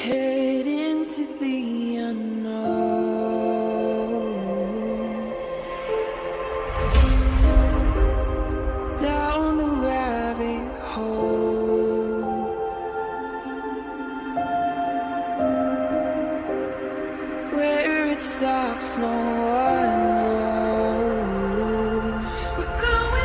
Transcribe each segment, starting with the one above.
Head into the unknown, down the rabbit hole, where it stops no one knows. We're going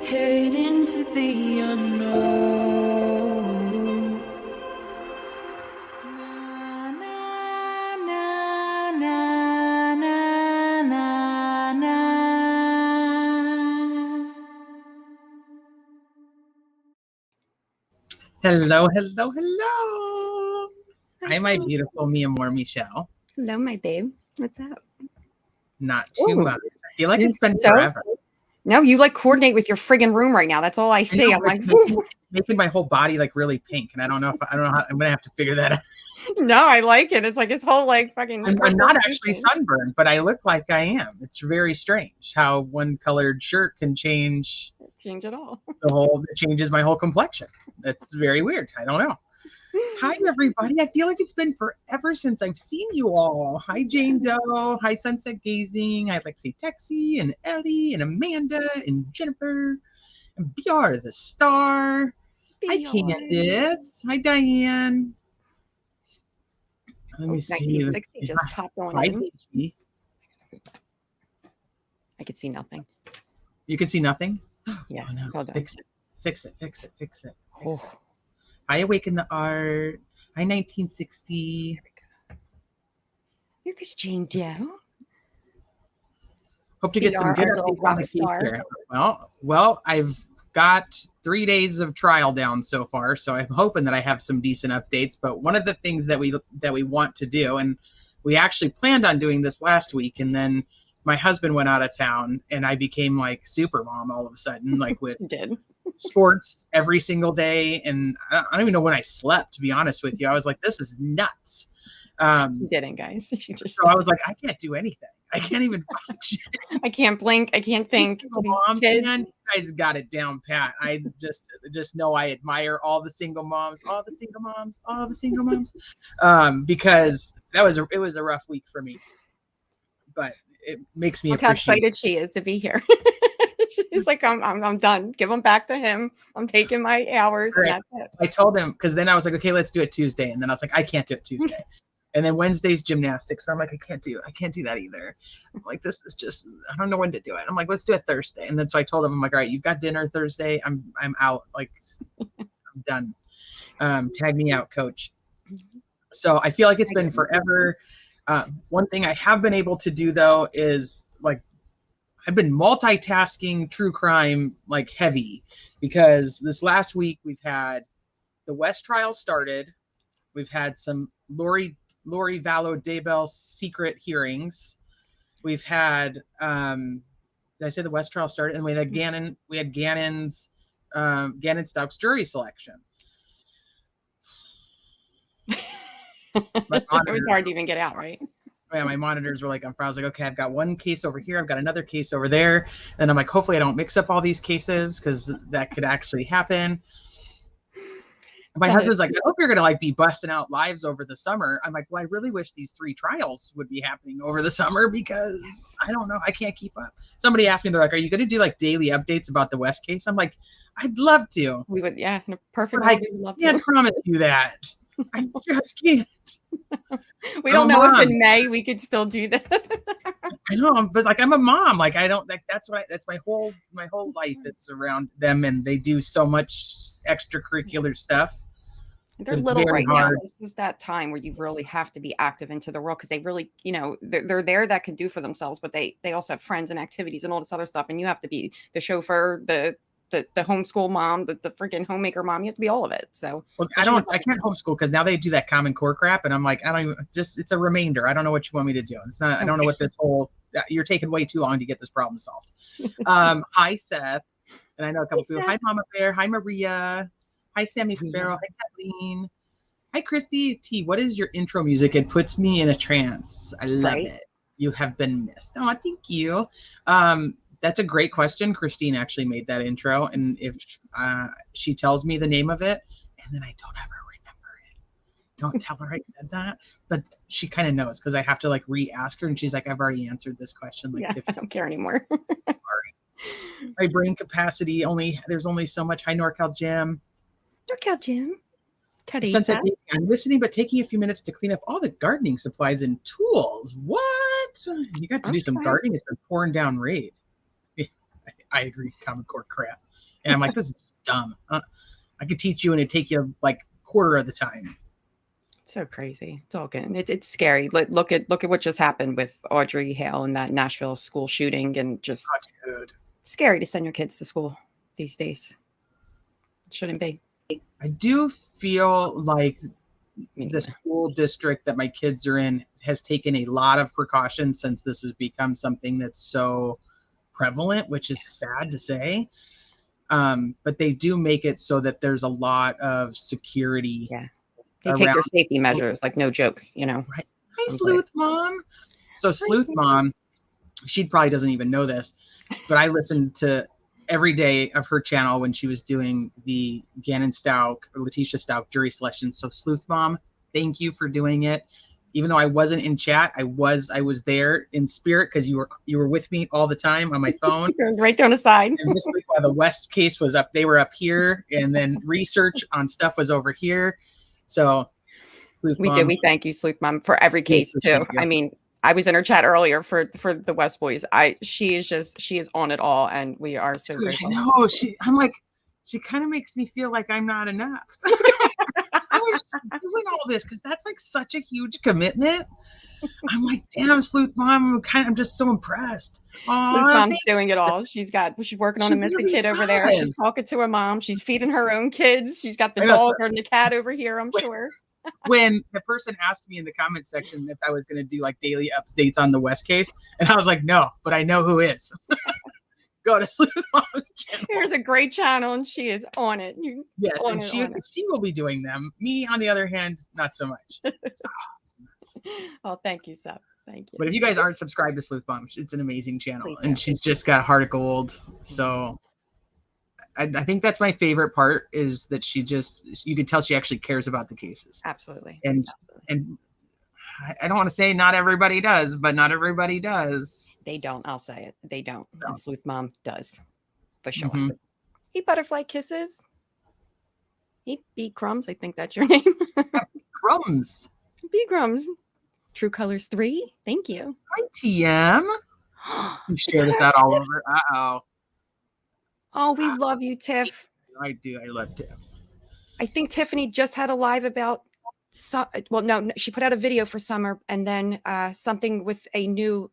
head into the unknown. Na, na, na, na, na, na, na. Hello, hello, hello. Hi, my beautiful Mi Amor Michelle. Hello, my babe. What's up? Not too Ooh. much. I feel like You're it's been so- forever. No, you like coordinate with your friggin' room right now. That's all I see. I know, I'm like, it's making my whole body like really pink, and I don't know how I'm gonna have to figure that out. no, I like it. It's like his whole like fucking. I'm purple not actually thing. sunburned, but I look like I am. It's very strange how one colored shirt can change Change it all. it changes my whole complexion. That's very weird. I don't know. Hi, everybody. I feel like it's been forever since I've seen you all. Hi, Jane Doe. Hi, Sunset Gazing. Hi, Lexi Texie and Ellie and Amanda and Jennifer and BR the Star. Hi, Candace. Hi, Diane. Let me see. 1960 just popped on Hi, in. Peachy. I could see nothing. You can see nothing? Yeah. Oh, no. Hold on. Fix it. Fix it. Fix it. Fix it. Fix Oh. it. Hi, Awaken the Art. Hi, 1960. Here's Jane Doe. Hope to get some BR, good our little updates on rock the case star. here. Well, I've got 3 days of trial down so far, so I'm hoping that I have some decent updates. But one of the things that we want to do, and we actually planned on doing this last week, and then my husband went out of town, and I became like super mom all of a sudden, like with She did. sports every single day, and I don't even know when I slept, to be honest with you. I was like, this is nuts. She didn't, guys. She just. So I was like, I can't do anything. I can't even function. I can't blink. I can't think. Single These moms, kids- man, you guys got it down pat. I just know I admire all the single moms, because it was a rough week for me, but it makes me Look how appreciate. excited she is to be here. She's like, I'm done. Give them back to him. I'm taking my hours, Right. and that's it. I told him, because then I was like, okay, let's do it Tuesday, and then I was like, I can't do it Tuesday. And then Wednesday's gymnastics, so I'm like, I can't do that either. I'm like, this is just, I don't know when to do it. I'm like, let's do it Thursday. And then so I told him, I'm like, all right, you've got dinner Thursday. I'm out. Like, I'm done. Tag me out, coach. So I feel like it's been forever. One thing I have been able to do though is like, I've been multitasking true crime like heavy, because this last week we've had the West trial started. We've had some Lori Vallow Daybell secret hearings. We've had did I say the West trial started? And we had Gannon's Gannon Stokes jury selection. It was hard to even get out, right? Yeah, my monitors were like, I was like, okay, I've got one case over here, I've got another case over there. And I'm like, hopefully I don't mix up all these cases, because that could actually happen. My husband's like, I hope you're gonna like be busting out lives over the summer. I'm like, well, I really wish these 3 trials would be happening over the summer, because I don't know, I can't keep up. Somebody asked me, they're like, are you gonna do like daily updates about the West case? I'm like, I'd love to. We would, yeah, in a perfect. But I world, we would love can't to. promise you that. I just can't. We don't know if mom. in May we could still do that. I know, but like I'm a mom. Like I don't like that's my whole life. It's around them, and they do so much extracurricular stuff. They're Because it's little very right now. hard. This is that time where you really have to be active into the world because they really, they're there that can do for themselves, but they also have friends and activities and all this other stuff. And you have to be the chauffeur, the homeschool mom, the freaking homemaker mom. You have to be all of it. So Well, especially I can't homeschool because now they do that Common Core crap, and I'm like, I don't even, it's a remainder. I don't know what you want me to do. It's not, I don't know what this whole, you're taking way too long to get this problem solved. Hi, Seth. And I know a couple people. Hi, Mama Bear. Hi, Maria. Hi, Sammy Sparrow. Hi, Kathleen. Hi, Christy T. What is your intro music? It puts me in a trance. I love it. You have been missed. Oh, thank you. That's a great question. Christine actually made that intro. And if she tells me the name of it, and then I don't ever remember it, don't tell her I said that. But she kind of knows because I have to like re-ask her. And she's like, I've already answered this question. Like, I don't care anymore. Sorry. My brain capacity, there's only so much. Hi, NorCal Jim. NorCal Jim. Sunset, I'm listening, but taking a few minutes to clean up all the gardening supplies and tools. What? You got to do some gardening. It's been pouring down raid. I agree. Common Core crap. And I'm like, this is just dumb. I could teach you and it'd take you like quarter of the time. So crazy. It's all good. It's scary. Look at what just happened with Audrey Hale and that Nashville school shooting, and just scary to send your kids to school these days. It shouldn't be. I do feel like the school district that my kids are in has taken a lot of precautions since this has become something that's so prevalent, which is sad to say. But they do make it so that there's a lot of security. Yeah. They take their safety measures, like no joke, Right. Hi, Sleuth Mom. So Sleuth Mom, she probably doesn't even know this, but I listened to every day of her channel when she was doing the Gannon Stauk or Letitia Stauk jury selection. So Sleuth Mom, thank you for doing it. Even though I wasn't in chat, I was there in spirit because you were with me all the time on my phone. Right there on the side. And this week while the West case was up, they were up here, and then research on stuff was over here. So Sleuth Mom, we thank you, Sleuth Mom, for every case too. I mean, I was in her chat earlier for the West Boys. She is on it all, and we are so grateful. No, I'm like, she kind of makes me feel like I'm not enough. I was doing all this because that's like such a huge commitment. I'm like, damn, Sleuth Mom, I'm just so impressed. Sleuth Mom's doing it all. She's working on a missing kid over there. She's talking to her mom. She's feeding her own kids. She's got the dog and the cat over here, I'm sure. When the person asked me in the comment section if I was going to do like daily updates on the West case, and I was like, no, but I know who is. Go to Sleuth Mom's channel. Here's a great channel, and she is on it. Yes, and she will be doing them. Me, on the other hand, not so much. Oh, thank you, Seth. Thank you. But if you guys aren't subscribed to Sleuth Mom, it's an amazing channel, and she's just got a heart of gold. So I think that's my favorite part, is that you can tell she actually cares about the cases. Absolutely. And I don't want to say not everybody does, but not everybody does. They don't. I'll say it. They don't. So. Sleuth Mom does, for sure. Mm-hmm. Hey, Butterfly Kisses. Hey, B Crumbs. I think that's your name. Crumbs. B Crumbs. True Colors 3. Thank you. Hi, TM. You shared us out all over. Uh-oh. Oh, we love you, Tiff. I do. I love Tiff. I think Tiffany just had a live about, no, she put out a video for Summer, and then something with a new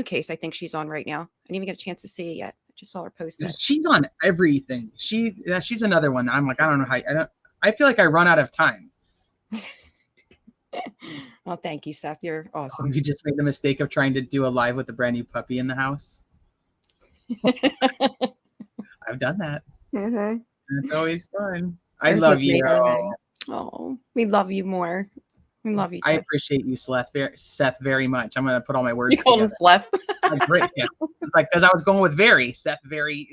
case. I think she's on right now. I didn't even get a chance to see it yet. I just saw her post that. She's on everything. She's another one. I'm like, I don't know how. I feel like I run out of time. Well, thank you, Seth. You're awesome. You just made the mistake of trying to do a live with a brand new puppy in the house. I've done that. Mm-hmm. It's always fun. I love you. Oh, we love you more. We love you. I appreciate you, Seth, very much. I'm going to put all my words together. You call him Sleth? Great. Yeah. It's like, because I was going with Seth, very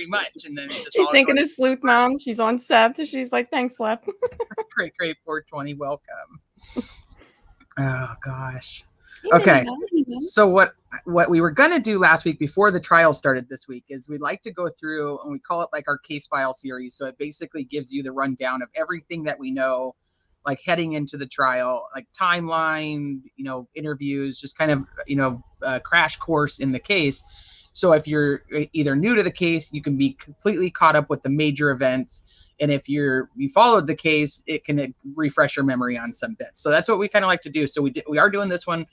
much. And then she's thinking of Sleuth Mom. She's on Seth. And she's like, thanks, Sleth. Great, 420. Welcome. Oh, gosh. Okay. So what we were going to do last week before the trial started this week is we'd like to go through, and we call it like our case file series. So it basically gives you the rundown of everything that we know, like heading into the trial, like timeline, interviews, just kind of, a crash course in the case. So if you're either new to the case, you can be completely caught up with the major events. And if you followed the case, it can refresh your memory on some bits. So that's what we kind of like to do. So we are doing this one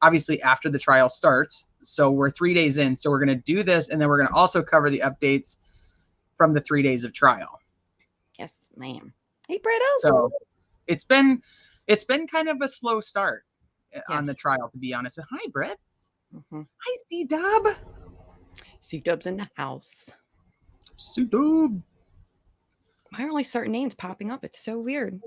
obviously after the trial starts. So we're 3 days in. So we're going to do this, and then we're going to also cover the updates from the 3 days of trial. Yes, ma'am. Hey, Brittles. So it's been kind of a slow start on the trial, to be honest. Hi, Brett. Hi, C-Dub. C-Dub's in the house. C-Dub. Why are only certain names popping up? It's so weird.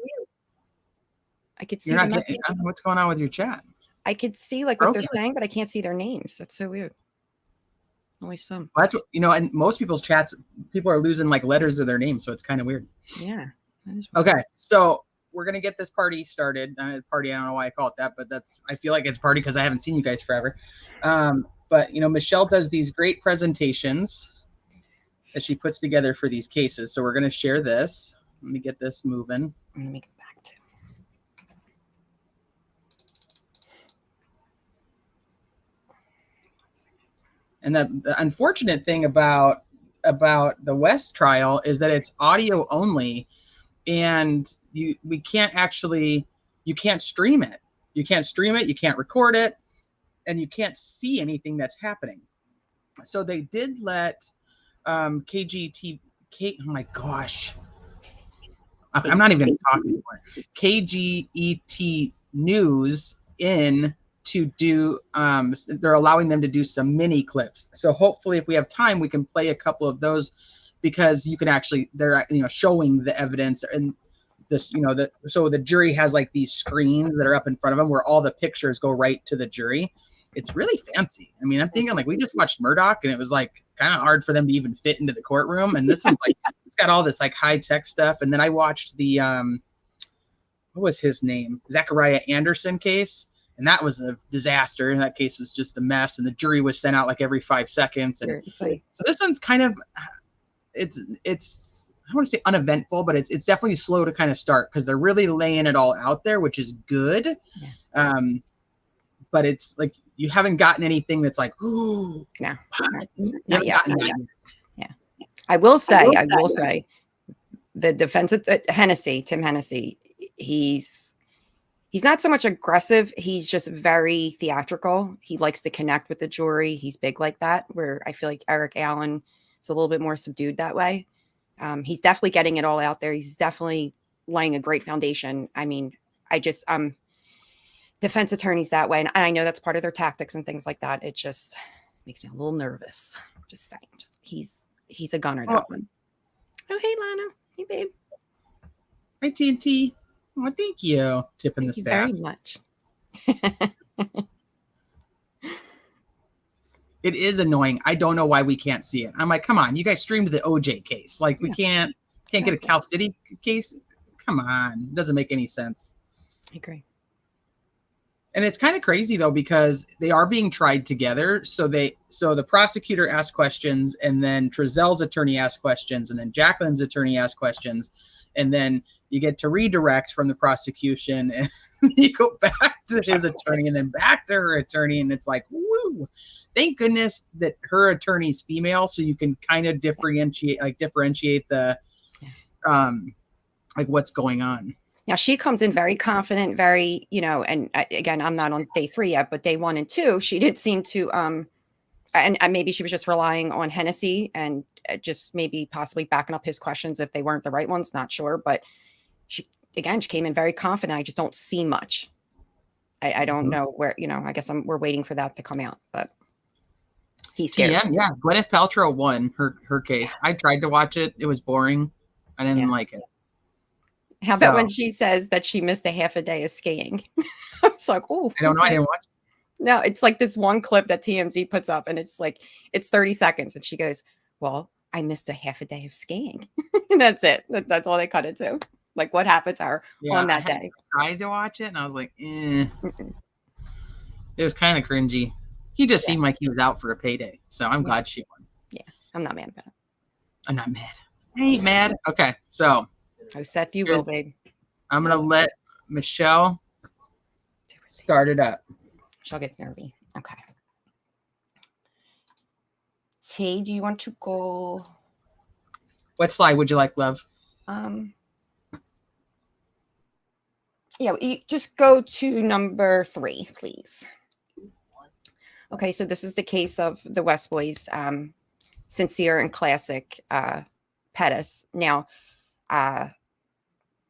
I could see I don't know what's going on with your chat. I could see like what they're saying, but I can't see their names. That's so weird. Only some. Well, that's what, and most people's chats, people are losing like letters of their names, so it's kind of weird. Yeah. Okay, so we're gonna get this party started. Party, I don't know why I call it that, but I feel like it's party because I haven't seen you guys forever. But Michelle does these great presentations that she puts together for these cases. So we're gonna share this. Let me get this moving. Let me get back to. And the unfortunate thing about the West trial is that it's audio only, and you can't stream it. You can't stream it, you can't record it, and you can't see anything that's happening. So they did let oh my gosh. I'm not even talking anymore. KGET News in to do they're allowing them to do some mini clips. So hopefully if we have time we can play a couple of those, because you can actually they're showing the evidence, and this so the jury has like these screens that are up in front of them where all the pictures go right to the jury. It's really fancy. I mean, I'm thinking like we just watched Murdoch and it was like kind of hard for them to even fit into the courtroom, and this one's like it's got all this like high tech stuff. And then I watched the what was his name, Zachariah Anderson case, and that was a disaster. That case was just a mess, and the jury was sent out like every 5 seconds. And so this one's kind of it's I don't want to say uneventful, but it's definitely slow to kind of start because they're really laying it all out there, which is good. Yeah. But it's like you haven't gotten anything that's like, ooh, no, not yet. Yeah, I will say, the defense of Tim Hennessy, he's not so much aggressive. He's just very theatrical. He likes to connect with the jury. He's big like that, where I feel like Eric Allen is a little bit more subdued that way. He's definitely getting it all out there. He's definitely laying a great foundation. I mean, defense attorneys that way, and I know that's part of their tactics and things like that. It just makes me a little nervous. Just saying, he's a gunner, that one. Oh, hey, Lana. Hey, babe. Hi, TNT. Oh, thank you. Tipping the staff. Very much. It is annoying. I don't know why we can't see it. I'm like, come on, you guys streamed the OJ case. Like, we can't get a Cal City case. Come on, it doesn't make any sense. I agree. And it's kind of crazy though, because they are being tried together. So the prosecutor asks questions, and then Trezel's attorney asks questions, and then Jacqueline's attorney asks questions, and then you get to redirect from the prosecution, and you go back to his attorney, and then back to her attorney, and it's like, woo! Thank goodness that her attorney's female, so you can kind of differentiate the like what's going on. Now she comes in very confident, very, and again, I'm not on day 3 yet, but day 1 and 2, she did seem to, and maybe she was just relying on Hennessy and just maybe possibly backing up his questions if they weren't the right ones, not sure. But she came in very confident. I just don't see much. I don't know where, I guess we're waiting for that to come out, but he's scared. Yeah, Gwyneth Paltrow won her case. I tried to watch it. It was boring. I didn't like it. How about when she says that she missed a half a day of skiing? It's like, oh, I don't know. I didn't watch it. No, it's like this one clip that TMZ puts up, and it's like, it's 30 seconds. And she goes, well, I missed a half a day of skiing. And that's it. That's all they cut it to. Like, what happened to her on that day? I tried to watch it, and I was like, It was kind of cringy. He just seemed like he was out for a payday. So I'm glad she won. Yeah, I'm not mad about it. I'm not mad. I ain't mad. Okay, so. Oh, Seth, you will, babe. I'm going to let Michelle start it up. Michelle gets nervy. Okay. Tay, do you want to go? What slide would you like, love? Yeah, you just go to number 3, please. Okay, so this is the case of the West Boys, Sincere and Classic Pettis. Now,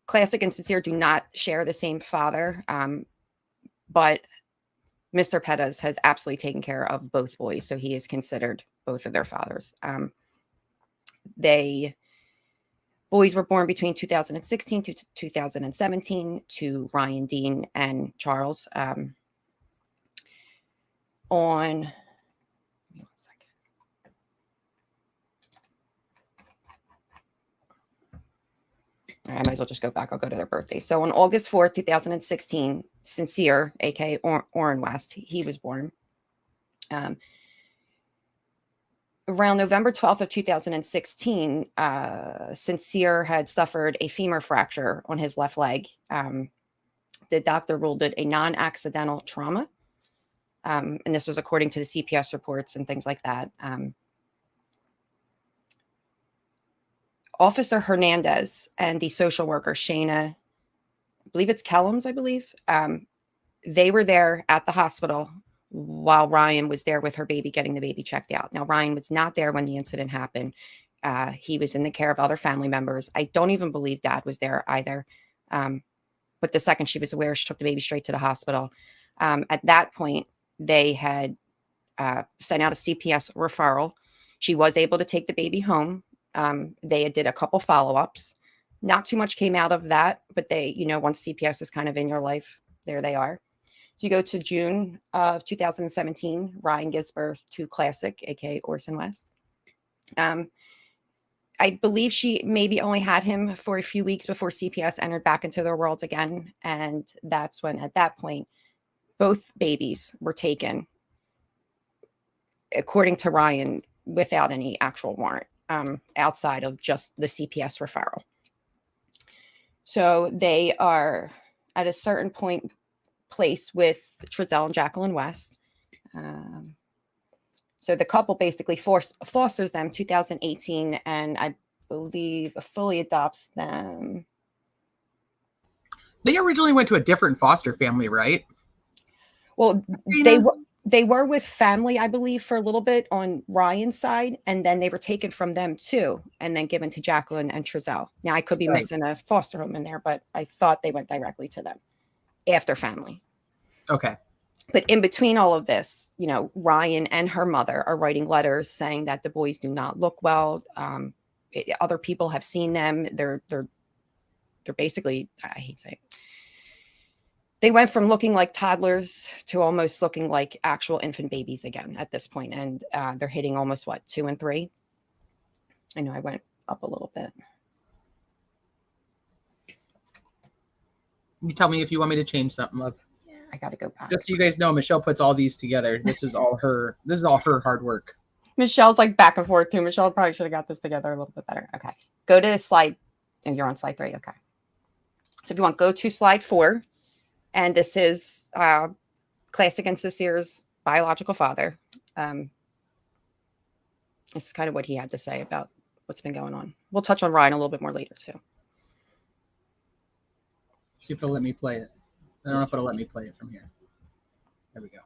Classic and Sincere do not share the same father, but Mr. Pettis has absolutely taken care of both boys, so he is considered both of their fathers. Boys were born between 2016 to 2017 to Ryan, Dean, and Charles. On, give me 1 second. I might as well just go back. I'll go to their birthday. So on August 4th, 2016, Sincere, aka Orrin West, he was born. Around November 12th of 2016, Sincere had suffered a femur fracture on his left leg. The doctor ruled it a non-accidental trauma. And this was according to the CPS reports and things like that. Officer Hernandez and the social worker, Shayna, I believe it's Kellums, I believe, they were there at the hospital while Ryan was there with her baby, getting the baby checked out. Now, Ryan was not there when the incident happened. He was in the care of other family members. I don't even believe Dad was there either. But the second she was aware, she took the baby straight to the hospital. At that point, they had sent out a CPS referral. She was able to take the baby home. They did a couple follow-ups. Not too much came out of that, but they, once CPS is kind of in your life, there they are. So you go to June of 2017, Ryan gives birth to Classic, aka Orson West. I believe she maybe only had him for a few weeks before CPS entered back into their world again. And that's when, at that point, both babies were taken, according to Ryan, without any actual warrant, outside of just the CPS referral. So they are at a certain point place with Trezell and Jacqueline West. So the couple basically fosters them 2018, and I believe fully adopts them. They originally went to a different foster family, right? Well, they were with family, I believe, for a little bit on Ryan's side, and then they were taken from them too, and then given to Jacqueline and Trezell. Now, I could be missing a foster home in there, but I thought they went directly to them after family. Okay. But in between all of this, Ryan and her mother are writing letters saying that the boys do not look well. Other people have seen them. They're basically, I hate to say it, they went from looking like toddlers to almost looking like actual infant babies again at this point. And they're hitting almost 2 and 3. I know I went up a little bit. You tell me if you want me to change something, love. I got to go back. Just so you guys know, Michelle puts all these together. This is all her hard work. Michelle's like back and forth too. Michelle probably should have got this together a little bit better. Okay. Go to slide. And you're on slide 3. Okay. So if you want, go to slide 4. And this is Classic and Sincere's biological father. This is kind of what he had to say about what's been going on. We'll touch on Ryan a little bit more later too. See if it'll let me play it. I don't know if it'll let me play it from here. There we go.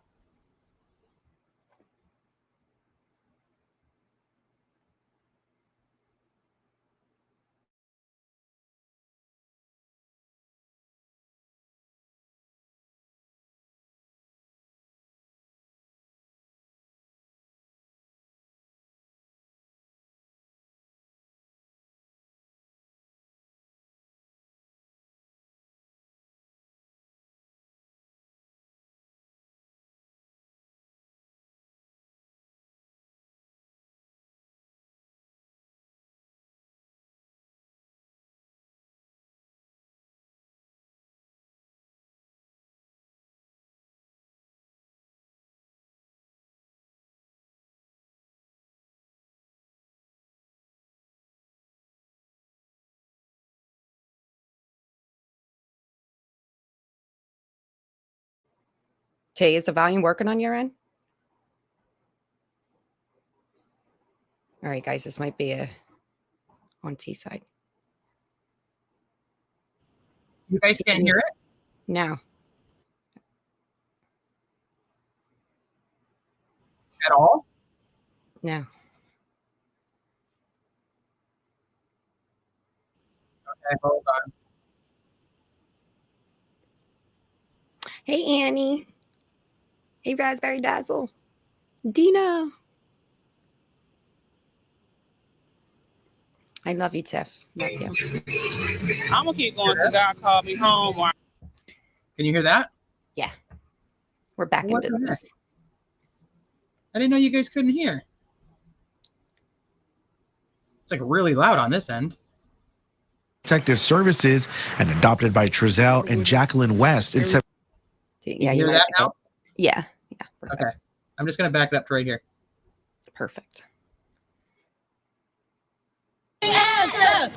Okay, is the volume working on your end? All right, guys, this might be on T side. You guys can't hear it? No. At all? No. Okay, hold on. Hey, Annie. Hey, Raspberry Dazzle. Dina. I love you, Tiff. Love you. I'm gonna keep going till God call me home. Can you hear that? Yeah. We're back What in the business. heck? I didn't know you guys couldn't hear. It's like really loud on this end. Protective Services and adopted by Trezell and Jacqueline West in Yeah, You hear that now? Yeah. Yeah. Perfect. Okay. I'm just going to back it up to right here. Perfect.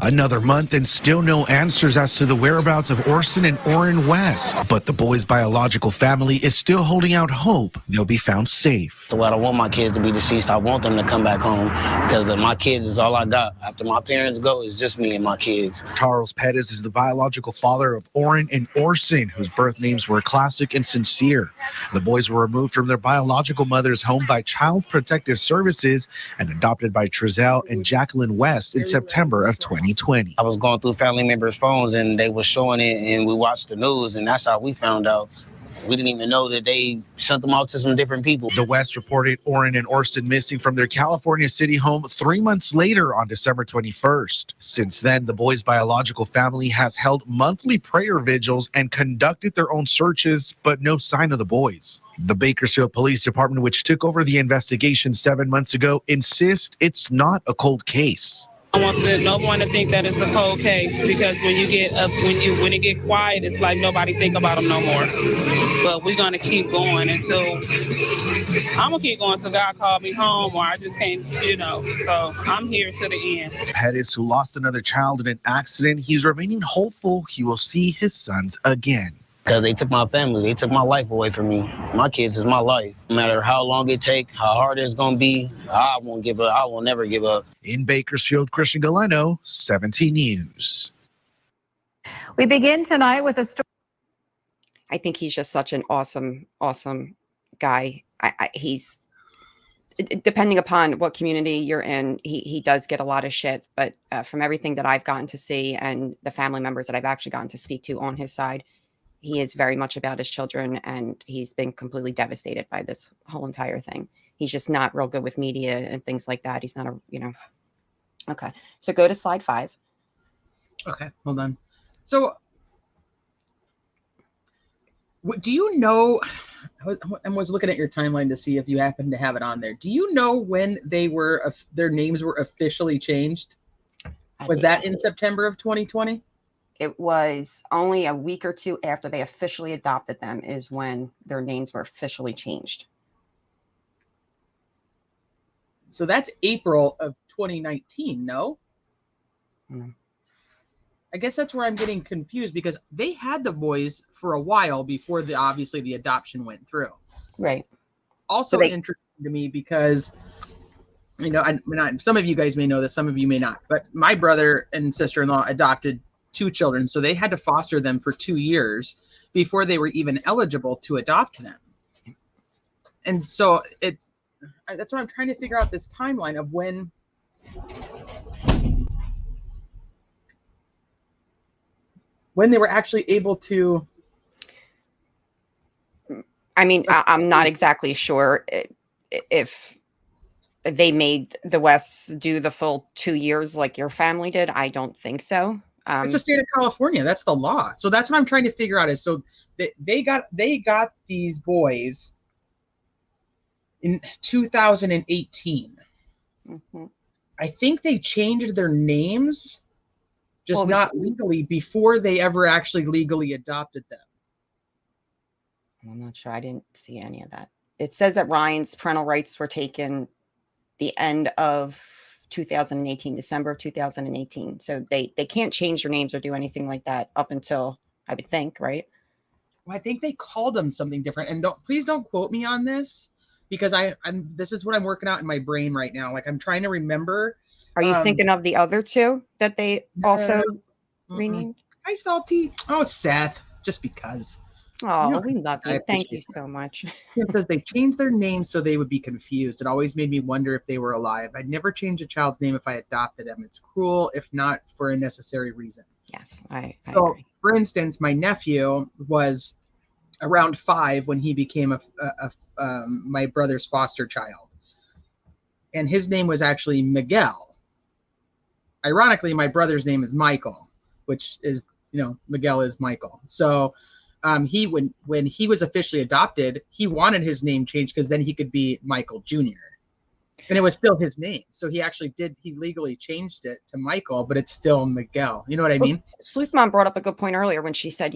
Another month and still no answers as to the whereabouts of Orson and Orrin West. But the boys' biological family is still holding out hope they'll be found safe. So I don't want my kids to be deceased. I want them to come back home because my kids is all I got. After my parents go, it's just me and my kids. Charles Pettis is the biological father of Orrin and Orson, whose birth names were Classic and Sincere. The boys were removed from their biological mother's home by Child Protective Services and adopted by Trezell and Jacqueline West in September of 2020. I was going through family members' phones and they were showing it and we watched the news and that's how we found out. We didn't even know that they sent them out to some different people. The West reported Orrin and Orson missing from their California City home 3 months later on December 21st. Since then, the boys' biological family has held monthly prayer vigils and conducted their own searches, but no sign of the boys. The Bakersfield Police Department, which took over the investigation 7 months ago, insists it's not a cold case. I want no one to think that it's a cold case because when you get up, when it get quiet, it's like nobody think about them no more. But we're gonna keep going until I'm gonna keep going till God called me home, or I just can't, So I'm here to the end. Pettis, who lost another child in an accident, he's remaining hopeful he will see his sons again. Because they took my family, they took my life away from me. My kids is my life. No matter how long it take, how hard it's gonna be, I won't give up. I will never give up. In Bakersfield, Christian Galeno, 17 News. We begin tonight with a story. I think he's just such an awesome guy. He's, depending upon what community you're in, he does get a lot of shit. But from everything that I've gotten to see and the family members that I've actually gotten to speak to on his side, he is very much about his children, and he's been completely devastated by this whole entire thing. He's just not real good with media and things like that. He's not Okay, so go to slide 5. Okay, hold on. So, do you know, I was looking at your timeline to see if you happen to have it on there. Do you know when their names were officially changed? Was that in September of 2020? It was only a week or two after they officially adopted them is when their names were officially changed. So that's April of 2019, no? Mm. I guess that's where I'm getting confused because they had the boys for a while before obviously the adoption went through. Right. Also interesting to me because, some of you guys may know this, some of you may not, but my brother and sister-in-law adopted 2 children, so they had to foster them for 2 years before they were even eligible to adopt them. And so that's why I'm trying to figure out this timeline of when they were actually able to. I mean, I'm not exactly sure if they made the Wests do the full 2 years like your family did. I don't think so. It's the state of California. That's the law. So that's what I'm trying to figure out is so they got these boys in 2018. Mm-hmm. I think they changed their names, just not legally, before they ever actually legally adopted them. I'm not sure. I didn't see any of that. It says that Ryan's parental rights were taken the end of 2018, December of 2018. So they can't change their names or do anything like that up until, I would think, right? Well, I think they called them something different. And please don't quote me on this because this is what I'm working out in my brain right now. Like I'm trying to remember. Are you thinking of the other 2 that they also renamed? Hi, Salty. Oh, Seth. Just because. Oh, know, we love I you. Thank you appreciate so much. It says they changed their name so they would be confused. It always made me wonder if they were alive. I'd never change a child's name if I adopted them. It's cruel, if not for a necessary reason. Yes, I So, agree. for instance, my nephew was around 5 when he became my brother's foster child, and his name was actually Miguel. Ironically, my brother's name is Michael, which is, Miguel is Michael. So when he was officially adopted, he wanted his name changed because then he could be Michael Jr. And it was still his name. So he legally changed it to Michael, but it's still Miguel. You know what I mean? Sleuth Mom brought up a good point earlier when she said,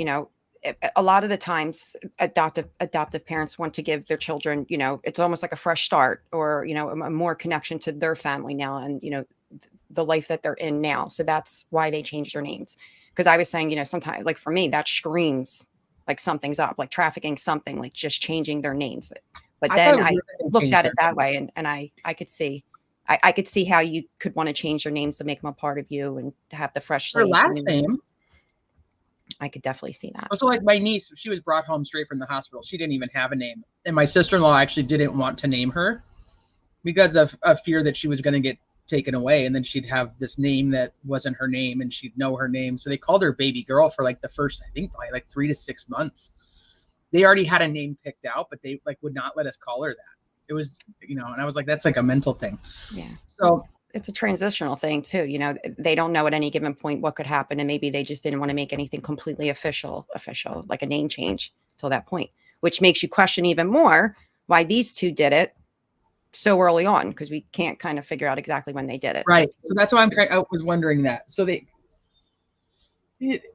a lot of the times adoptive parents want to give their children, it's almost like a fresh start, or, a more connection to their family now, and, the life that they're in now. So that's why they changed their names. Because I was saying, sometimes, like, for me, that screams like something's up, like trafficking, something, like just changing their names. But then I looked at it that way, and I could see, I could see how you could want to change their names to make them a part of you and to have the fresh Her slate. last name. I could definitely see that. Also, like my niece, she was brought home straight from the hospital. She didn't even have a name. And my sister-in-law actually didn't want to name her because of fear that she was going to get taken away. And then she'd have this name that wasn't her name and she'd know her name. So they called her baby girl for like the first, I think, probably like 3 to 6 months. They already had a name picked out, but they like would not let us call her that. It was, and I was like, that's like a mental thing. Yeah. So it's a transitional thing too. They don't know at any given point what could happen. And maybe they just didn't want to make anything completely official, like a name change till that point, which makes you question even more why these two did it so early on, because we can't kind of figure out exactly when they did it. Right. So that's why I was wondering that. So the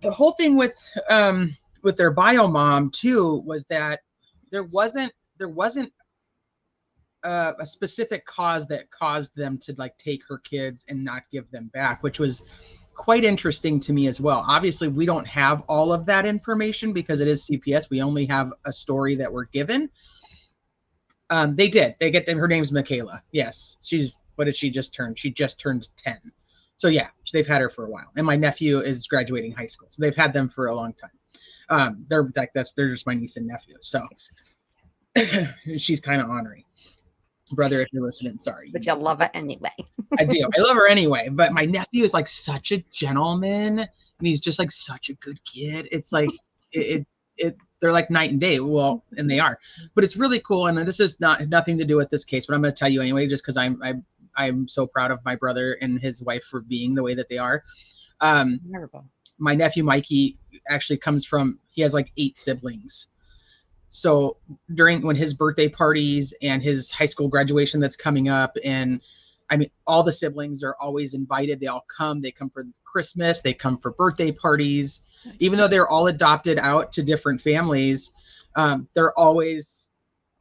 whole thing with their bio mom too was that there wasn't a specific cause that caused them to like take her kids and not give them back, which was quite interesting to me as well. Obviously, we don't have all of that information because it is CPS. We only have a story that we're given. They get her name's Michaela. Yes. What did she just turn? She just turned 10. So yeah, they've had her for a while. And my nephew is graduating high school. So they've had them for a long time. They're just my niece and nephew. So she's kind of ornery. Brother, if you're listening, sorry. But you love it anyway. I do. I love her anyway. But my nephew is like such a gentleman, and he's just like such a good kid. It's like they're like night and day. Well, and they are. But it's really cool. And this is nothing to do with this case, but I'm going to tell you anyway, just because I'm so proud of my brother and his wife for being the way that they are. My nephew Mikey actually he has like 8 siblings. So when his birthday parties and his high school graduation that's coming up, and I mean, all the siblings are always invited. They all come. They come for Christmas. They come for birthday parties. Even though they're all adopted out to different families, they're always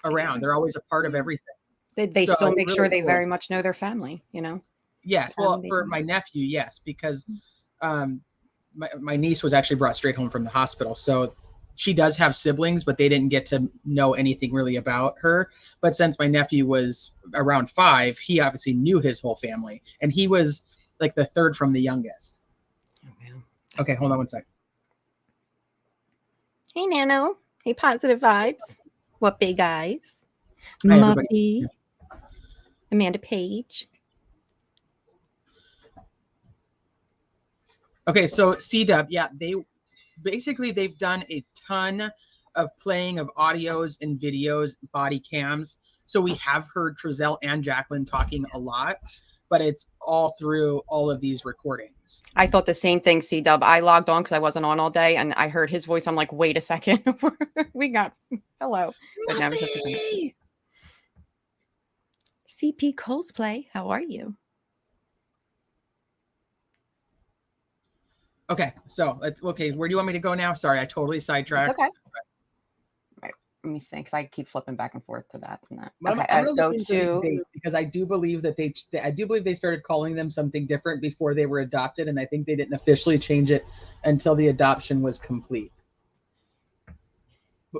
around. They're always a part of everything. They still make sure they very much know their family, Yes. Well, for my nephew, yes, because my niece was actually brought straight home from the hospital. So she does have siblings, but they didn't get to know anything really about her. But since my nephew was around 5, he obviously knew his whole family. And he was like the 3rd from the youngest. Oh, man. Okay, hold on one sec. Hey, Nano. Hey, positive vibes. What big eyes? Hi, Muffy. Amanda Page. Okay, so C-Dub, yeah, they've done a ton of playing of audios and videos, body cams. So we have heard Trezell and Jacqueline talking a lot, but it's all through all of these recordings. I thought the same thing, C-Dub. I logged on because I wasn't on all day, and I heard his voice. I'm like, wait a second. We got hello. But now CP Cosplay, how are you? Okay, so where do you want me to go now? Sorry, I totally sidetracked. Okay. Right. Let me see, because I keep flipping back and forth to that and that. Okay, I'm gonna look into these dates because I do believe that they started calling them something different before they were adopted, and I think they didn't officially change it until the adoption was complete.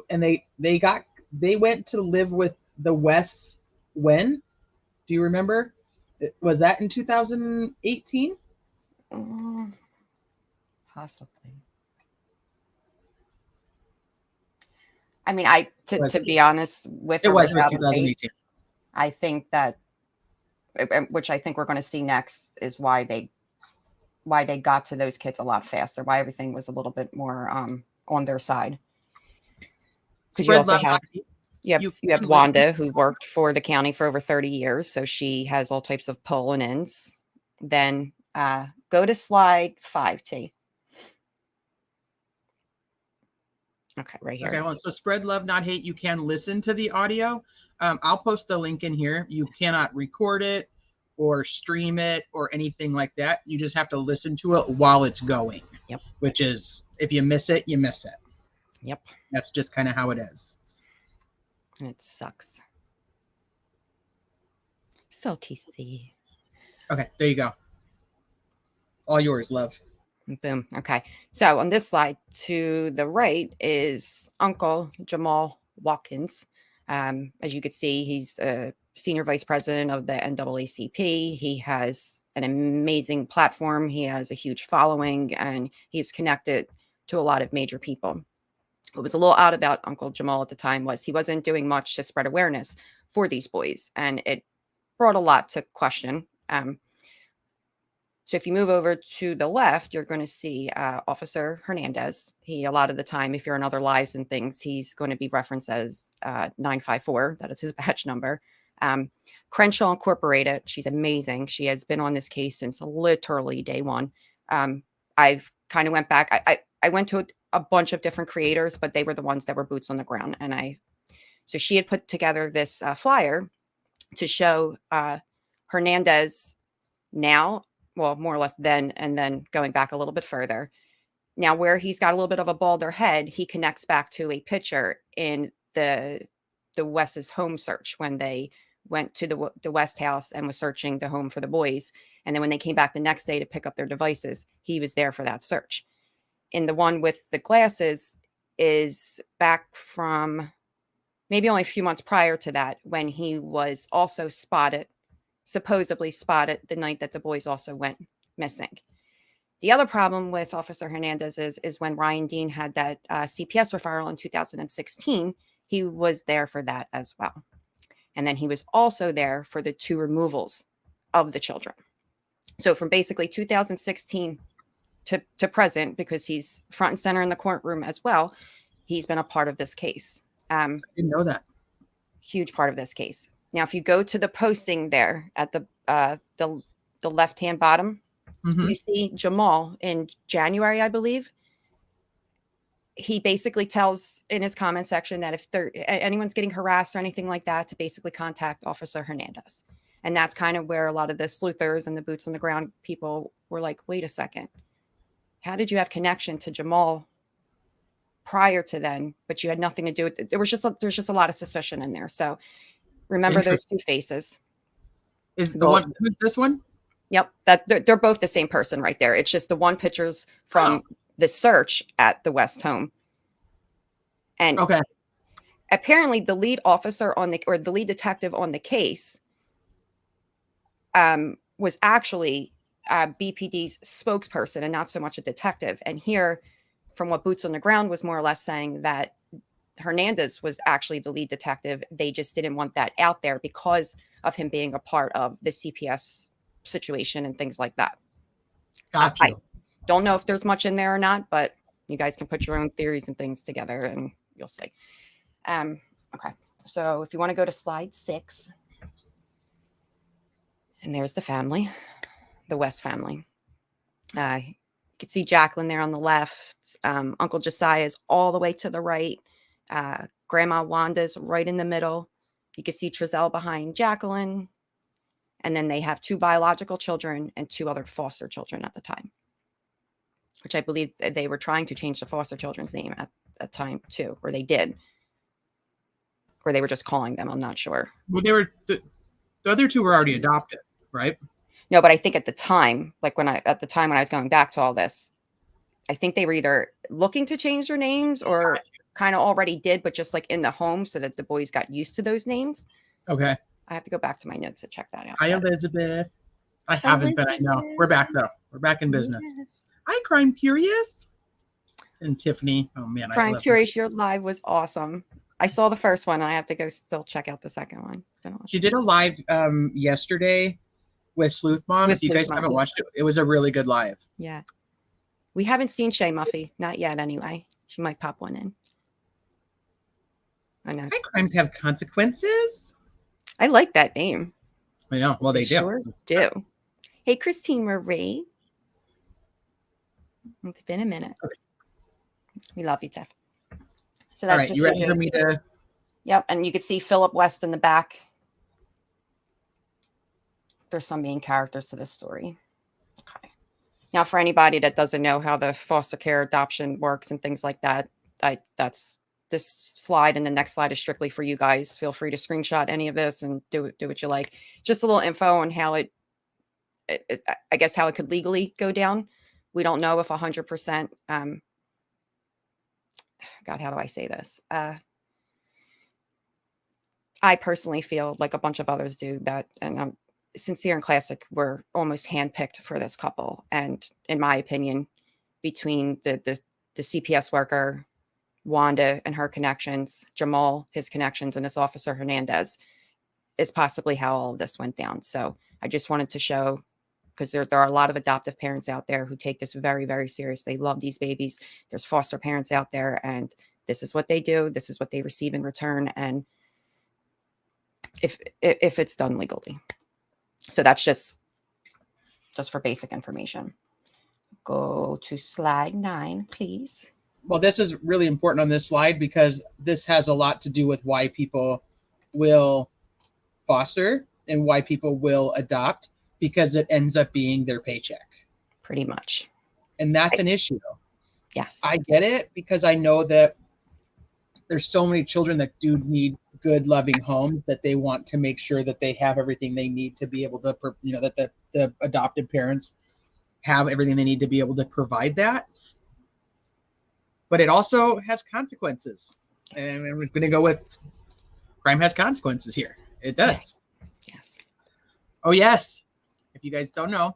And they went to live with the Wests when? Do you remember? Was that in 2018? Possibly. I mean, Was to it? be honest, with It or was without a date, 2018. I think that, which I think we're going to see next, is why they got to those kids a lot faster, why everything was a little bit more on their side. Because you Spread also love, have not hate. you You have can Wanda, who worked for the county for over 30 years, so she has all types of pull and ins. Then go to slide 5T. Okay, right here. Okay, well, so spread love, not hate. You can listen to the audio. I'll post the link in here. You cannot record it or stream it or anything like that. You just have to listen to it while it's going. Yep. Which is, if you miss it, you miss it. Yep. That's just kind of how it is. It sucks. So TC. Okay, there you go. All yours, love. Boom. Okay. So on this slide to the right is Uncle Jamal Watkins. As you can see, he's a senior vice president of the NAACP. He has an amazing platform. He has a huge following, and he's connected to a lot of major people. What was a little odd about Uncle Jamal at the time was he wasn't doing much to spread awareness for these boys, and it brought a lot to question. So if you move over to the left, you're going to see Officer Hernandez. A lot of the time, if you're in other lives and things, he's going to be referenced as 954. That is his badge number. Crenshaw Incorporated. She's amazing. She has been on this case since literally day one. I've kind of went back. I went to a bunch of different creators, but they were the ones that were boots on the ground. So she had put together this flyer to show Hernandez now, well, more or less then, and then going back a little bit further. Now, where he's got a little bit of a balder head, he connects back to a picture in the West's home search when they went to the West house and was searching the home for the boys. And then when they came back the next day to pick up their devices, he was there for that search. In the one with the glasses is back from maybe only a few months prior to that, when he was also supposedly spotted the night that the boys also went missing. The other problem with Officer Hernandez is when Ryan Dean had that CPS referral in 2016, he was there for that as well. And then he was also there for the 2 removals of the children. So from basically 2016 to present, because he's front and center in the courtroom as well, he's been a part of this case. I didn't know that. Huge part of this case. Now, if you go to the posting there at the left-hand bottom, you see Jamal in January, I believe. He basically tells in his comment section that if anyone's getting harassed or anything like that, to basically contact Officer Hernandez. And that's kind of where a lot of the sleuthers and the boots on the ground people were like, wait a second. How did you have connection to Jamal prior to then, but you had nothing to do with it? There's just a lot of suspicion in there. So remember those 2 faces. Is the one, who's this one? Yep, they're both the same person right there. It's just the one picture's from the search at the West home. And okay, apparently the lead officer the lead detective on the case was actually BPD's spokesperson and not so much a detective. And here, from what Boots on the Ground was more or less saying, that Hernandez was actually the lead detective. They just didn't want that out there because of him being a part of the CPS situation and things like that. gotcha. I don't know if there's much in there or not, but you guys can put your own theories and things together and you'll see. Okay, so if you want to go to slide 6, and there's the family, the West family. You can see Jacqueline there on the left. Uncle Josiah is all the way to the right. Grandma Wanda's right in the middle. You can see Trezell behind Jacqueline. And then they have 2 biological children and 2 other foster children at the time, which I believe they were trying to change the foster children's name at that time too, or they did. Or they were just calling them, I'm not sure. Well, they were the other 2 were already adopted, right? No, but I think at the time, like when I was going back to all this, I think they were either looking to change their names or kind of already did, but just like in the home so that the boys got used to those names. Okay. I have to go back to my notes to check that out. Hi, Elizabeth. I haven't been, I know. We're back though. We're back in business. Hi, Crime Curious. And Tiffany. Oh man, I Crime love her. Curious, your live was awesome. I saw the first one, and I have to go still check out the second one. She did a live yesterday with Sleuth Mom. With If you guys Sleuth Mom. haven't watched it, it was a really good live. Yeah. We haven't seen Shay Muffy. Not yet, anyway. She might pop one in. I know. High crimes have consequences. I like that name. I know. Well, they do. Sure do. Hey, Christine Marie. It's been a minute. Okay. We love you, Tiff. So All that right, just you ready gives for me to? Yep, and you could see Philip West in the back. There's some main characters to this story. Okay. Now, for anybody that doesn't know how the foster care adoption works and things like that, that's this slide, and the next slide is strictly for you guys. Feel free to screenshot any of this and do what you like. Just a little info on how it I guess how it could legally go down. We don't know if 100%. God, how do I say this? I personally feel like a bunch of others do that, and Sincere and Classic were almost handpicked for this couple. And in my opinion, between the CPS worker, Wanda and her connections, Jamal, his connections, and this officer Hernandez, is possibly how all of this went down. So I just wanted to show, because there are a lot of adoptive parents out there who take this very, very serious. They love these babies. There's foster parents out there, and this is what they do. This is what they receive in return. And if it's done legally. So that's just for basic information. Go to slide 9, please. Well, this is really important on this slide because this has a lot to do with why people will foster and why people will adopt, because it ends up being their paycheck. Pretty much. And that's an issue. Yes. I get it, because I know that there's so many children that do need good, loving homes, that they want to make sure that they have everything they need to be able to, that the adopted parents have everything they need to be able to provide that. But it also has consequences. And I'm going to go with crime has consequences here. It does. Yes. Oh, yes. If you guys don't know,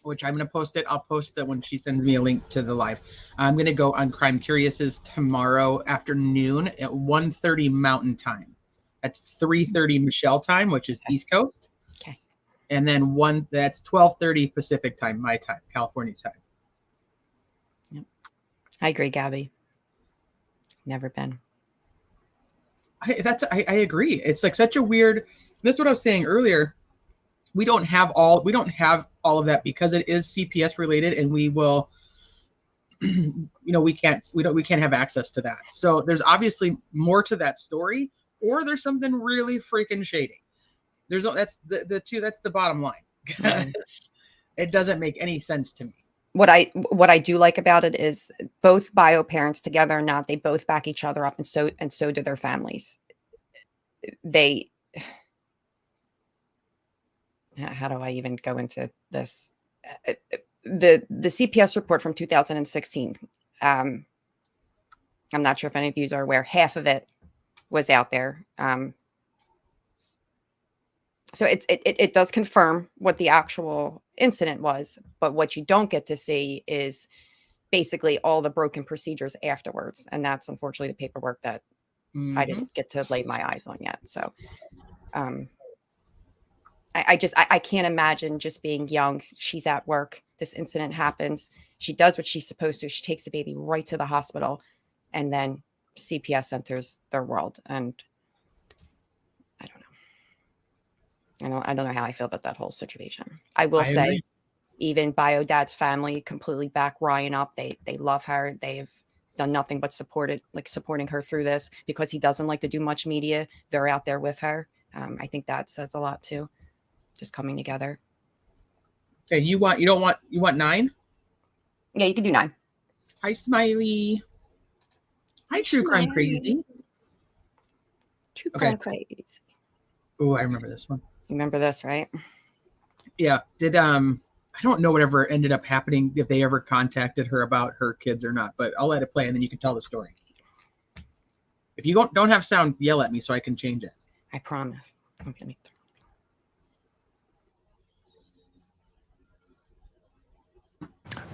which I'm going to post it. I'll post it when she sends me a link to the live. I'm going to go on Crime Curious's tomorrow afternoon at 1:30 Mountain Time. That's 3:30 Michelle time, which is East Coast. Okay. And then that's 12:30 Pacific time, my time, California time. Yep. I agree, Gabby. Never been. I agree. It's like such a weird. This is what I was saying earlier. We don't have all of that because it is CPS related, and we will, we can't have access to that. So there's obviously more to that story, or there's something really freaking shady. That's the bottom line. It doesn't make any sense to me. What I do like about it is both bio parents, together or not, they both back each other up, and so do their families. How do I even go into this? The CPS report from 2016. I'm not sure if any of you are aware. Half of it was out there. So it does confirm what the actual incident was, but what you don't get to see is basically all the broken procedures afterwards, and that's unfortunately the paperwork that I didn't get to lay my eyes on yet. So, I can't imagine just being young. She's at work. This incident happens. She does what she's supposed to. She takes the baby right to the hospital, and then CPS enters their world. And I don't know how I feel about that whole situation. I will say, agree. Even Bio Dad's family completely back Ryan up. They love her. They've done nothing but supporting her through this, because he doesn't like to do much media. They're out there with her. I think that says a lot too. Just coming together. Okay, you want 9? Yeah, you can do 9. Hi, Smiley. Hi, True Crime Crazy. True Crime Crazy. Oh, I remember this one. You remember this, right? Yeah. Did I don't know whatever ended up happening, if they ever contacted her about her kids or not, but I'll let it play and then you can tell the story. If you don't have sound, yell at me so I can change it. I promise. Okay.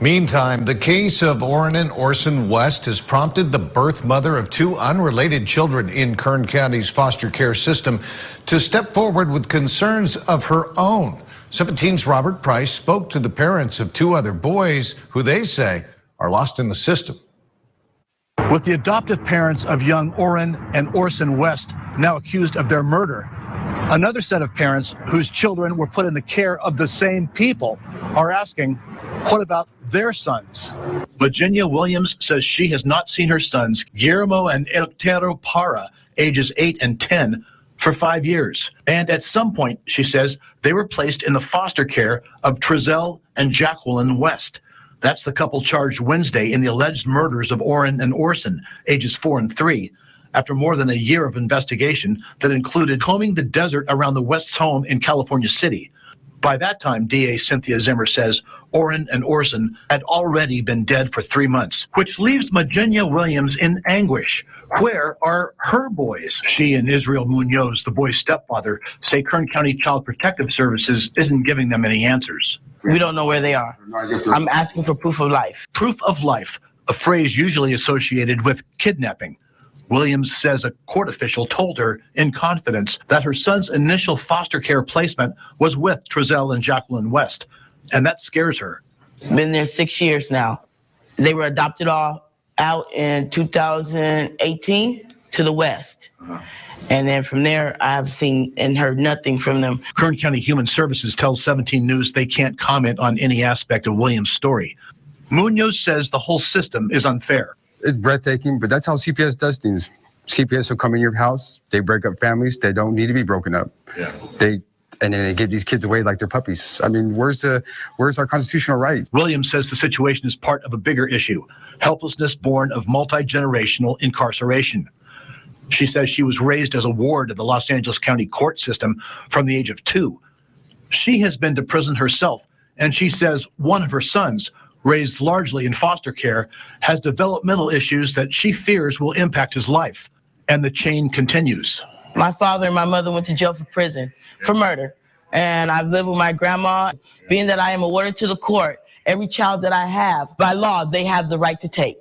Meantime, the case of Orrin and Orson West has prompted the birth mother of two unrelated children in Kern County's foster care system to step forward with concerns of her own. 17's Robert Price spoke to the parents of two other boys who they say are lost in the system. With the adoptive parents of young Orrin and Orson West now accused of their murder, another set of parents whose children were put in the care of the same people are asking, what about their sons? Virginia Williams says she has not seen her sons, Guillermo and Eleuterio Parra, ages 8 and 10, for 5 years. And at some point, she says, they were placed in the foster care of Trezell and Jacqueline West. That's the couple charged Wednesday in the alleged murders of Orrin and Orson, ages 4 and 3, after more than a year of investigation that included combing the desert around the West's home in California City. By that time, DA Cynthia Zimmer says Orrin and Orson had already been dead for 3 months, which leaves Virginia Williams in anguish. Where are her boys? She and Israel Munoz, the boy's stepfather, say Kern County Child Protective Services isn't giving them any answers. We don't know where they are. I'm asking for proof of life. Proof of life, a phrase usually associated with kidnapping. Williams says a court official told her in confidence that her son's initial foster care placement was with Trezell and Jacqueline West, and that scares her. Been there 6 years now. They were adopted all out in 2018 to the West. And then from there, I've seen and heard nothing from them. Kern County Human Services tells 17 News they can't comment on any aspect of Williams' story. Munoz says the whole system is unfair. It's breathtaking, but that's how CPS does things. CPS will come in your house, they break up families, they don't need to be broken up. Yeah. And then they give these kids away like they're puppies. I mean, where's our constitutional rights? Williams says the situation is part of a bigger issue, helplessness born of multi-generational incarceration. She says she was raised as a ward of the Los Angeles County court system from the age of 2. She has been to prison herself, and she says one of her sons, raised largely in foster care, has developmental issues that she fears will impact his life. And the chain continues. My father and my mother went to jail for prison for murder. And I've lived with my grandma. Being that I am awarded to the court, every child that I have, by law, they have the right to take.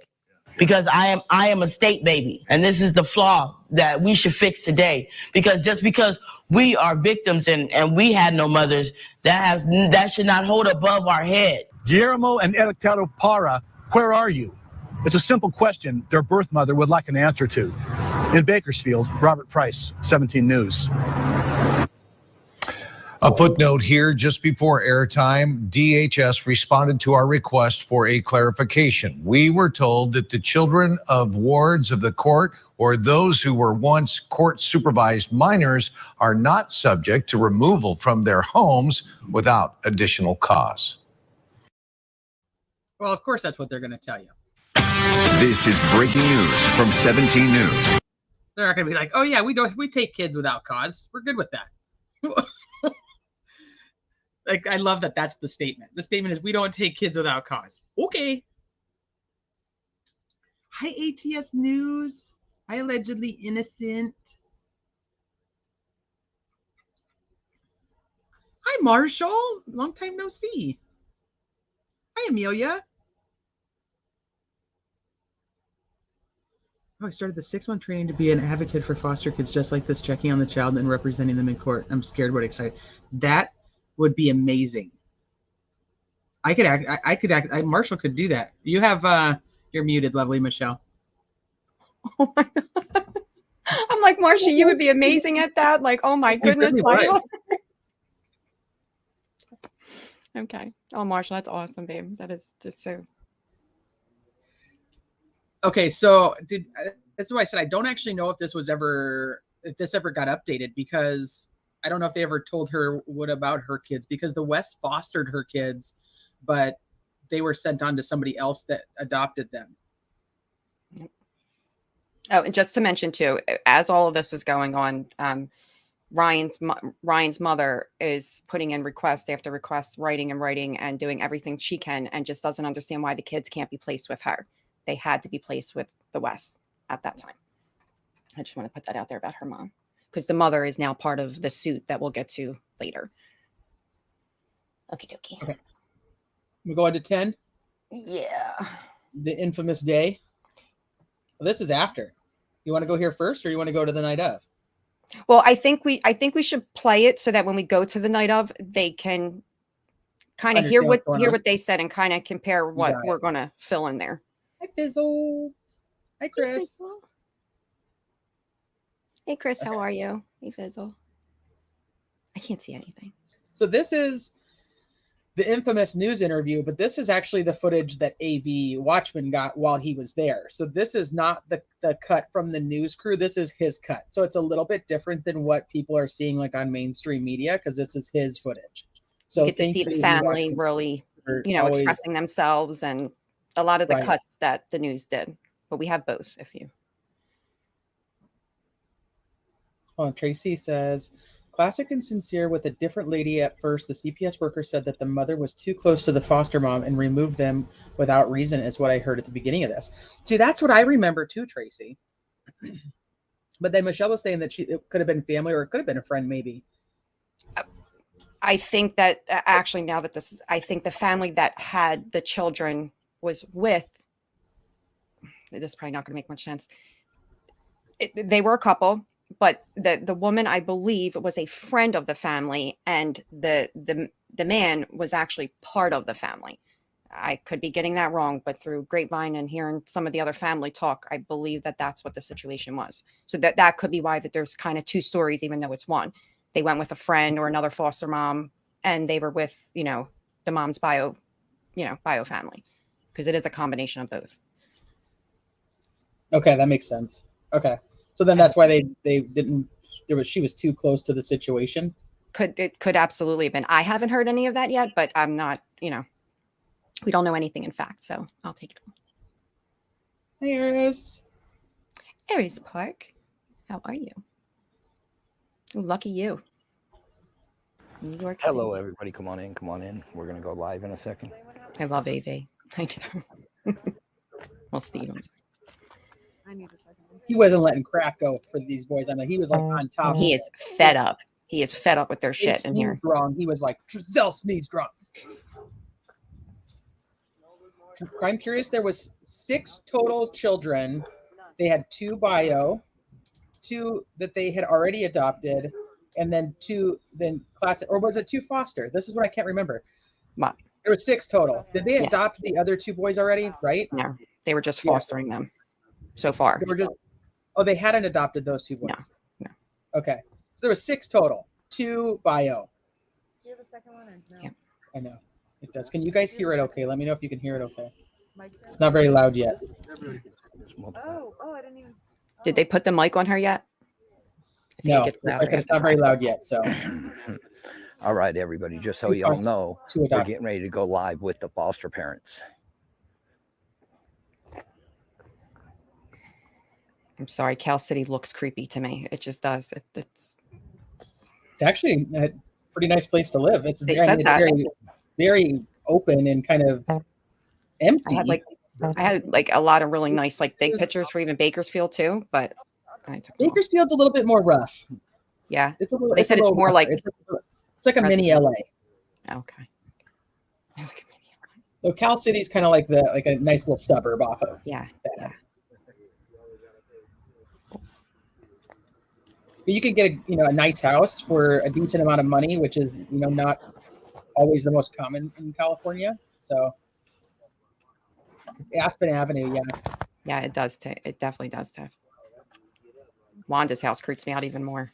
Because I am a state baby. And this is the flaw that we should fix today. Because just because we are victims and we had no mothers, that should not hold above our head. Guillermo and Eleuterio Parra, where are you? It's a simple question their birth mother would like an answer to. In Bakersfield, Robert Price, 17 News. A footnote here, just before airtime, DHS responded to our request for a clarification. We were told that the children of wards of the court or those who were once court-supervised minors are not subject to removal from their homes without additional cause. Well, of course, that's what they're going to tell you. This is breaking news from 17 News. They're not going to be like, oh, yeah, we take kids without cause. We're good with that. Like, I love that that's the statement. The statement is we don't take kids without cause. Okay. Hi, ATS News. Hi, allegedly innocent. Hi, Marshall. Long time no see. Hi, Amelia. Oh, I started the 6-month training to be an advocate for foster kids just like this, checking on the child and representing them in court. I'm scared but excited. That would be amazing. I could act. Marshall could do that. You have, you're muted, lovely Michelle. Oh my God. I'm like, Marcia, you would be amazing at that. Like, oh my goodness. Okay. Oh, Marshall, that's awesome, babe. That is just so. Okay, so that's why I said I don't actually know if this ever got updated, because I don't know if they ever told her what about her kids, because the West fostered her kids, but they were sent on to somebody else that adopted them. Oh, and just to mention too, as all of this is going on, Ryan's mother is putting in request after request, writing and doing everything she can, and just doesn't understand why the kids can't be placed with her. They had to be placed with the West at that time. I just want to put that out there about her mom, because the mother is now part of the suit that we'll get to later. Okie dokie. Okay. We go on to 10? Yeah. The infamous day. Well, this is after. You want to go here first, or you want to go to the night of? Well, I think we should play it so that when we go to the night of, they can kind of hear Understand what's going on? what they said and kind of compare what got it. we're gonna fill in there. Hi, Fizzle. Hi, Chris. Hey, Chris, how are you? Hey, Fizzle. I can't see anything. So this is the infamous news interview, but this is actually the footage that AV Watchman got while he was there. So this is not the cut from the news crew. This is his cut. So it's a little bit different than what people are seeing like on mainstream media, because this is his footage. So You get to see the family really, expressing themselves, and a lot of the cuts that the news did. But we have both if you. Oh, Tracy says, classic and sincere with a different lady at first. The CPS worker said that the mother was too close to the foster mom and removed them without reason, is what I heard at the beginning of this. See, that's what I remember too, Tracy. But then Michelle was saying that it could have been family, or it could have been a friend maybe. I think that actually, now that this is, I think the family that had the children was with, this is probably not going to make much sense. They were a couple. But the woman, I believe, was a friend of the family, and the man was actually part of the family. I could be getting that wrong, but through grapevine and hearing some of the other family talk, I believe that that's what the situation was. So that could be why that there's kind of two stories, even though it's one. They went with a friend or another foster mom, and they were with, the mom's bio family, because it is a combination of both. Okay, that makes sense. Okay. So then that's why they didn't, she was too close to the situation. It could absolutely have been. I haven't heard any of that yet, but I'm not, we don't know anything in fact, so I'll take it. Hey, Aries. Aries Park, how are you? Ooh, lucky you. New York City. Hello, everybody. Come on in. We're going to go live in a second. I love AV. I do. Well, Steve. He wasn't letting crap go for these boys. I mean, he was like on top. He is fed up. He is fed up with their shit in here. Wrong. He was like, Giselle sneezed wrong. I'm curious. There was 6 total children. They had 2 bio, 2 that they had already adopted, and then 2 classic, or was it 2 foster? This is what I can't remember. What? There were 6 total. Did they adopt the other 2 boys already? Right? No, they were just fostering them so far. They were just. Oh, they hadn't adopted those 2 boys. No. Okay, so there were 6 total. 2 bio. Do you have a second one or no? Yeah. I know it does. Can you guys hear it? Okay, let me know if you can hear it. Okay. It's not very loud yet. I didn't even. Did they put the mic on her yet? No, it's not very loud yet. So. All right, everybody. Just so y'all know, we're getting ready to go live with the foster parents. I'm sorry, Cal City looks creepy to me. It just does. It's actually a pretty nice place to live. It's very, very open and kind of empty. I had a lot of really nice big pictures for even Bakersfield too, but Bakersfield's a little bit more rough. Yeah, it's a little. They said it's more like it's like a mini LA. Okay. So Cal City's kind of like a nice little suburb off of. Yeah. You could get a nice house for a decent amount of money, which is not always the most common in California. So it's Aspen Avenue, yeah. Yeah, it does. It definitely does, Tiff. Wanda's house creeps me out even more.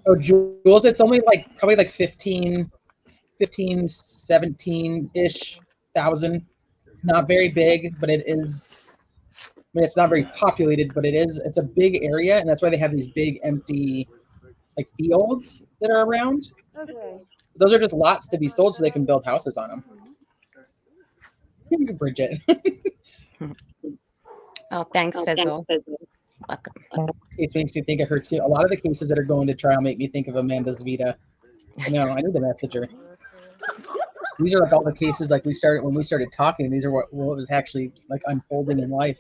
Oh, Jules, it's only probably 15, 17-ish thousand. It's not very big, but it is. I mean, it's not very populated, but it's a big area, and that's why they have these big empty fields that are around. Okay. Those are just lots to be sold so they can build houses on them. Bridget. Oh, thanks, Fizzle. Welcome. It makes me think of her too. A lot of the cases that are going to trial make me think of Amanda Zvita. I know, I need to message her. These are all the cases when we started talking. These are what was actually unfolding in life.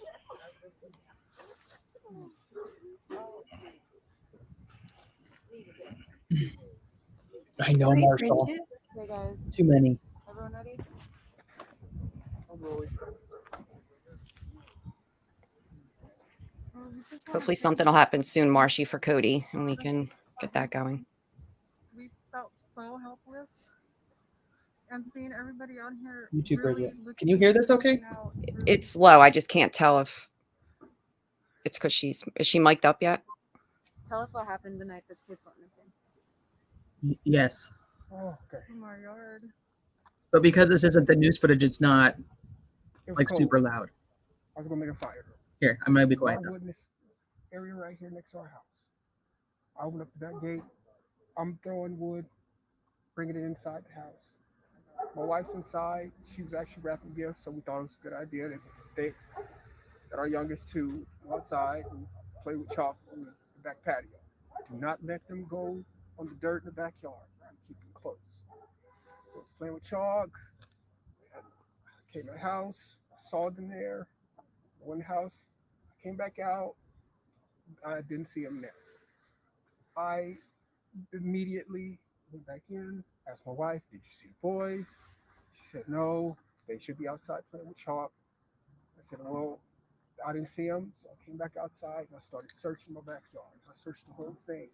I know, Hey, Marshall. Bridget. Hey guys. Too many. Everyone ready? Hopefully something will happen soon, Marshy, for Cody, and we can get that going. We felt so helpless, and seeing everybody on here. You too, really Bridget. Can you hear this okay? It's low. I just can't tell if it's because is she mic'd up yet? Tell us what happened the night the kids went missing. Yes. Oh, okay. From our yard. But because this isn't the news footage, it's not like cold. super loud. I was gonna make a fire. Here, I'm gonna be A lot quiet. of wood in this area right here next to our house. I open up the back gate. I'm throwing wood, bringing it inside the house. My wife's inside. She was actually wrapping gifts, so we thought it was a good idea that our youngest two go outside and play with chalk on the back patio. Do not let them go on the dirt in the backyard. Keep them close. So I was playing with chalk. I came to the house. I saw them there. I went in the house. I came back out. I didn't see them there. I immediately went back in, asked my wife, "Did you see the boys?" She said, "No, they should be outside playing with chalk." I said, "Well, I didn't see them." So I came back outside and I started searching my backyard. I searched the whole thing.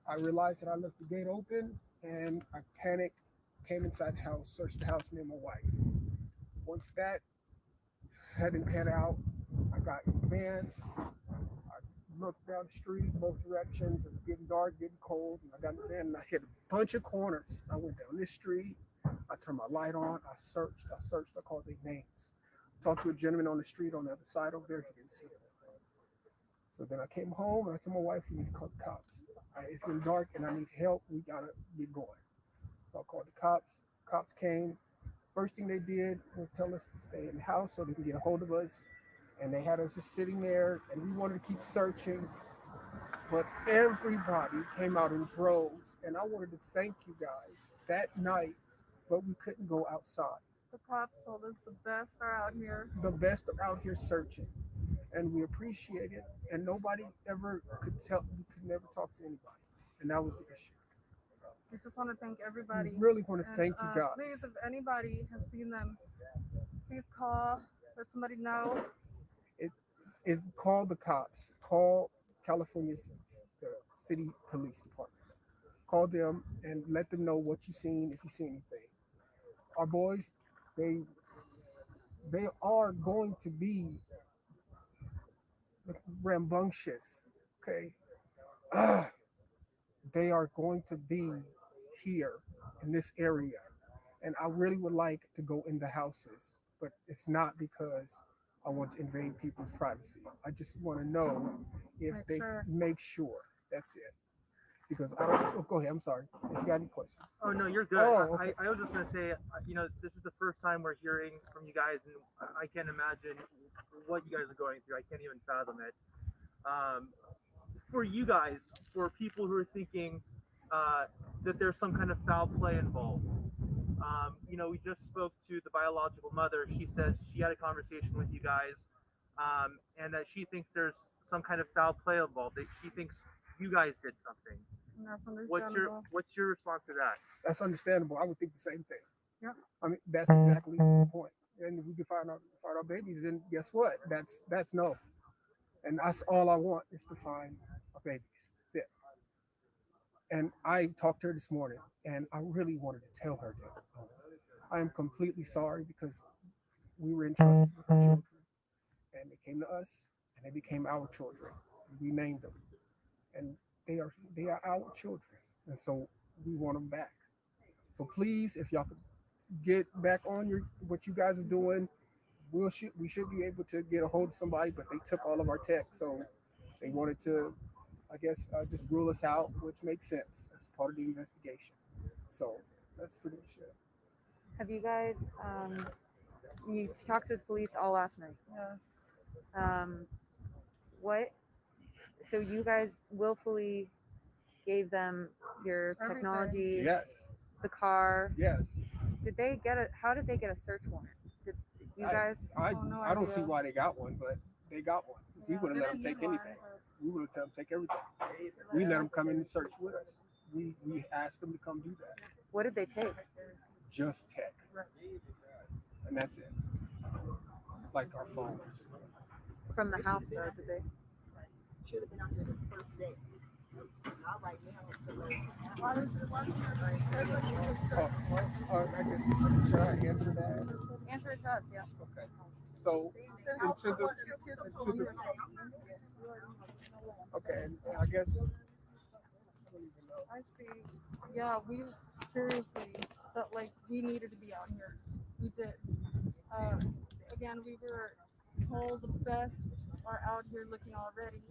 I realized that I left the gate open and I panicked, came inside the house, searched the house, me and my wife. Once that hadn't pan out, I got in the van. I looked down the street, both directions. It was getting dark, getting cold. And I got in the van and I hit a bunch of corners. I went down this street. I turned my light on. I searched. I called their names. Talked to a gentleman on the street on the other side over there. He didn't see them. So then I came home and I told my wife, "We need to call the cops. It's getting dark and I need help. We gotta get going." So I called the cops. Cops came. First thing they did was tell us to stay in the house so they can get a hold of us. And they had us just sitting there and we wanted to keep searching. But everybody came out in droves. And I wanted to thank you guys that night, but we couldn't go outside. The cops told us the best are out here. The best are out here searching. And we appreciate it. And nobody ever could tell, we could never talk to anybody. And that was the issue. We just want to thank everybody. We really want to thank you guys. Please, if anybody has seen them, please call, let somebody know. Call the cops. Call California the City Police Department. Call them and let them know what you've seen, if you see anything. Our boys, they are going to be rambunctious, okay? They are going to be here in this area. And I really would like to go in the houses, but it's not because I want to invade people's privacy. I just want to know if they make sure. That's it. Because I don't. Go ahead. I'm sorry. If you got any questions. Oh no, you're good. Okay. I was just gonna say, this is the first time we're hearing from you guys, and I can't imagine what you guys are going through. I can't even fathom it. For you guys, for people who are thinking that there's some kind of foul play involved, we just spoke to the biological mother. She says she had a conversation with you guys, and that she thinks there's some kind of foul play involved. That she thinks you guys did something. What's your response to that? That's understandable. I would think the same thing. Yeah. I mean, that's exactly the point. And if we can find our babies, then guess what? That's no. And that's all I want is to find our babies. That's it. And I talked to her this morning, and I really wanted to tell her that I am completely sorry because we were entrusted with our children, and they came to us, and they became our children. We named them, and they are our children, and so we want them back. So please, if y'all could get back on what you guys are doing, we should be able to get a hold of somebody, but they took all of our tech, so they wanted to, I guess, just rule us out, which makes sense. That's part of the investigation. So that's pretty much it. Have you guys, you talked to the police all last night? Yes. So you guys willfully gave them your technology? Yes. The car? Yes. How did they get a search warrant? Did you guys? I don't see why they got one, but they got one. We wouldn't let them take anything. We would have let them take everything. We let them come in and search with us. we asked them to come do that. What did they take? Just tech, and that's it. Like our phones. From the house, though, did they? I guess, should I answer that? Answer it to us, yeah. Okay. So into the okay, and I guess I don't even know. I see. Yeah, we seriously felt like we needed to be out here. We did. Again, we were told the best are out here looking already.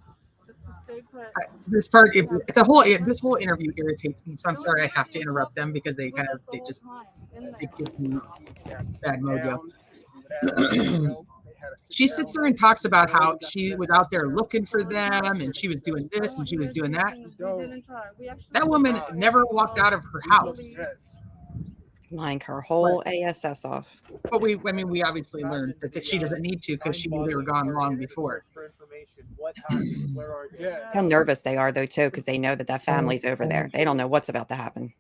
Just to stay put. This part, this whole interview irritates me. So I'm sorry I have to interrupt them because they give me bad mojo. She sits there and talks about how she was out there looking for them and she was doing this and she was doing that. That woman never walked out of her house. Lying her whole ass off. But we obviously learned that she doesn't need to because she knew they were gone long before. How nervous they are though too, because they know that family's over there. They don't know what's about to happen.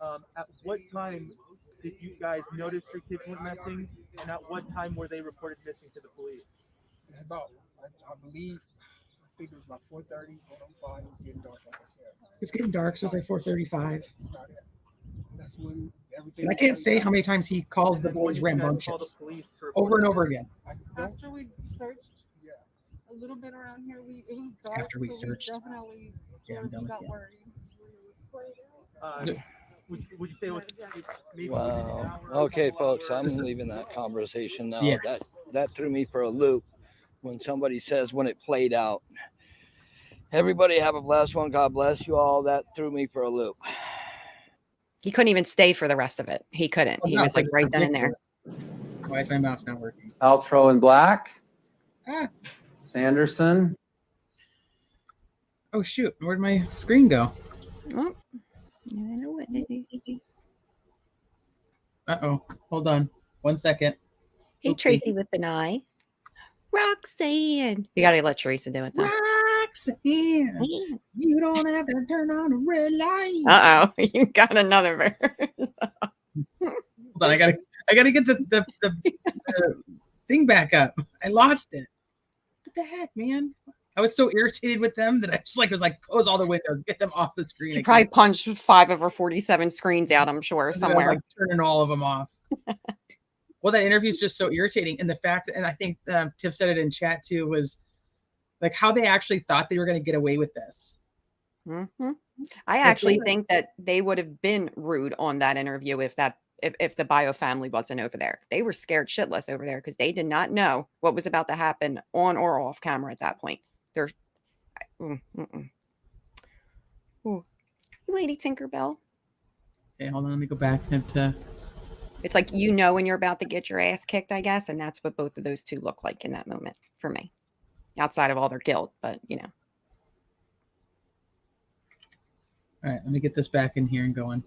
At what time did you guys notice your kids went missing, and at what time were they reported missing to the police? It's about, I believe, I think it was about 4:30, 4:05. It was getting dark, like I said. It's getting dark, so it's like 4:35. That's when everything. And I can't say how many times he calls the boys rambunctious over and over again. After we searched a little bit around here, it was dark. After we searched. Definitely I'm done with got you. worried. Would you say it was maybe Wow. Okay, folks, I'm leaving that conversation now. Yeah. That threw me for a loop when somebody says when it played out. Everybody have a blessed one. God bless you all. That threw me for a loop. He couldn't even stay for the rest of it. He couldn't. He was like right then and there. Why is my mouse not working? Outro in black. Ah. Sanderson. Oh shoot! Where'd my screen go? Oh. Uh-oh. Hold on. 1 second. Hey, Oopsie. Tracy with an eye. Roxanne. You gotta let Teresa do it though. Roxanne, you don't have to turn on a red light. Uh-oh. You got another verse. Hold on, I gotta get the thing back up. I lost it. What the heck, man? I was so irritated with them that I just was like, close all the windows, get them off the screen. You probably punched 5 of her 47 screens out, I'm sure, somewhere. I was, turning all of them off. Well, that interview is just so irritating. And the fact, and I think Tiff said it in chat too, was like how they actually thought they were going to get away with this. Mm-hmm. I actually think that they would have been rude on that interview if the bio family wasn't over there. They were scared shitless over there because they did not know what was about to happen on or off camera at that point. They're, Ooh. Lady Tinkerbell. Okay, hold on. Let me go back into. It's like, you know, when you're about to get your ass kicked, I guess. And that's what both of those two look like in that moment for me. Outside of all their guilt, but you know. All right, let me get this back in here and going.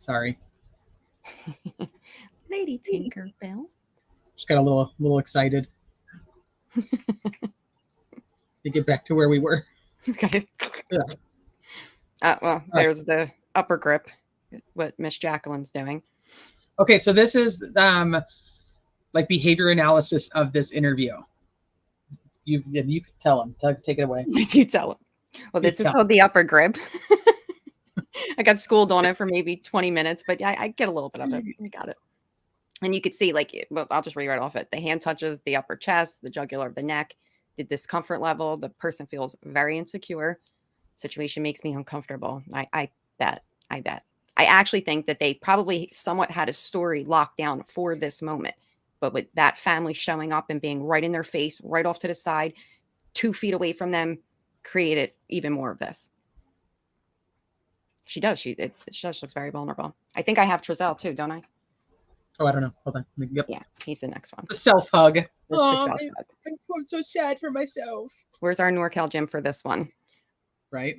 Sorry. Lady Tinkerbell. Just got a little excited. To get back to where we were. Okay. Yeah. Well, there's the upper grip, what Miss Jacqueline's doing. Okay, so this is like behavior analysis of this interview. You can tell him. Take it away. You tell him. Well, this is called the upper grip. I got schooled on it for maybe 20 minutes, but I get a little bit of it. I got it. And you could see, like, well, I'll just read right off it. The hand touches the upper chest, the jugular of the neck, the discomfort level. The person feels very insecure. Situation makes me uncomfortable. I bet. I actually think that they probably somewhat had a story locked down for this moment. But with that family showing up and being right in their face, right off to the side, 2 feet away from them, created even more of this. She does. It just looks very vulnerable. I think I have Trezell too, don't I? Oh, I don't know. Hold on. Yep. Yeah, he's the next one. The self-hug. Oh, I'm so sad for myself. Where's our NorCal Jim for this one? Right.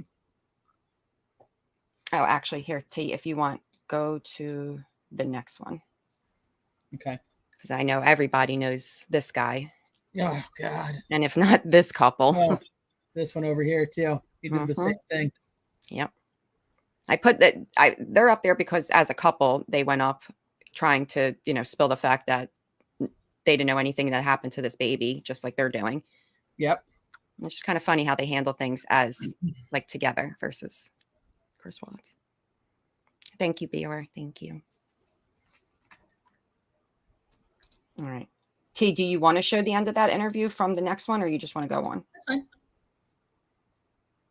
Oh, actually, here, T, if you want, go to the next one. Okay. Because I know everybody knows this guy. Oh, God. And if not this couple. Oh, this one over here, too. He did the same thing. Yep. I put that they're up there because as a couple, they went up trying to, spill the fact that they didn't know anything that happened to this baby, just like they're doing. Yep. It's just kind of funny how they handle things as like together versus crosswalks. Thank you, BR. Thank you. All right. T, do you want to show the end of that interview from the next one, or you just want to go on? That's fine.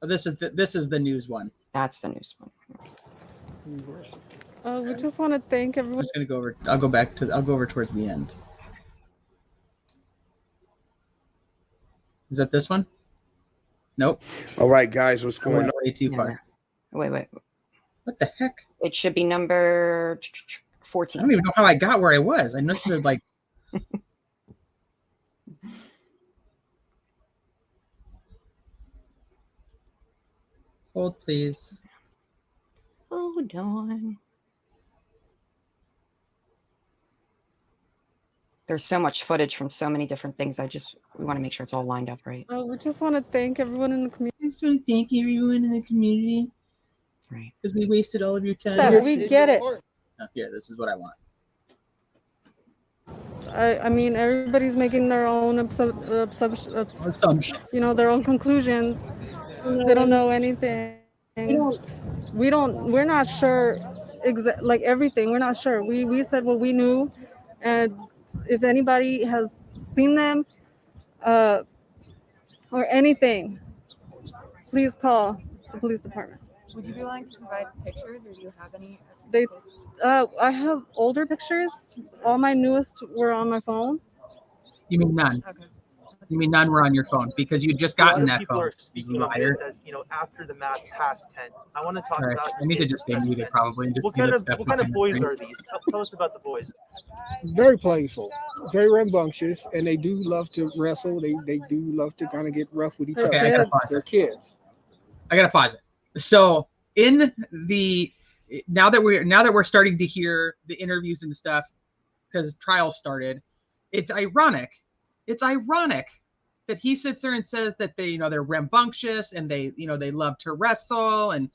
Oh, this is the news one. That's the news one. We just want to thank everyone. I'm just gonna go over. I'll go over towards the end. Is that this one? Nope. All right, guys, what's going on? Way too far. Wait. What the heck? It should be number 14. I don't even know how I got where I was. I must have like. Hold, please. Hold on. There's so much footage from so many different things. We want to make sure it's all lined up right. We just want to thank everyone in the community. Just want to thank everyone in the community. Right. Because we wasted all of your time. We get it. Oh, here, this is what I want. I mean, everybody's making their own assumption. Their own conclusions. They don't know anything. We're not sure like everything. We're not sure. We said what we knew, and if anybody has seen them or anything, please call the police department. Would you be willing to provide pictures, or do you have any? I have older pictures. All my newest were on my phone. You mean none? Okay. You mean none were on your phone because you just gotten that people phone. are speaking of this as, after the math past tense. I want to talk Sorry, about. I need to just stay muted probably and just What see kind the of stuff what kind of behind the boys screen. are these? Tell us about the boys. Very playful, very rambunctious, and they do love to wrestle. They do love to kind of get rough with each other. Okay, I gotta pause They're it. kids. I gotta pause it. So now that we're starting to hear the interviews and stuff because trials started, it's ironic that he sits there and says that they're rambunctious and they love to wrestle and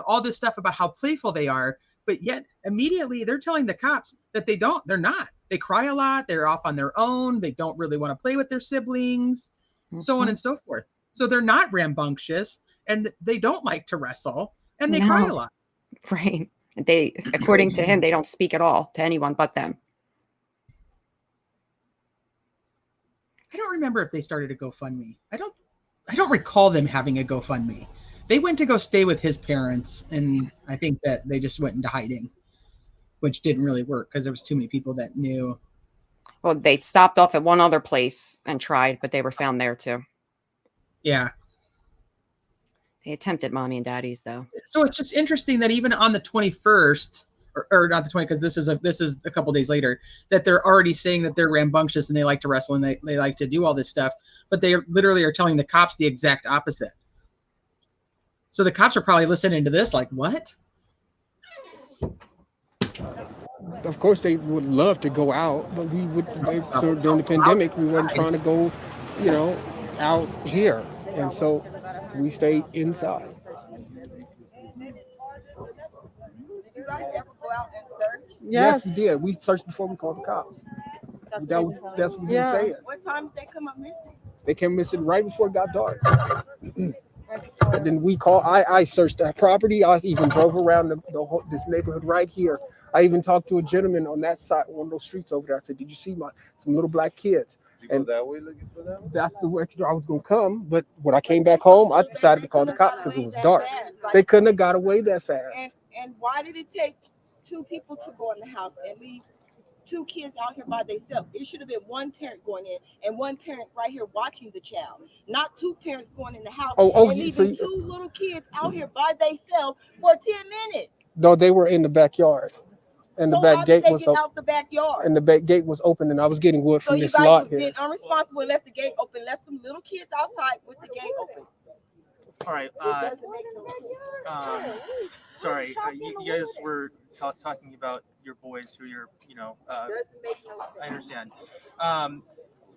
all this stuff about how playful they are, but yet immediately they're telling the cops that they're not. They cry a lot, they're off on their own, they don't really want to play with their siblings, so on and so forth. So they're not rambunctious and they don't like to wrestle and they cry a lot. Right. They, according to him, they don't speak at all to anyone but them. I don't remember if they started a GoFundMe. I don't recall them having a GoFundMe. They went to go stay with his parents, and I think that they just went into hiding, which didn't really work because there was too many people that knew. Well, they stopped off at one other place and tried, but they were found there too. Yeah. They attempted mommy and daddy's though. So it's just interesting that even on the 21st, or not the 20th, because this is a couple days later, that they're already saying that they're rambunctious and they like to wrestle and they like to do all this stuff, but they literally are telling the cops the exact opposite. So the cops are probably listening to this like, what? Of course, they would love to go out, but so during the pandemic, we weren't trying to go, out here, and so we stayed inside. Yes, we did. We searched before we called the cops. That's what we were saying. What time did they come up missing? They came missing right before it got dark. And then we called. I searched that property. I even drove around this neighborhood right here. I even talked to a gentleman on that side, one of those streets over there. I said, "Did you see some little black kids?" You go that way looking for them? That's the way I was gonna come. But when I came back home, I decided to call the cops because it was dark. They couldn't have got away that fast. And why did it take two people to go in the house and leave two kids out here by themselves? It should have been one parent going in and one parent right here watching the child, not two parents going in the house and leaving two little kids out here by themselves for 10 minutes. No, they were in the backyard, and the back gate was open. Out the backyard. And the back gate was open, and I was getting wood from this lot here. So you guys here. been unresponsible and left the gate open, left some little kids outside with the gate open. All right. Sorry, you guys were talking about your boys who you're, I understand.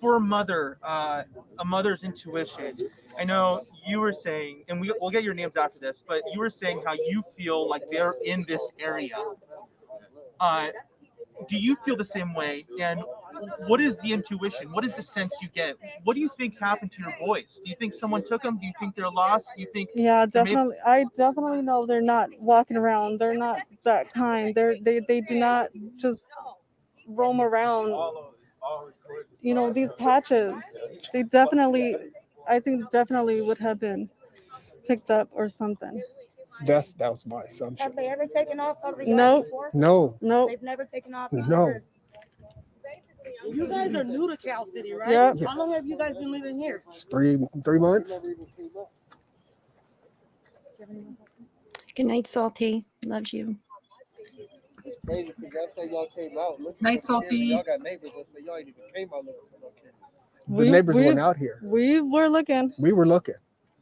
for a mother's intuition. I know you were saying, and we'll get your names after this, but you were saying how you feel like they're in this area. Do you feel the same way? And what is the intuition? What is the sense you get? What do you think happened to your boys? Do you think someone took them? Do you think they're lost? Do you think? Yeah, definitely. I definitely know they're not walking around. They're not that kind. They do not just roam around. You know, these patches. They definitely, I think definitely would have been picked up or something. That was my assumption. Have they ever taken off of the yard Nope. before? No. Nope. They've never taken off. No. You guys are new to Cal City, right? Yep. How long have you guys been living here? It's 3 months. Good night, Salty. Loves you. Night, Salty. Y'all got neighbors that say y'all ain't even came out looking for no kids. The neighbors weren't out here. We were looking. We were looking.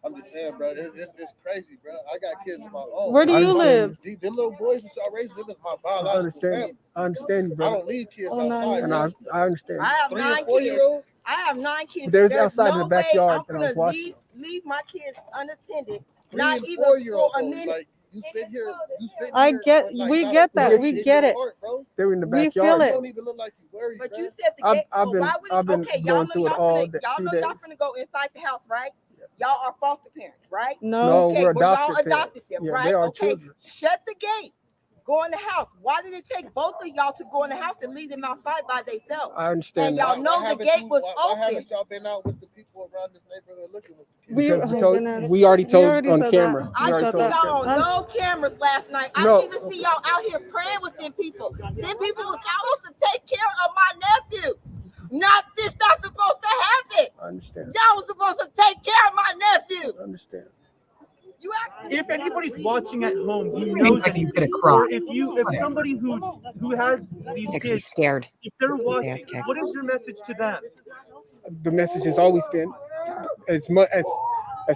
I'm just saying, bro, it's crazy, bro. I got kids of my own. Where do you live? Them little boys that y'all raising, them is my biological family. I understand you, I bro. don't leave kids outside. And I understand. I have 9 kids. I have 9 kids. There's There's outside in no the backyard way that I I'm was gonna watching. leave my kids unattended. 3 Not and even 4-year-old for a folks, minute. like, you sit here. We get that. We get it. They were in the We backyard. feel it. You don't even look like you worried. But you said the gate. I've been okay, y'all going know through it y'all all finna, y'all few know days. y'all finna go inside the house, right? Y'all are foster parents, right? No. Okay, we're well, y'all adopted adopted parents. them, Yeah, right? they are Okay, children. shut the gate. Go in the house. Why did it take both of y'all to go in the house and leave them outside by themselves? I understand And that. y'all know the gate was Why open. haven't y'all been out with the people around this neighborhood looking with the kids? Because we already told on said camera. I We already didn't see told y'all on no cameras last night. I No. didn't even see y'all out here praying with them people. Them people was supposed to take care of my nephew. Not supposed to happen. I understand. Y'all was supposed to take care of my nephew. I understand. If anybody's watching at home, who He knows thinks like he's anything, gonna cry. or if somebody who has these Yeah, 'cause kids, he's scared. if they're watching, Ass kicked. what is your message to them? The message has always been as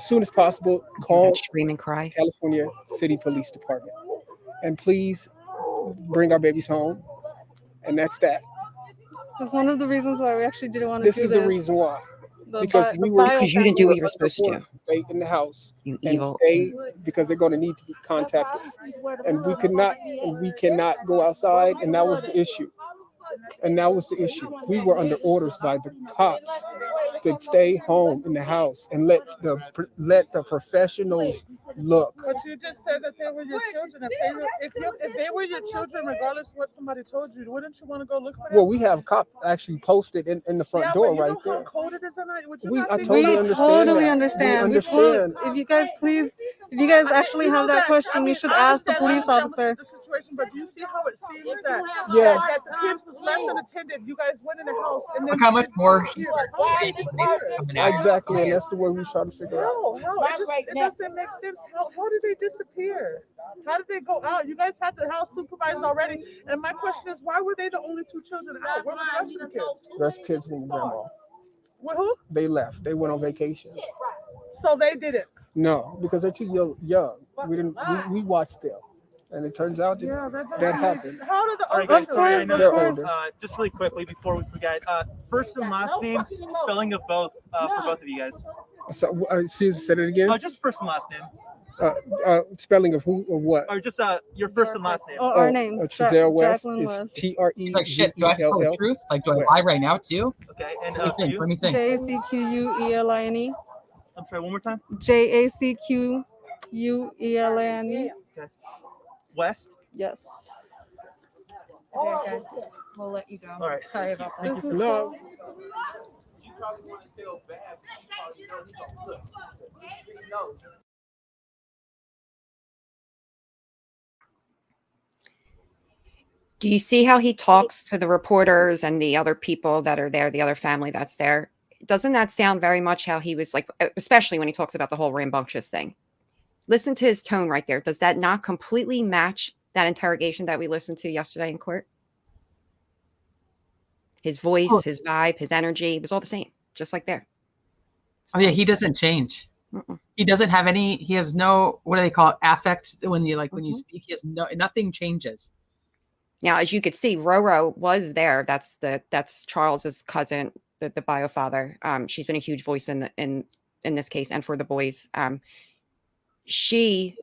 soon as possible, call Scream and cry. California City Police Department. And please bring our babies home. And that's that. That's one of the reasons why we actually didn't want to This do is the reason why. Because we were Because you didn't do what you were supposed to do. Stay in the house You and evil. stay because they're going to need to contact us, and we cannot go outside, and that was the issue. We were under orders by the cops to stay home in the house and let the professionals look. But you just said that they were your children. If they were your children, regardless of what somebody told you, wouldn't you want to go look for them? Well, we have cops actually posted in the front door but right you know there. how cold it is at night? Would you We not think totally about it? totally understand. understand. We We totally, understand. if you guys please, if you guys actually You know have that question, you should ask the police officer. The situation, but do you see how it seems that, Yes. that the kids was left unattended? You guys went in the house and then Look how much more she disappeared. escaped when they started coming out. Exactly, and that's the way we try to figure out. No, it doesn't make sense. How did they disappear? How did they go out? You guys had the house supervised already. And my question is, why were they the only 2 children out? Where were the rest of the kids? The rest of the kids were with grandma. With who? They left. They went on vacation. So they did it. No, because they're too young. We didn't. We watched them, and it turns out that happened. How did the All right, guys, sorry, I know They're that, older. just really quickly before we forget, first and last name, spelling of both for both of you guys. So, Susan, said it again. Just first and last name. Spelling of who or what? Or just your first and last name. Our names. Giselle West Jacqueline is West. TRE. He's like, shit, do I have to tell the truth? Like, do I lie right now too? Okay, and Let me think. Let me think. JACQUELINE. I'm sorry, one more time. JACQUELINE. Okay. West. Yes. Okay, guys, we'll let you go. All right. Sorry about that. This is No. Do you see how he talks to the reporters and the other people that are there, the other family that's there? Doesn't that sound very much how he was like, especially when he talks about the whole rambunctious thing? Listen to his tone right there. Does that not completely match that interrogation that we listened to yesterday in court? His voice, his vibe, his energy, it was all the same, just like there. Oh yeah, he doesn't change. He doesn't have any. He has no. What do they call it? Affect when you when you speak. He has nothing changes. Now, as you could see, Roro was there. That's Charles's cousin, the bio father. She's been a huge voice in this case and for the boys. She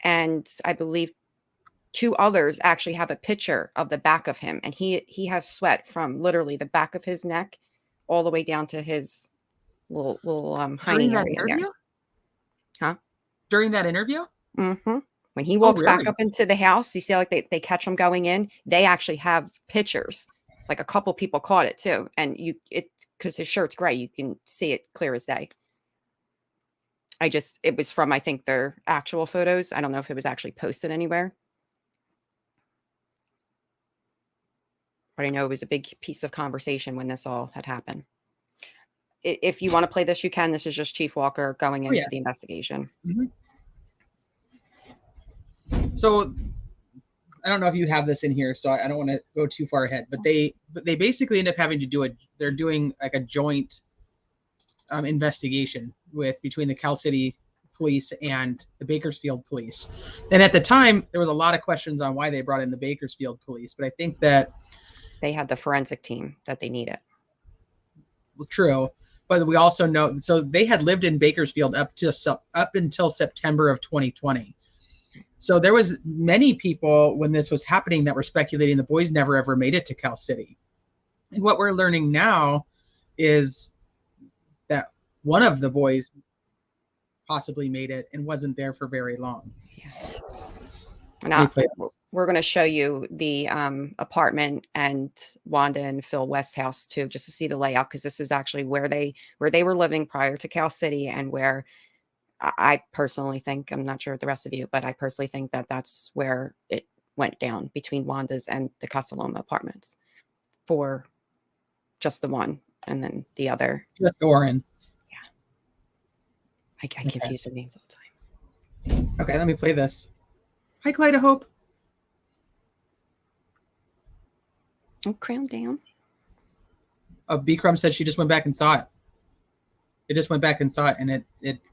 and I believe 2 others actually have a picture of the back of him, and he has sweat from literally the back of his neck all the way down to his little During hiney that area interview? there. Huh? During that interview? Mm-hmm. When he walks back really? up into the house, you see like they catch him going in. They actually have pictures. Like a couple people caught it too, and because his shirt's gray, you can see it clear as day. It was from I think their actual photos. I don't know if it was actually posted anywhere. But I know it was a big piece of conversation when this all had happened. If you want to play this, you can. This is just Chief Walker going into the investigation. Mm-hmm. So I don't know if you have this in here, so I don't want to go too far ahead. But they basically end up having to they're doing like a joint investigation between the Cal City Police and the Bakersfield Police. And at the time, there was a lot of questions on why they brought in the Bakersfield Police. But I think that they had the forensic team that they needed. True. But we also know, so they had lived in Bakersfield up until September of 2020. So there was many people when this was happening that were speculating the boys never ever made it to Cal City. And what we're learning now is that one of the boys possibly made it and wasn't there for very long. Now, we're going to show you the apartment and Wanda and Phil West house too, just to see the layout, because this is actually where they were living prior to Cal City, and where I personally think, I'm not sure of the rest of you, but I personally think that that's where it went down between Wanda's and the Casa Loma apartments for just the one, and then the other. Just Oren. Yeah. I confuse their names all the time. Okay, let me play this. Hi, Clyde, I hope. Oh, cram down. Bikram said she just went back and saw it. It just went back and saw it, and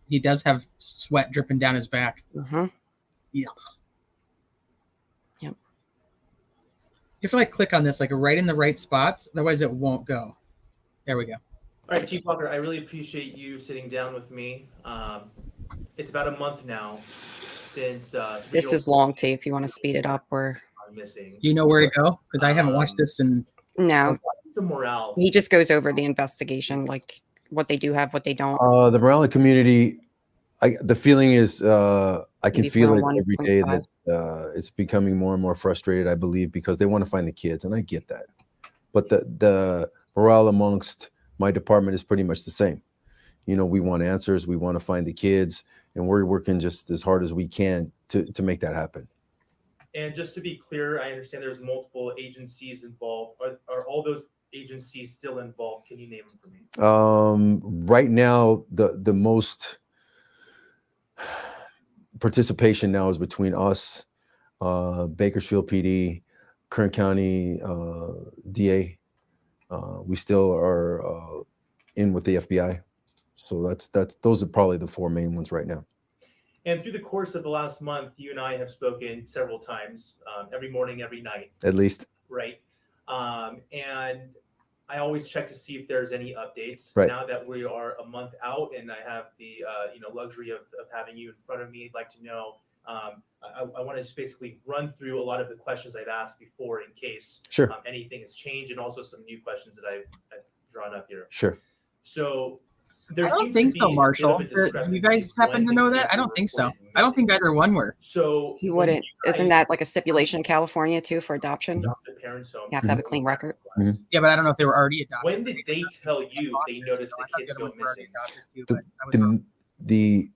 he does have sweat dripping down his back. Mm-hmm. Yeah. Yep. You have to like click on this like right in the right spots, otherwise it won't go. There we go. All right, Chief Walker, I really appreciate you sitting down with me. It's about a month now since this is long too. If you want to speed it up, or missing. You know where to go? Because I haven't watched this in. No. The morale. He just goes over the investigation, like what they do have, what they don't. The morale of the community, the feeling is, I can feel it every day that it's becoming more and more frustrated, I believe, because they want to find the kids, and I get that. But the morale amongst my department is pretty much the same. You know, we want answers, we want to find the kids, and we're working just as hard as we can to make that happen. And just to be clear, I understand there's multiple agencies involved. Are all those agencies still involved? Can you name them for me? Right now, the most participation now is between us, Bakersfield PD, Kern County DA. We still are in with the FBI. So those are probably the 4 main ones right now. And through the course of the last month, you and I have spoken several times, every morning, every night. At least. Right. And I always check to see if there's any updates. Right. Now that we are a month out and I have the luxury of having you in front of me, I'd like to know. I want to just basically run through a lot of the questions I've asked before in case anything has changed, and also some new questions that I've drawn up here. Sure. So I don't think so, Marshall. Do you guys happen to know that? I don't think so. I don't think either one were. So he wouldn't. Isn't that like a stipulation in California too for adoption? The parents' home. You have to have a clean record. Mm-hmm. Yeah, but I don't know if they were already adopted. When did they tell you they noticed the kids go missing? The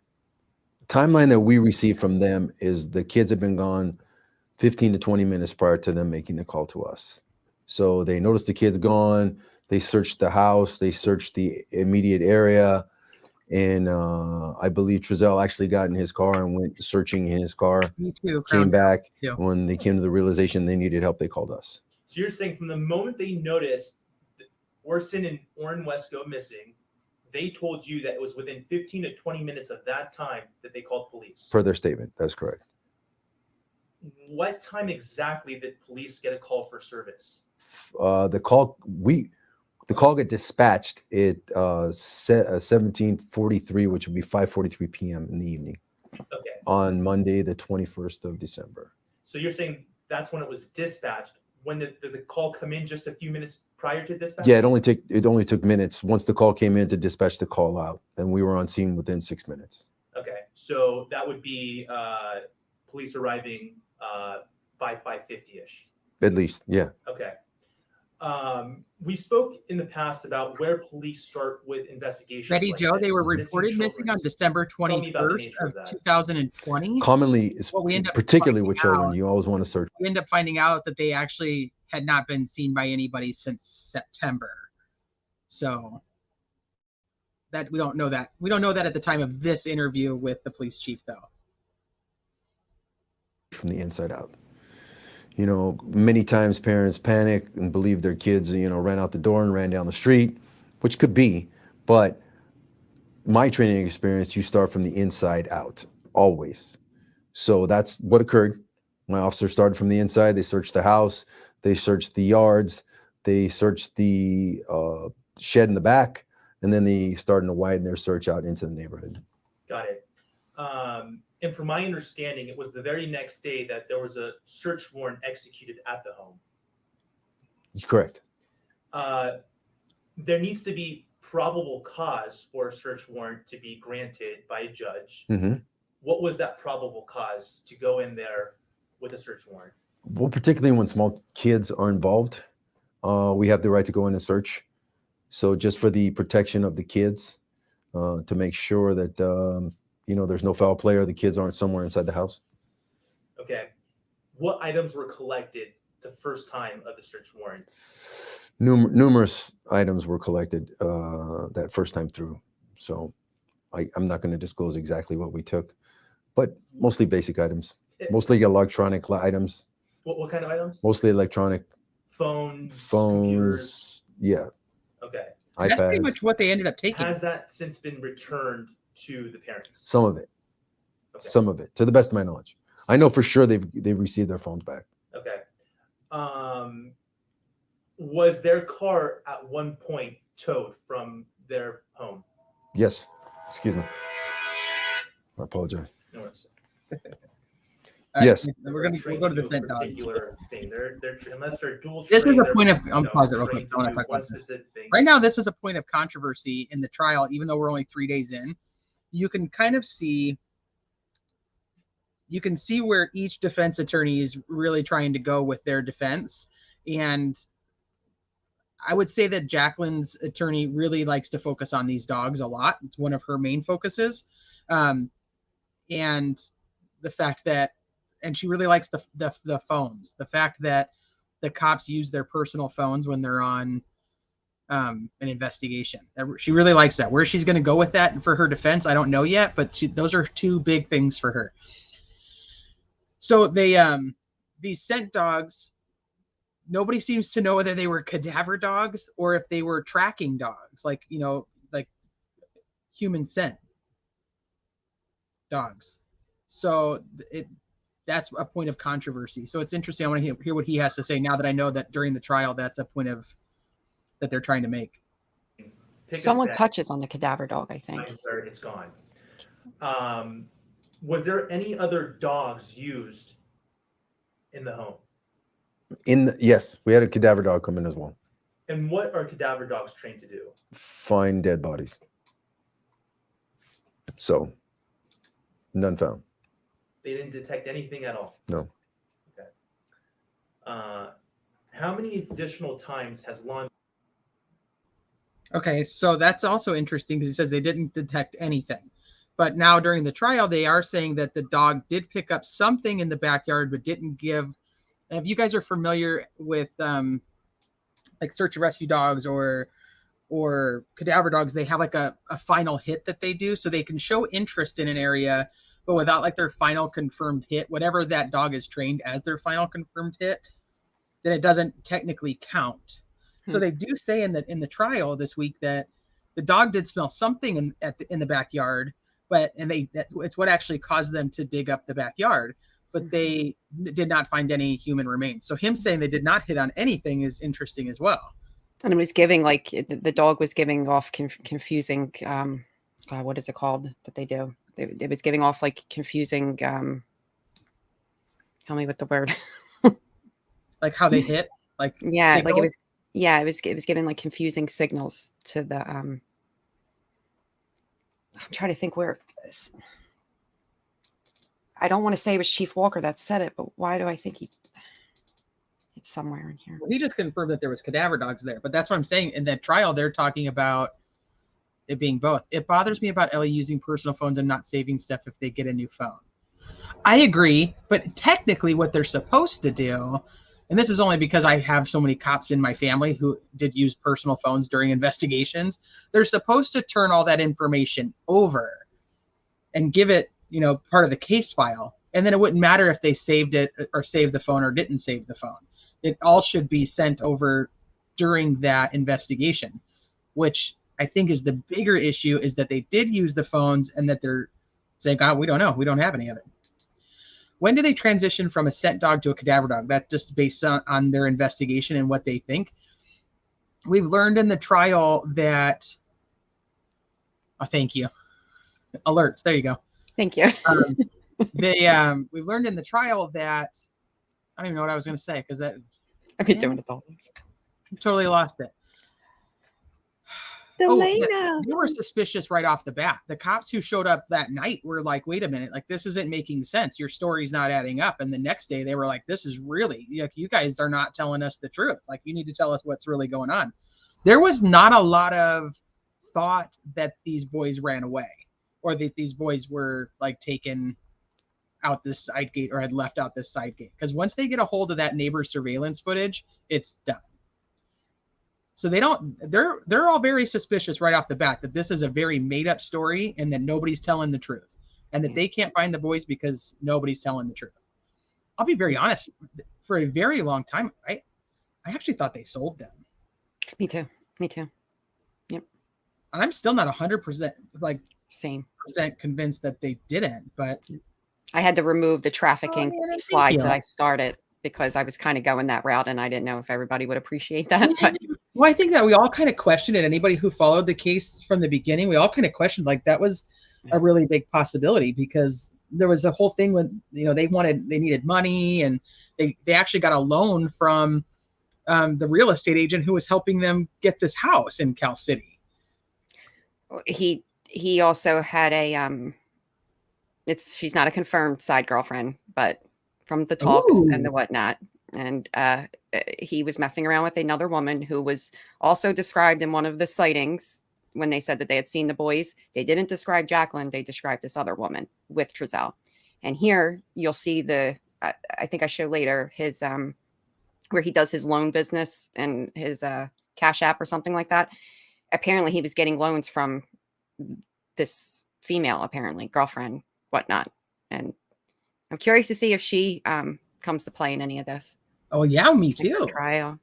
timeline that we received from them is the kids have been gone 15 to 20 minutes prior to them making the call to us. So they noticed the kids gone. They searched the house. They searched the immediate area. And I believe Trezell actually got in his car and went searching in his car. Me too. Came back. When they came to the realization they needed help, they called us. So you're saying from the moment they noticed Orson and Oren West go missing, they told you that it was within 15 to 20 minutes of that time that they called police? Per their statement, that's correct. What time exactly did police get a call for service? The call, The call got dispatched at 17:43, which would be 5:43 p.m. in the evening. Okay. On Monday, the 21st of December. So you're saying that's when it was dispatched. When did the call come in? Just a few minutes prior to dispatch? Yeah, it only took minutes once the call came in to dispatch the call out, and we were on scene within 6 minutes. Okay, so that would be police arriving by 5:50-ish. At least, yeah. Okay. We spoke in the past about where police start with investigations. Betty like Joe, they this, were reported missing on December Tell me about the 21st nature of that. 2020. Commonly, What we end up particularly with finding children, out- you always want to search. We end up finding out that they actually had not been seen by anybody since September. So that we don't know that. We don't know that at the time of this interview with the police chief, though. From the inside out. You know, many times parents panic and believe their kids, ran out the door and ran down the street, which could be, but my training experience, you start from the inside out, always. So that's what occurred. My officers started from the inside. They searched the house. They searched the yards. They searched the shed in the back. And then they started to widen their search out into the neighborhood. Got it. And from my understanding, it was the very next day that there was a search warrant executed at the home. Correct. There needs to be probable cause for a search warrant to be granted by a judge. Mm-hmm. What was that probable cause to go in there with a search warrant? Well, particularly when small kids are involved, we have the right to go in and search. So just for the protection of the kids, to make sure that, there's no foul play or the kids aren't somewhere inside the house. Okay. What items were collected the first time of the search warrant? Numerous items were collected that first time through. So I'm not going to disclose exactly what we took, but mostly basic items, mostly electronic items. What kind of items? Mostly electronic. Phones, computers. Yeah. Okay. iPads. That's pretty much what they ended up taking. Has that since been returned to the parents? Some of it. Okay. Some of it, to the best of my knowledge. I know for sure they've received their phones back. Okay. Was their car at one point towed from their home? Yes. Excuse me. I apologize. No worries. Yes. We'll go to the scent dogs. Particular thing. They're unless they're dual. This is trained, a point of. they're, I'm pause it real quick. I want to talk about this. Right now, this is a point of controversy in the trial, even though we're only 3 days in. You can kind of see. You can see where each defense attorney is really trying to go with their defense, and I would say that Jacqueline's attorney really likes to focus on these dogs a lot. It's one of her main focuses, and the fact that. And she really likes the phones. The fact that the cops use their personal phones when they're on an investigation. She really likes that. Where she's going to go with that for her defense, I don't know yet. But those are two big things for her. So these scent dogs, nobody seems to know whether they were cadaver dogs or if they were tracking dogs, like human scent dogs. So that's a point of controversy. So it's interesting. I want to hear what he has to say now that I know that during the trial, that's a point of that they're trying to make. Someone touches on the cadaver dog, I think. I'm sorry, it's gone. Was there any other dogs used in the home? Yes, we had a cadaver dog come in as well. And what are cadaver dogs trained to do? Find dead bodies. So, none found. They didn't detect anything at all. No. Okay. How many additional times has law? Okay, so that's also interesting because he says they didn't detect anything. But now during the trial, they are saying that the dog did pick up something in the backyard, but didn't give. And if you guys are familiar with like search and rescue dogs or cadaver dogs, they have like a final hit that they do. So they can show interest in an area, but without like their final confirmed hit, whatever that dog is trained as their final confirmed hit, then it doesn't technically count. So they do say in the trial this week that the dog did smell something in the backyard, it's what actually caused them to dig up the backyard, but they did not find any human remains. So him saying they did not hit on anything is interesting as well. And it was giving like the dog was giving off confusing. God, what is it called that they do? It was giving off like confusing. Tell me what the word. Like how they hit. Like yeah, signals? like it was. Yeah, it was giving like confusing signals to the. I'm trying to think where. I don't want to say it was Chief Walker that said it, but why do I think it's somewhere in here? Well, he just confirmed that there was cadaver dogs there, but that's what I'm saying. In that trial, they're talking about it being both. It bothers me about Ellie using personal phones and not saving stuff if they get a new phone. I agree, but technically what they're supposed to do, and this is only because I have so many cops in my family who did use personal phones during investigations, they're supposed to turn all that information over and give it, part of the case file. And then it wouldn't matter if they saved it or saved the phone or didn't save the phone. It all should be sent over during that investigation, which I think is the bigger issue, is that they did use the phones and that they're saying, God, we don't know. We don't have any of it. When do they transition from a scent dog to a cadaver dog? That's just based on their investigation and what they think. We've learned in the trial that, thank you. Alerts. There you go. Thank you. We've learned in the trial that, I don't even know what I was going to say because that. I've been doing it all. Totally lost it. Delana. They were suspicious right off the bat. The cops who showed up that night were like, wait a minute, like this isn't making sense. Your story's not adding up. And the next day they were like, this is really, you guys are not telling us the truth. Like you need to tell us what's really going on. There was not a lot of thought that these boys ran away or that these boys were like taken out this side gate or had left out this side gate. Because once they get a hold of that neighbor's surveillance footage, it's done. So they're all very suspicious right off the bat that this is a very made up story and that nobody's telling the truth and that they can't find the boys because nobody's telling the truth. I'll be very honest, for a very long time, I actually thought they sold them. Me too. Yep. And I'm still not 100% percent convinced that they didn't, but I had to remove the trafficking slides that I started because I was kind of going that route and I didn't know if everybody would appreciate that. But well, I think that we all kind of questioned it. Anybody who followed the case from the beginning, we all kind of questioned like that was a really big possibility because there was a whole thing when, they needed money and they actually got a loan from the real estate agent who was helping them get this house in Cal City. He also had a, she's not a confirmed side girlfriend, but from the talks and the whatnot. And he was messing around with another woman who was also described in one of the sightings when they said that they had seen the boys. They didn't describe Jacqueline. They described this other woman with Trezell. And here you'll see I think I show later his, where he does his loan business and his Cash App or something like that. Apparently he was getting loans from this female, apparently girlfriend, whatnot. And I'm curious to see if she comes to play in any of this. Oh yeah, me too. Trial.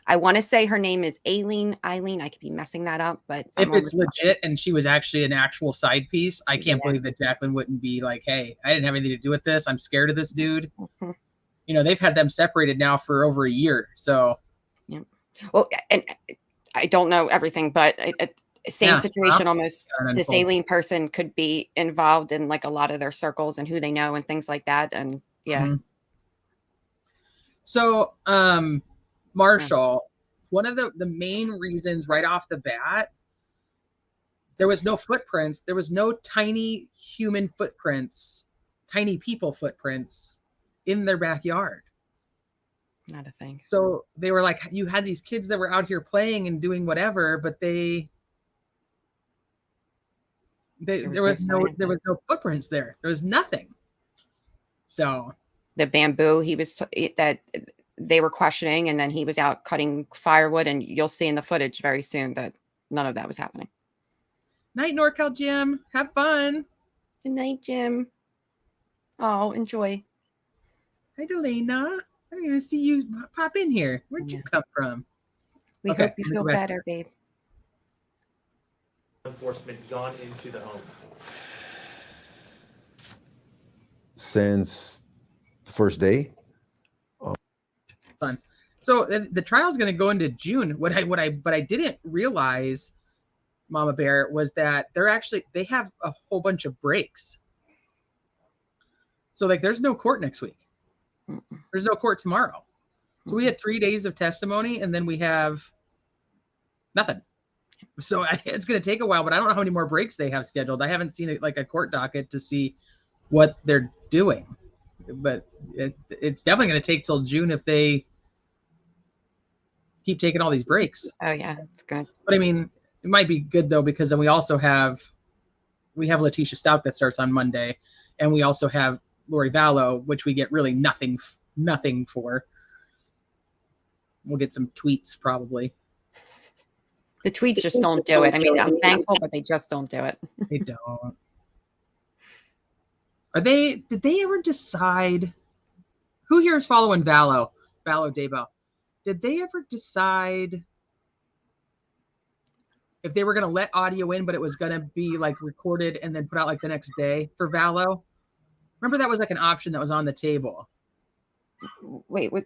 I want to say her name is Aileen. I could be messing that up, but if it's legit and she was actually an actual side piece, I can't believe that Jacqueline wouldn't be like, "Hey, I didn't have anything to do with this. I'm scared of this dude." Mm-hmm. They've had them separated now for over a year. So, yeah. Well, and I don't know everything, but same situation almost. This Aileen person could be involved in like a lot of their circles and who they know and things like that. And yeah. Mm-hmm. So, Marshall, one of the main reasons right off the bat, there was no footprints. There was no tiny human footprints, tiny people footprints in their backyard. Not a thing. So they were like, you had these kids that were out here playing and doing whatever, but there was no footprints there. There was nothing. So the bamboo that they were questioning, and then he was out cutting firewood, and you'll see in the footage very soon that none of that was happening. Night, NorCal Jim. Have fun. Good night, Jim. Oh, enjoy. Hi, Delana. I didn't even see you pop in here. Where'd you come from? We hope you feel better, babe. Enforcement gone into the home since the first day. Fun. So the trial is going to go into June. But I didn't realize, Mama Bear, was that they have a whole bunch of breaks. So like, there's no court next week. There's no court tomorrow. So we had 3 days of testimony, and then we have nothing. So it's going to take a while, but I don't know how many more breaks they have scheduled. I haven't seen like a court docket to see what they're doing, but it's definitely going to take till June if they keep taking all these breaks. Oh yeah, it's good. But I mean, it might be good though, because then we have Letitia Stout that starts on Monday, and we also have Lori Vallow, which we get really nothing for. We'll get some tweets probably. The tweets just don't do it. I mean, I'm thankful, but they just don't do it. They don't. Did they ever decide who here is following Vallow Daybell? Did they ever decide if they were going to let audio in, but it was going to be like recorded and then put out like the next day for Vallow? Remember that was like an option that was on the table. Wait, what?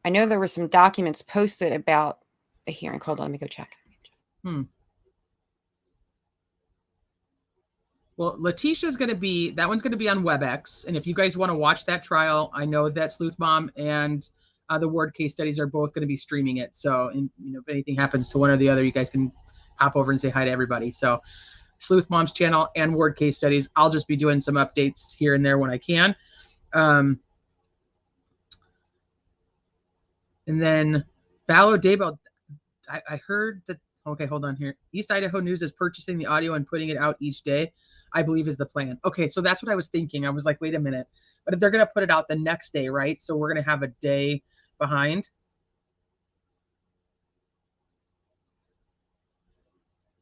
I know there were some documents posted about a hearing. Hold on, let me go check. Well, Letitia's going to be, that one's going to be on WebEx. And if you guys want to watch that trial, I know that Sleuth Mom and the Ward case studies are both going to be streaming it. So, if anything happens to one or the other, you guys can pop over and say hi to everybody. So Sleuth Mom's channel and Ward case studies, I'll just be doing some updates here and there when I can. And then Vallow Daybell, I heard that, okay, hold on here. East Idaho News is purchasing the audio and putting it out each day, I believe is the plan. Okay, so that's what I was thinking. I was like, wait a minute. But if they're going to put it out the next day, right? So we're going to have a day behind.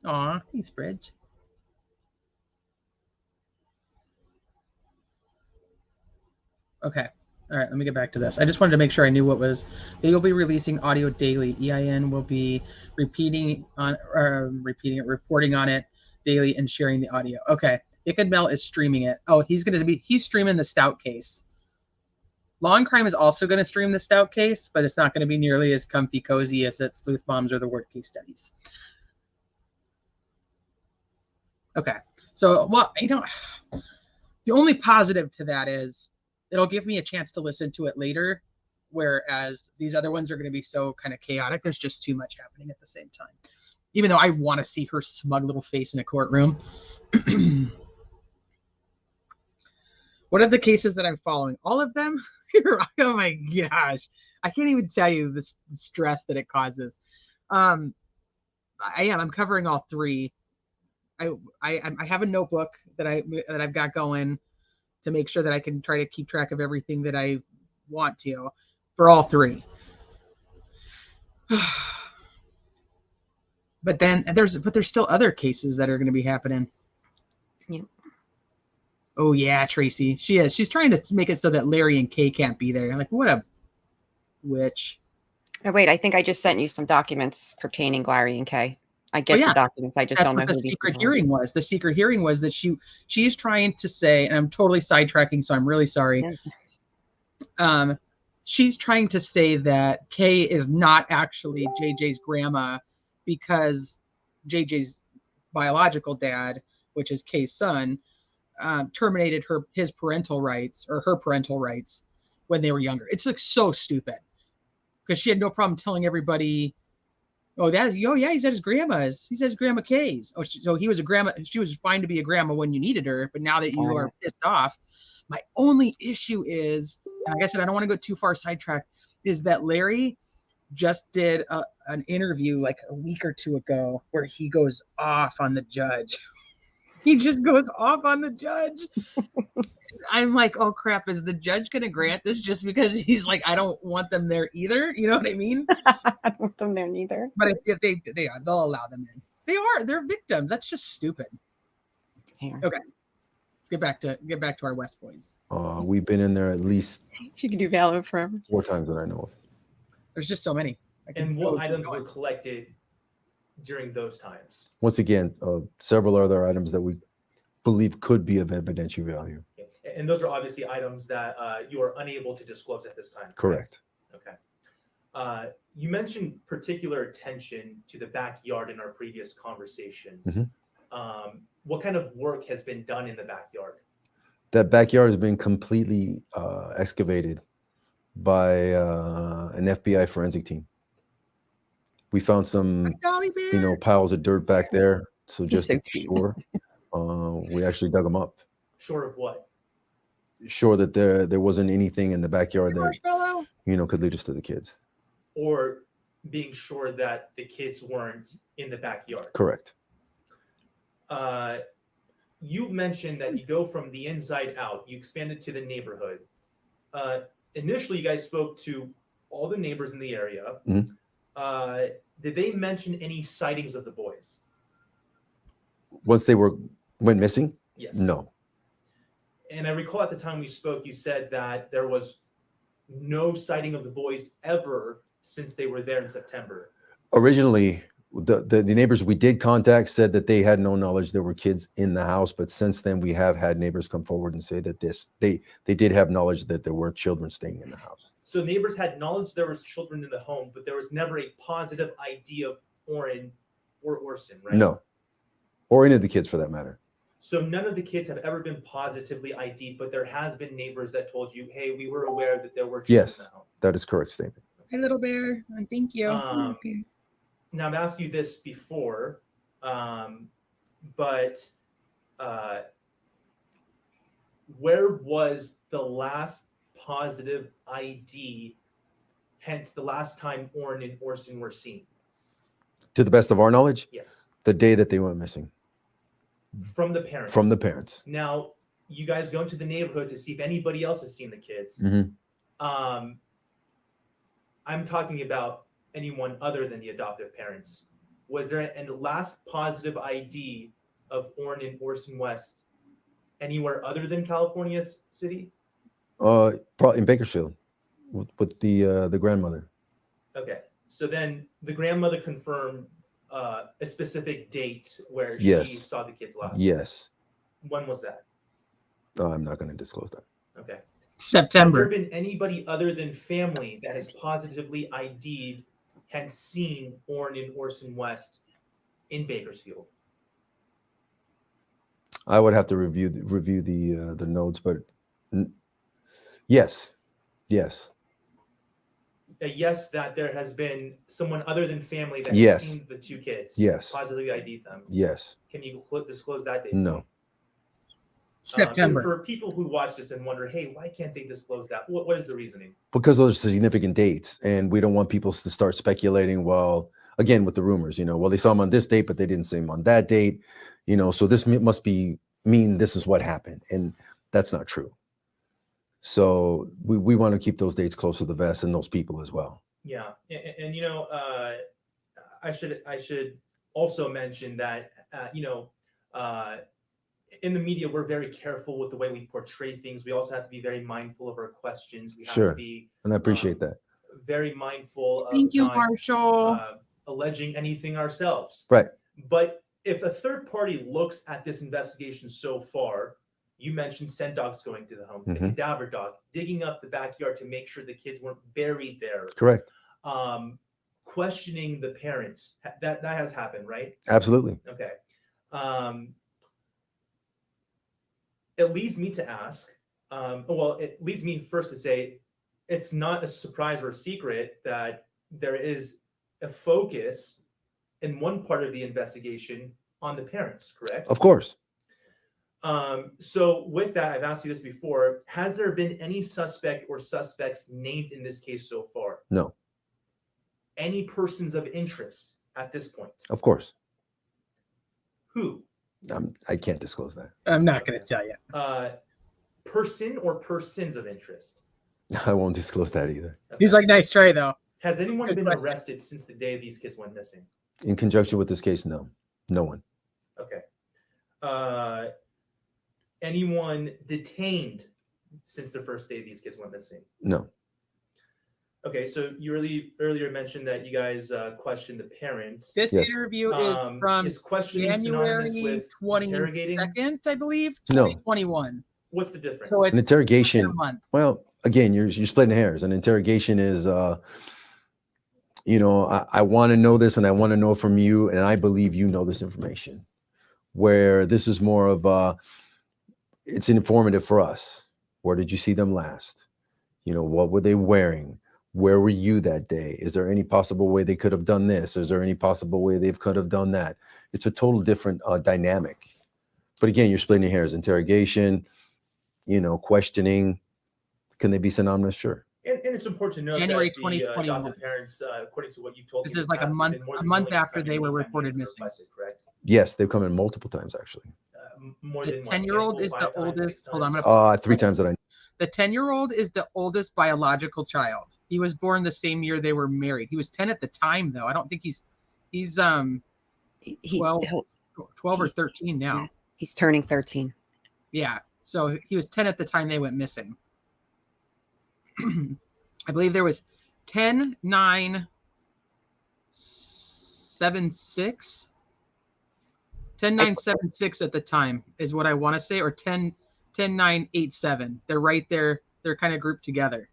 Aw, thanks, Bridge. Okay. All right, let me get back to this. I just wanted to make sure I knew what was. They will be releasing audio daily. EIN will be reporting on it daily and sharing the audio. Okay. Ickadmel is streaming it. Oh, he's streaming the Stout case. Law and Crime is also going to stream the Stout case, but it's not going to be nearly as comfy cozy as at Sleuth Moms or the Word case studies. Okay. So, well, the only positive to that is it'll give me a chance to listen to it later, whereas these other ones are going to be so kind of chaotic. There's just too much happening at the same time. Even though I want to see her smug little face in a courtroom. What are the cases that I'm following? All of them? Oh my gosh. I can't even tell you the stress that it causes. I'm covering all three. I have a notebook that I've got going to make sure that I can try to keep track of everything that I want to for all three. But there's still other cases that are going to be happening. Yeah. Oh yeah, Tracy. She is. She's trying to make it so that Larry and Kay can't be there. I'm like, what a witch. Oh wait, I think I just sent you some documents pertaining Larry and Kay. I get the documents. I just don't know who the secret hearing was. The secret hearing was that she's trying to say, and I'm totally sidetracking, so I'm really sorry. She's trying to say that Kay is not actually JJ's grandma because JJ's biological dad, which is Kay's son, terminated his parental rights or her parental rights when they were younger. It's like so stupid because she had no problem telling everybody, yeah, he's at his grandma's. He's at his grandma Kay's. Oh, so he was a grandma. She was fine to be a grandma when you needed her, but now that you are pissed off, my only issue is, and like I said, I don't want to go too far sidetracked, is that Larry just did an interview like a week or two ago where he goes off on the judge. He just goes off on the judge. I'm like, oh crap, is the judge going to grant this just because he's like, I don't want them there either? You know what I mean? I don't want them there neither. But if they are, they'll allow them in. They're victims. That's just stupid. Here. Okay. Let's get back to our West boys. We've been in there at least she can do Valor forever. 4 times that I know of. There's just so many. And what items were collected during those times? Once again, several other items that we believe could be of evidentiary value. And those are obviously items that you are unable to disclose at this time. Correct. Okay. You mentioned particular attention to the backyard in our previous conversations. What kind of work has been done in the backyard? That backyard has been completely excavated by an FBI forensic team. We found some, piles of dirt back there. So just to be sure, we actually dug them up. Sure of what? Sure that there wasn't anything in the backyard that could lead us to the kids. Or being sure that the kids weren't in the backyard. Correct. You mentioned that you go from the inside out. You expanded to the neighborhood. Initially, you guys spoke to all the neighbors in the area. Did they mention any sightings of the boys? Once they went missing? Yes. No. And I recall at the time we spoke, you said that there was no sighting of the boys ever since they were there in September. Originally, the neighbors we did contact said that they had no knowledge there were kids in the house, but since then we have had neighbors come forward and say that they did have knowledge that there were children staying in the house. So neighbors had knowledge there was children in the home, but there was never a positive ID of Orrin or Orson, right? No, or any of the kids for that matter. So none of the kids have ever been positively ID'd, but there has been neighbors that told you, hey, we were aware that there were children in the home. That is correct statement. Hi, little bear. Thank you. Now, I've asked you this before, but where was the last positive ID, hence the last time Orrin and Orson were seen? To the best of our knowledge? Yes. The day that they went missing. From the parents? From the parents. Now, you guys go into the neighborhood to see if anybody else has seen the kids. I'm talking about anyone other than the adoptive parents. Was there a last positive ID of Orrin and Orson West anywhere other than California City? Probably in Bakersfield with the grandmother. Okay, so then the grandmother confirmed a specific date where she saw the kids last. Yes. When was that? I'm not going to disclose that. Okay. September. Has there been anybody other than family that has positively ID'd, hence seen Orrin and Orson West in Bakersfield? I would have to review the notes, but yes. A yes, that there has been someone other than family that has seen the two kids. Yes. Positively ID'd them. Yes. Can you disclose that date? No. September. For people who watch this and wonder, hey, why can't they disclose that? What is the reasoning? Because those are significant dates, and we don't want people to start speculating. Well, again, with the rumors, well, they saw him on this date, but they didn't see him on that date. So this must mean this is what happened, and that's not true. So we want to keep those dates close to the vest and those people as well. Yeah, and I should also mention that in the media, we're very careful with the way we portray things. We also have to be very mindful of our questions. We have to be, and I appreciate that. Very mindful of Thank you, not, Marshall. Alleging anything ourselves. Right. But if a third party looks at this investigation so far, you mentioned scent dogs going to the home, the cadaver dog, digging up the backyard to make sure the kids weren't buried there. Correct. Questioning the parents. That has happened, right? Absolutely. Okay. It leads me to ask, it leads me first to say, it's not a surprise or a secret that there is a focus in one part of the investigation on the parents, correct? Of course. So with that, I've asked you this before. Has there been any suspect or suspects named in this case so far? No. Any persons of interest at this point? Of course. Who? I can't disclose that. I'm not going to tell you. Person or persons of interest? I won't disclose that either. Okay. He's like, nice try, though. Has anyone been arrested since the day these kids went missing? In conjunction with this case, no. No one. Okay. Anyone detained since the first day these kids went missing? No. Okay, so you earlier mentioned that you guys questioned the parents. This interview is from is questioning synonymous January with interrogating? 22nd, I believe, No. 2021. What's the difference? So it's An interrogation. a month. Well, again, you're splitting hairs. An interrogation is, you know, I want to know this, and I want to know from you, and I believe you know this information. Where this is more of it's informative for us. Where did you see them last? You know, what were they wearing? Where were you that day? Is there any possible way they could have done this? Is there any possible way they could have done that? It's a total different dynamic. But again, you're splitting hairs. Interrogation, you know, questioning. Can they be synonymous? Sure. And it's important to note January that the 2021. adoptive parents, according to what you've told me, This in is the like a past, have month been more a than month willing to after come they were anytime reported kids are missing. requested, correct? Yes, they've come in multiple times actually. More The than 10-year-old is the 5 times, 6 oldest. Hold on, I'm times? gonna 3 times that I. The 10-year-old is the oldest biological child. He was born the same year they were married. He was 10 at the time, though. I don't think he's 12 or 13 now. Yeah, he's turning 13. Yeah. So he was 10 at the time they went missing. I believe there was 10, 9, 7, 6. 10, 9, 7, 6 at the time is what I want to say, or 10, 9, 8, 7. They're right there. They're kind of grouped together.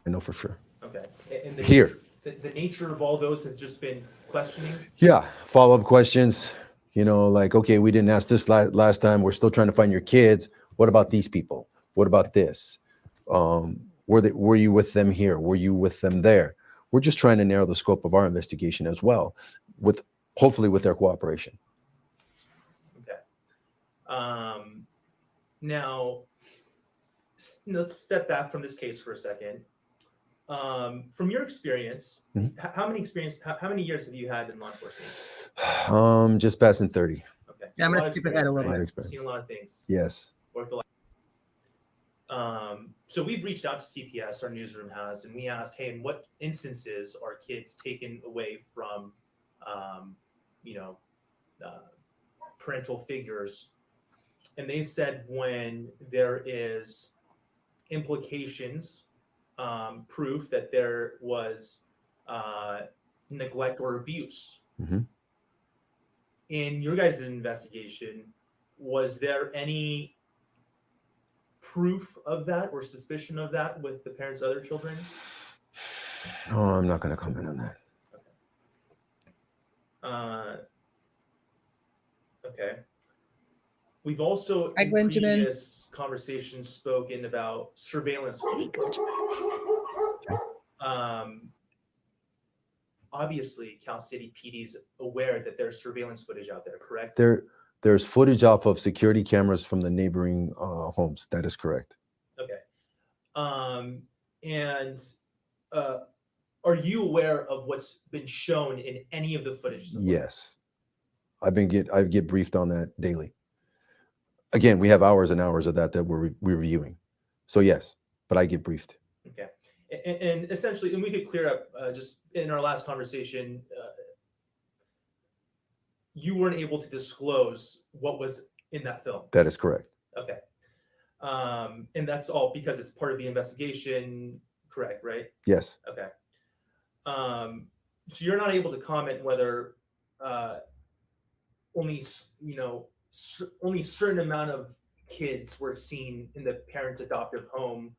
I know for sure. Okay. And Here. The nature of all those have just been questioning? Yeah, follow-up questions. You know, like, okay, we didn't ask this last time. We're still trying to find your kids. What about these people? What about this? Were you with them here? Were you with them there? We're just trying to narrow the scope of our investigation as well, with hopefully with their cooperation. Okay. Now, let's step back from this case for a second. From your experience, how many years have you had in law enforcement? Just passing 30. Okay. Yeah, I'm gonna skip ahead a little bit. I've seen a lot of things. Yes. Worked a lot. So we've reached out to CPS, our newsroom has, and we asked, hey, in what instances are kids taken away from, parental figures? And they said when there is implications, proof that there was neglect or abuse. In your guys' investigation, was there any proof of that or suspicion of that with the parents' other children? Oh, I'm not going to comment on that. Okay. We've also in previous conversations spoken about surveillance. Obviously, Cal City PD's aware that there's surveillance footage out there, correct? There's footage off of security cameras from the neighboring homes. That is correct. Okay. Are you aware of what's been shown in any of the footage? Yes. I get briefed on that daily. Again, we have hours and hours of that we're reviewing. So yes, but I get briefed. Okay. And essentially, and we could clear up just in our last conversation, you weren't able to disclose what was in that film. That is correct. Okay. And that's all because it's part of the investigation, correct, right? Yes. Okay. So you're not able to comment whether only a certain amount of kids were seen in the parent's adoptive home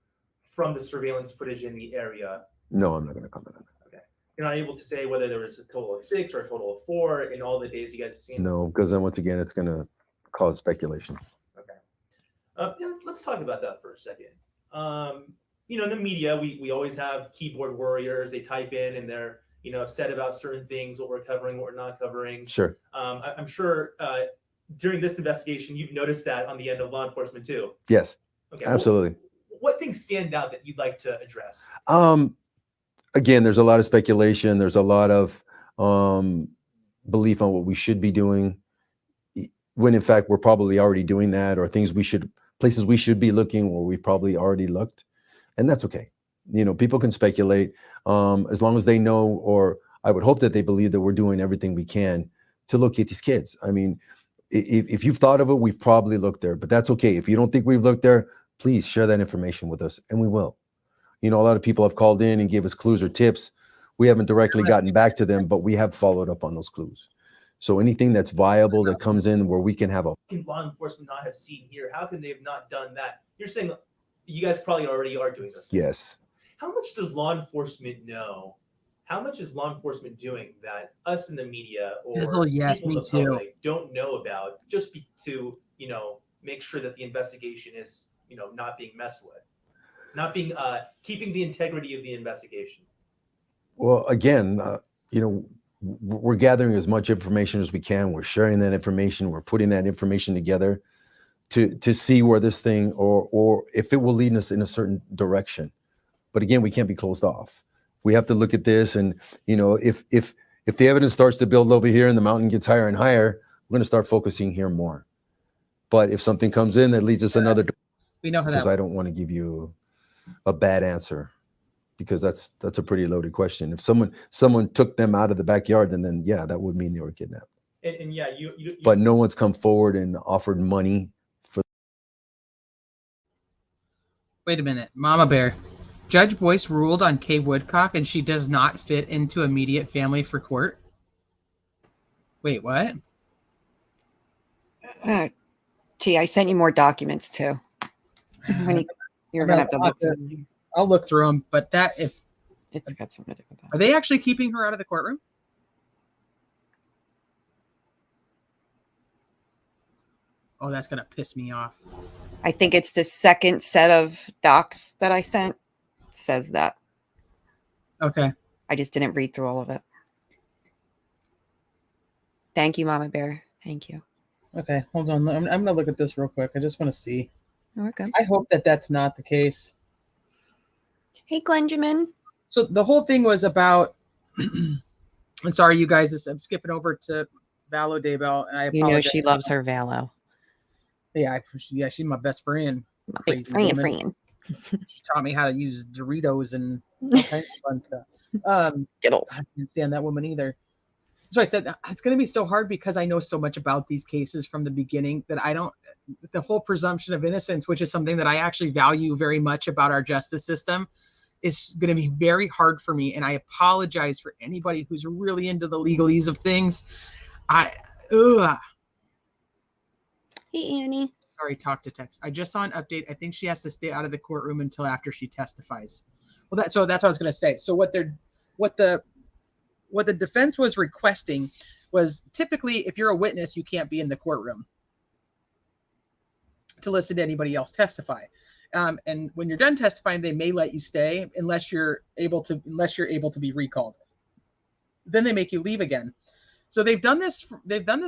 from the surveillance footage in the area. No, I'm not going to comment on that. Okay. You're not able to say whether there was a total of 6 or a total of 4 in all the days you guys have seen? No, because then once again, it's going to cause speculation. Okay. Let's talk about that for a second. In the media, we always have keyboard warriors. They type in and they're, upset about certain things, what we're covering, what we're not covering. Sure. I'm sure during this investigation, you've noticed that on the end of law enforcement too. Yes. Okay. Absolutely. What things stand out that you'd like to address? Again, there's a lot of speculation. There's a lot of belief on what we should be doing, when in fact we're probably already doing that, or places we should be looking where we've probably already looked, and that's okay. People can speculate as long as they know, or I would hope that they believe that we're doing everything we can to locate these kids. I mean, if you've thought of it, we've probably looked there, but that's okay. If you don't think we've looked there, please share that information with us, and we will. A lot of people have called in and gave us clues or tips. We haven't directly gotten back to them, but we have followed up on those clues. So anything that's viable that comes in where we can have a. Can law enforcement not have seen here? How can they have not done that? You're saying you guys probably already are doing this. Yes. How much does law enforcement know? How much is law enforcement doing that us in the media or yes, people in me the too. public don't know about, just to make sure that the investigation is not being messed with, not being keeping the integrity of the investigation? Well, again, we're gathering as much information as we can. We're sharing that information. We're putting that information together to see where this thing or if it will lead us in a certain direction. But again, we can't be closed off. We have to look at this, and if the evidence starts to build over here and the mountain gets higher and higher, we're going to start focusing here more. But if something comes in that leads us another, we know how because that I don't want to give you a bad answer, because that's a pretty loaded question. If someone took them out of the backyard, then yeah, that would mean they were kidnapped. And yeah, you but no one's come forward and offered money for. Wait a minute, Mama Bear. Judge Boyce ruled on Kay Woodcock and she does not fit into immediate family for court? Wait, what? T, I sent you more documents too. You're gonna have to look through them. I'll look through them, but it's got something to do with that. Are they actually keeping her out of the courtroom? Oh, that's gonna piss me off. I think it's the second set of docs that I sent. Says that. Okay. I just didn't read through all of it. Thank you, Mama Bear. Thank you. Okay, hold on. I'm gonna look at this real quick. I just want to see. Okay. I hope that that's not the case. Hey, Glenjamin. So the whole thing was about. I'm sorry, you guys. I'm skipping over to Valo Daybell, and I apologize. She loves her Valo. Yeah, she's my best friend. My best friend. She taught me how to use Doritos and all kinds of fun stuff. Skittles. I can't stand that woman either. So I said it's going to be so hard because I know so much about these cases from the beginning that I don't. The whole presumption of innocence, which is something that I actually value very much about our justice system, is going to be very hard for me. And I apologize for anybody who's really into the legalese of things. Hey, Annie. Sorry, talk to text. I just saw an update. I think she has to stay out of the courtroom until after she testifies. Well, that's what I was going to say. So what the defense was requesting was typically if you're a witness, you can't be in the courtroom to listen to anybody else testify. And when you're done testifying, they may let you stay unless you're able to be recalled. Then they make you leave again. So they've done this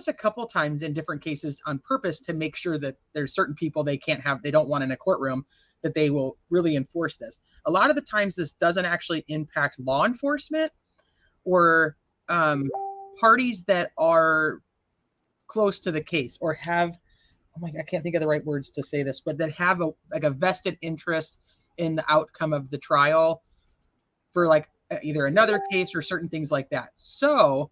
a couple times in different cases on purpose to make sure that there's certain people they don't want in a courtroom, that they will really enforce this. A lot of the times this doesn't actually impact law enforcement or parties that are close to the case or have, I can't think of the right words to say this, but that have a vested interest in the outcome of the trial for either another case or certain things like that. So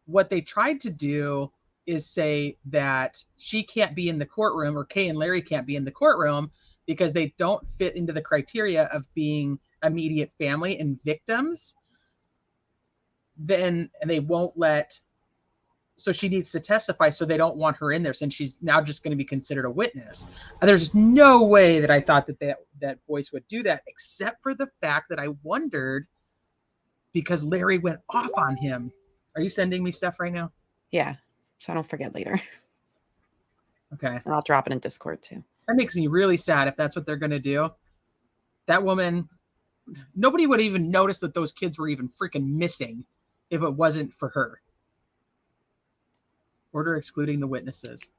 what they tried to do is say that she can't be in the courtroom, or Kay and Larry can't be in the courtroom because they don't fit into the criteria of being immediate family and victims. And they won't let, so she needs to testify, so they don't want her in there since she's now just going to be considered a witness. There's no way that I thought that Boyce would do that, except for the fact that I wondered because Larry went off on him. Are you sending me stuff right now? Yeah, so I don't forget later. Okay. And I'll drop it in Discord too. That makes me really sad if that's what they're going to do. That woman, nobody would even notice that those kids were even freaking missing if it wasn't for her. Order excluding the witnesses.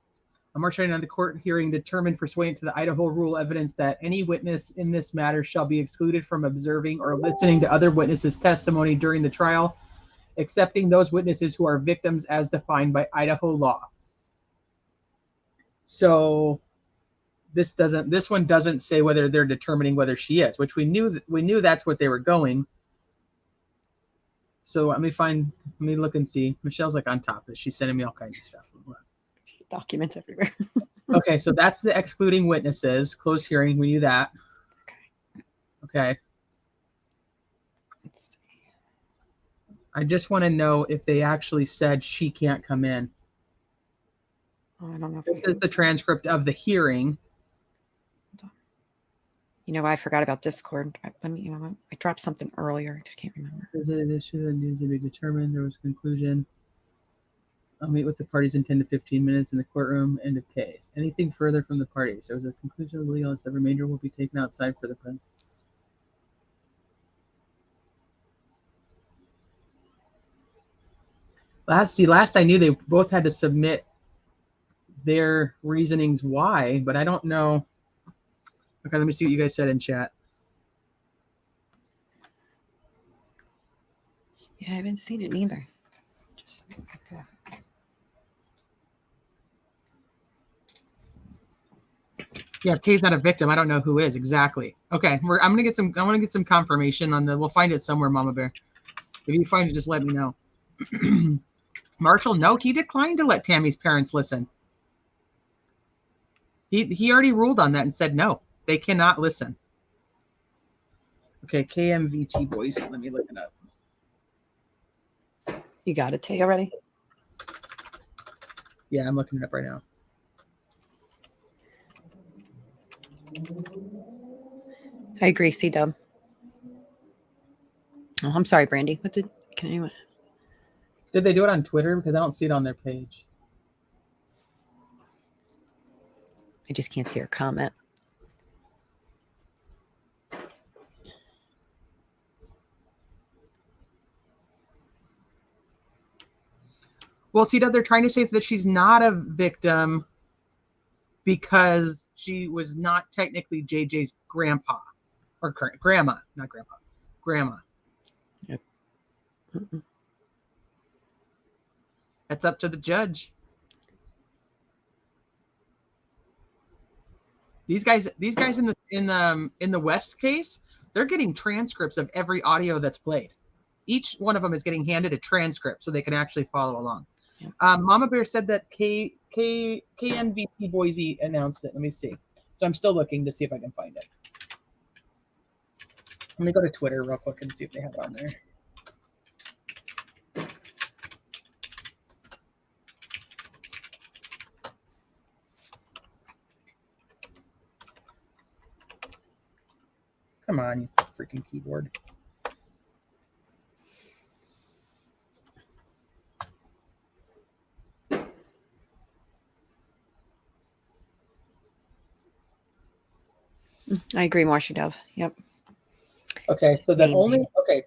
A moratorium on the court hearing determined pursuant to the Idaho rule evidence that any witness in this matter shall be excluded from observing or listening to other witnesses' testimony during the trial, excepting those witnesses who are victims as defined by Idaho law. So this one doesn't say whether they're determining whether she is, which we knew that's what they were going. So let me look and see. Michelle's on top of it. She's sending me all kinds of stuff. Documents everywhere. Okay, so that's the excluding witnesses. Closed hearing. We knew that. Okay. I just want to know if they actually said she can't come in. Oh, I don't know. This is the transcript of the hearing. You know, I forgot about Discord. I dropped something earlier. I just can't remember. Is it an issue that needs to be determined? There was a conclusion. I'll meet with the parties in 10 to 15 minutes in the courtroom. End of case. Anything further from the parties? There was a conclusion of the legal, the remainder will be taken outside for the pen. Last I knew, they both had to submit their reasonings why, but I don't know. Okay, let me see what you guys said in chat. Yeah, I haven't seen it either. Just okay. Yeah, if Kay's not a victim, I don't know who is exactly. Okay, I want to get some confirmation on the. We'll find it somewhere, Mama Bear. If you find it, just let me know. Marshall, no, he declined to let Tammy's parents listen. He already ruled on that and said no, they cannot listen. Okay, KMVT boys, let me look it up. You got it, Tay, already? Yeah, I'm looking it up right now. I agree, C-Dub. Oh, I'm sorry, Brandy. Did they do it on Twitter? Because I don't see it on their page. I just can't see her comment. Well, C-Dub, they're trying to say that she's not a victim because she was not technically JJ's grandpa. Or grandma, not grandpa. Grandma. Yep. That's up to the judge. These guys in the West case, they're getting transcripts of every audio that's played. Each one of them is getting handed a transcript so they can actually follow along. Yep. Mama Bear said that KNVT Boise announced it. Let me see. So I'm still looking to see if I can find it. Let me go to Twitter real quick and see if they have it on there. Come on, you freaking keyboard. I agree, Marcia Dove. Yep. Okay, so that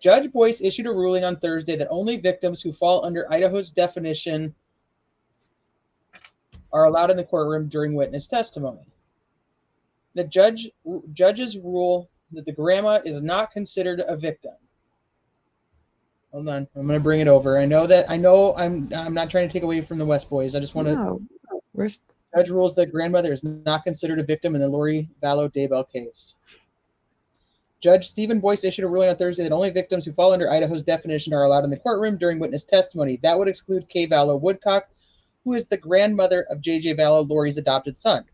Judge Boyce issued a ruling on Thursday that only victims who fall under Idaho's definition are allowed in the courtroom during witness testimony. The judges rule that the grandma is not considered a victim. Hold on, I'm going to bring it over. I know I'm not trying to take away from the West boys. I just want to. Judge rules that grandmother is not considered a victim in the Lori Vallow Daybell case. Judge Stephen Boyce issued a ruling on Thursday that only victims who fall under Idaho's definition are allowed in the courtroom during witness testimony. That would exclude Kay Vallow Woodcock, who is the grandmother of J.J. Vallow, Lori's adopted son.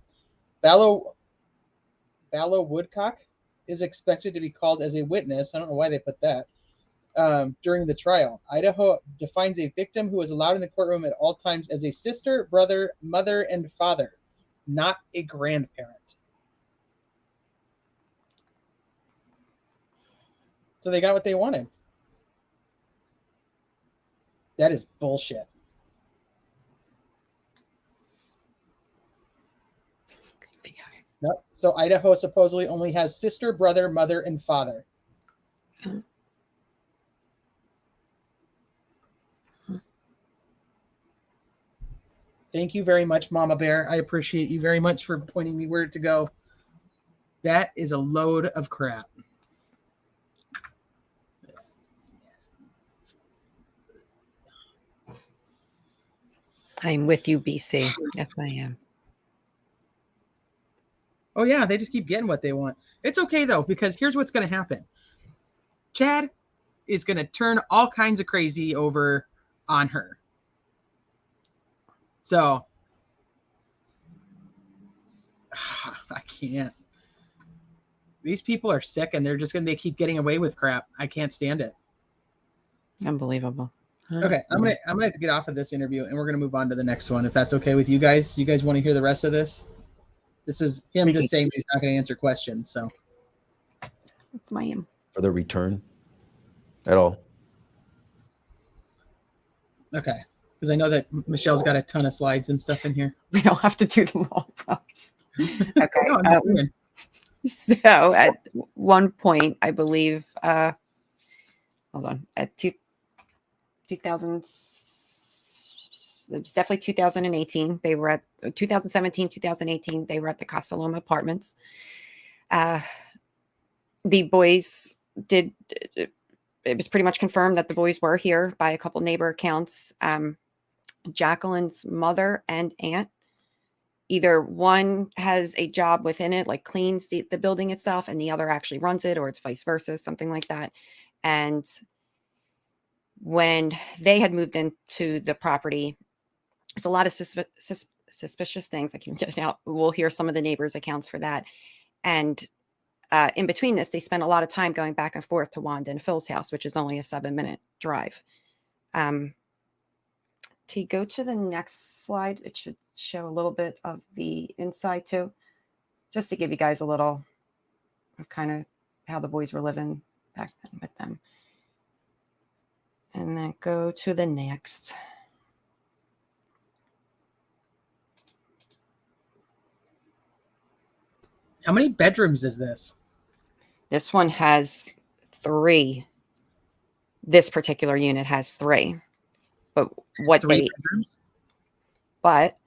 Vallow Woodcock is expected to be called as a witness. I don't know why they put that. During the trial. Idaho defines a victim who is allowed in the courtroom at all times as a sister, brother, mother, and father, not a grandparent. So they got what they wanted. That is bullshit. No, so Idaho supposedly only has sister, brother, mother, and father. Thank you very much, Mama Bear. I appreciate you very much for pointing me where to go. That is a load of crap. I'm with you, BC. Yes, I am. Oh, yeah, they just keep getting what they want. It's okay, though, because here's what's going to happen. Chad is going to turn all kinds of crazy over on her. So, I can't. These people are sick, and they keep getting away with crap. I can't stand it. Unbelievable. Okay, I'm gonna have to get off of this interview, and we're gonna move on to the next one, if that's okay with you guys. You guys want to hear the rest of this? This is him just saying he's not gonna answer questions. So, For the return, at all. Okay, because I know that Michelle's got a ton of slides and stuff in here. We don't have to do them all, folks. Okay. No, I'm just saying. So at one point, I believe, hold on, at 2000, it was definitely 2018. They were at 2017, 2018. They were at the Casa Loma apartments. The boys did. It was pretty much confirmed that the boys were here by a couple neighbor accounts. Jacqueline's mother and aunt, either one has a job within it, like cleans the building itself, and the other actually runs it, or it's vice versa, something like that. And when they had moved into the property, there's a lot of suspicious things. I can get it out. We'll hear some of the neighbors' accounts for that. And in between this, they spent a lot of time going back and forth to Wanda and Phil's house, which is only a 7-minute drive. To go to the next slide, it should show a little bit of the inside too, just to give you guys a little of kind of how the boys were living back then with them. And then go to the next. How many bedrooms is this? This one has 3. This particular unit has 3. But what 3 bedrooms? But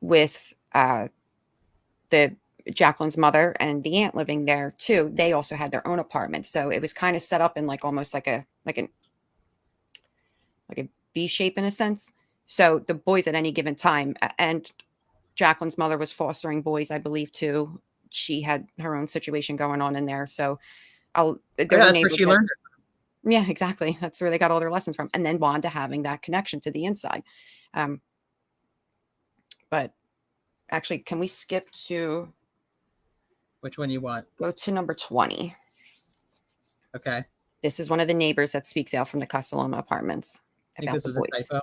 with the Jacqueline's mother and the aunt living there too, they also had their own apartment. So it was kind of set up in like almost like a V shape in a sense. So the boys at any given time, and Jacqueline's mother was fostering boys, I believe too. She had her own situation going on in there. So that's where she learned it. Yeah, exactly. That's where they got all their lessons from. And then Wanda having that connection to the inside. But actually, can we skip to... Which one you want? Go to number 20. Okay. This is one of the neighbors that speaks out from the Casa Loma apartments. I think this is a typo.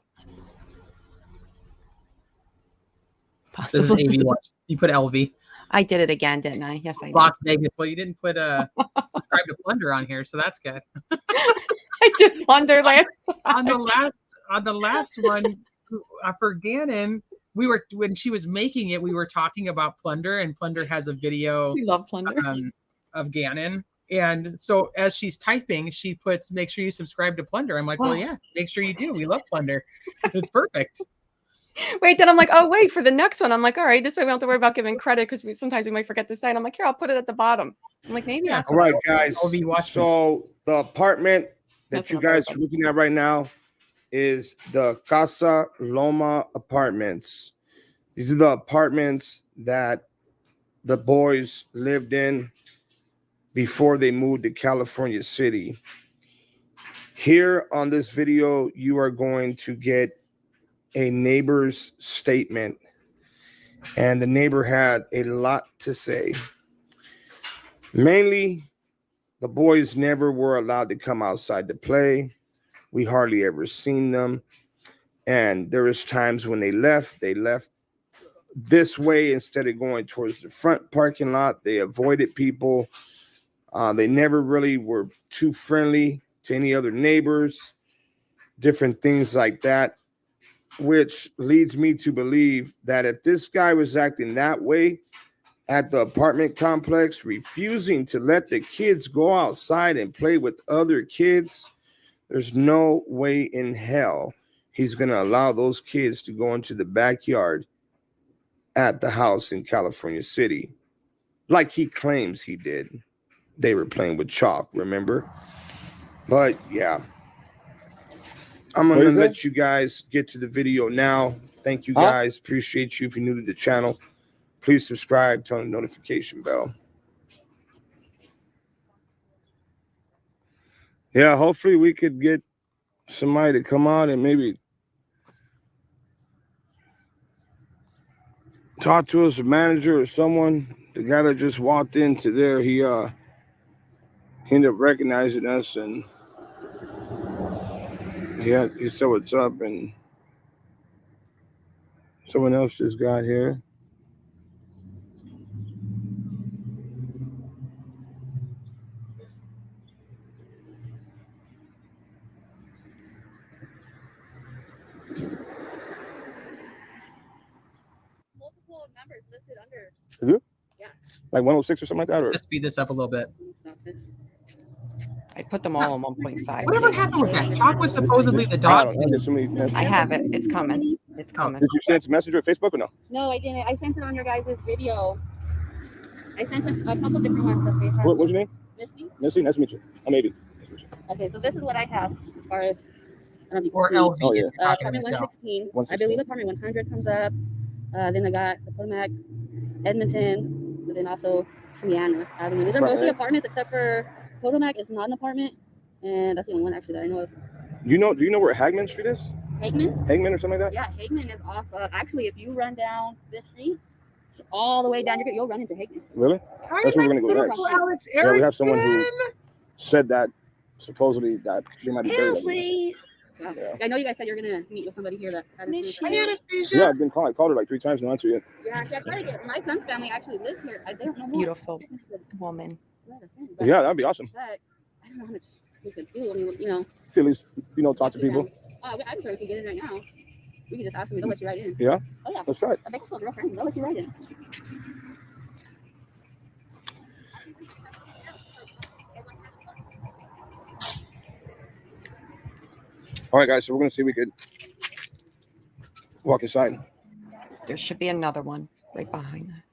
Possibly. This is AV watch. You put LV. I did it again, didn't I? Yes, I did. Las Vegas. Well, you didn't put subscribe to Plunder on here, so that's good. I did Plunder last on the last one for Gannon. When she was making it, we were talking about Plunder, and Plunder has a video. We love Plunder. Of Gannon. And so as she's typing, she puts, make sure you subscribe to Plunder. I'm like, well, yeah, make sure you do. We love Plunder. It's perfect. Wait, then I'm like, oh, wait, for the next one. I'm like, all right, this way we don't have to worry about giving credit because sometimes we might forget to say it. I'm like, here, I'll put it at the bottom. I'm like, maybe that's all right, guys. So the apartment that you guys are looking at right now is the Casa Loma apartments. These are the apartments that the boys lived in before they moved to California City. Here on this video, you are going to get a neighbor's statement, and the neighbor had a lot to say. Mainly, the boys never were allowed to come outside to play. We hardly ever seen them. And there was times when they left this way instead of going towards the front parking lot. They avoided people. They never really were too friendly to any other neighbors, different things like that, which leads me to believe that if this guy was acting that way at the apartment complex, refusing to let the kids go outside and play with other kids, there's no way in hell he's going to allow those kids to go into the backyard at the house in California City like he claims he did. They were playing with chalk, remember? But yeah, I'm going to let you guys get to the video now. Thank you guys. Appreciate you. If you're new to the channel, please subscribe, turn on the notification bell. Yeah, hopefully we could get somebody to come out and maybe talk to us, a manager or someone. The guy that just walked into there, he ended up recognizing us, and Yeah, you saw what's up, and someone else just got here. Multiple numbers listed under. Is it? Yeah. Like 106 or something like that? Or Let's speed this up a little bit. I put them all on 1.5. Whatever happened with that? Chalk was supposedly the dog. I don't know. There's so many messages. I have it. It's coming. It's coming. Did you send a message or Facebook or no? No, I didn't. I sent it on your guys' video. I sent a couple different ones. So What's your name? Missy. Missy, nice to meet you. Oh, maybe. Okay, so this is what I have as far as. I don't know if you Or can see. LV. Oh, yeah. Apartment 116. I believe apartment 100 comes up. Then I got the Potomac, Edmonton, but then also Triana Avenue. These are mostly apartments except for Potomac is not an apartment, and that's the only one actually that I know of. Do you know where Hagman Street is? Hagman or something like that? Yeah, Hagman is off. Actually, if you run down this street, all the way down, you'll run into Hagman. Really? That's where we're gonna go next. Alex Yeah, we have someone who said that supposedly that they might be buried. Wow. I know you guys said you're gonna meet with somebody here that had a Yeah, I've been called. I called her like 3 times, no answer yet. Yeah, see, I tried to get my son's family actually lives here. They don't know more. Beautiful woman. Yeah, that'd be awesome. But I don't know how much we could do. I mean, At least talk to people. I'm sure we can get in right now. You can just ask them. They'll let you right in. Yeah. Oh yeah. Let's try it. I bet you're real friendly. They'll let you right in. All right, guys. So we're gonna see if we could walk inside. There should be another one right behind that.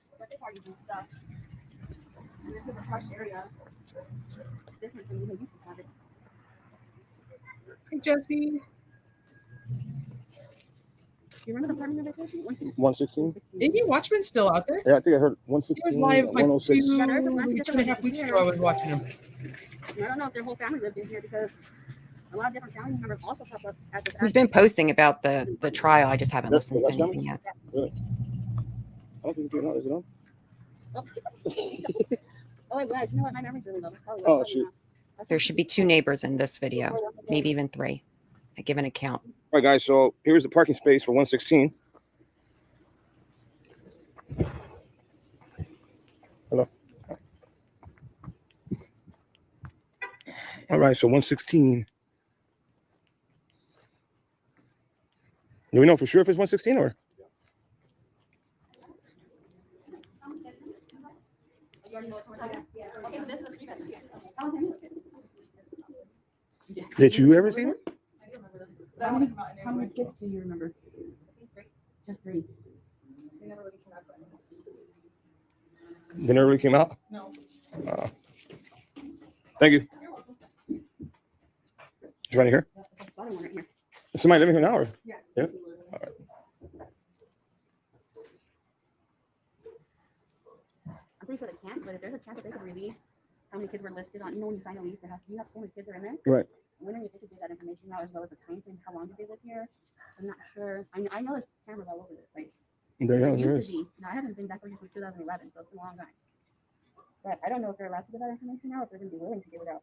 Hey, Jesse. You remember the apartment number 116. Maybe Watchman's still out there. Yeah, I think I heard He 116. was live like 106. 2.5 weeks ago. I was watching him. I don't know if their whole family lived in here because a lot of different family members also pop up at this. He's been posting about the trial. I just haven't listened to anything yet. Really? I don't think it's on. Is it on? Oh, wait, guys, you know what? My memory's really low. Oh, shoot. There should be 2 neighbors in this video, maybe even 3. I give an account. All right, guys. So here's the parking space for 116. Hello. All right. So 116. Do we know for sure if it's 116 or? Did you ever see it? How many kids do you remember? Just 3. They never really came out? No. Thank you. It's right here? Is somebody living here now? Or? Yeah. All right. I'm pretty sure they can't, but if there's a chance that they could release how many kids were listed on, when you sign a lease, you have so many kids that are in there. Right. I'm wondering if they could get that information out as well as the time frame, how long did they live here? I'm not sure. I know there's cameras all over this place. There used is. to be. No, I haven't been back here since 2011, so it's been a long time. But I don't know if they're allowed to give that information out, or if they're going to be willing to give it out.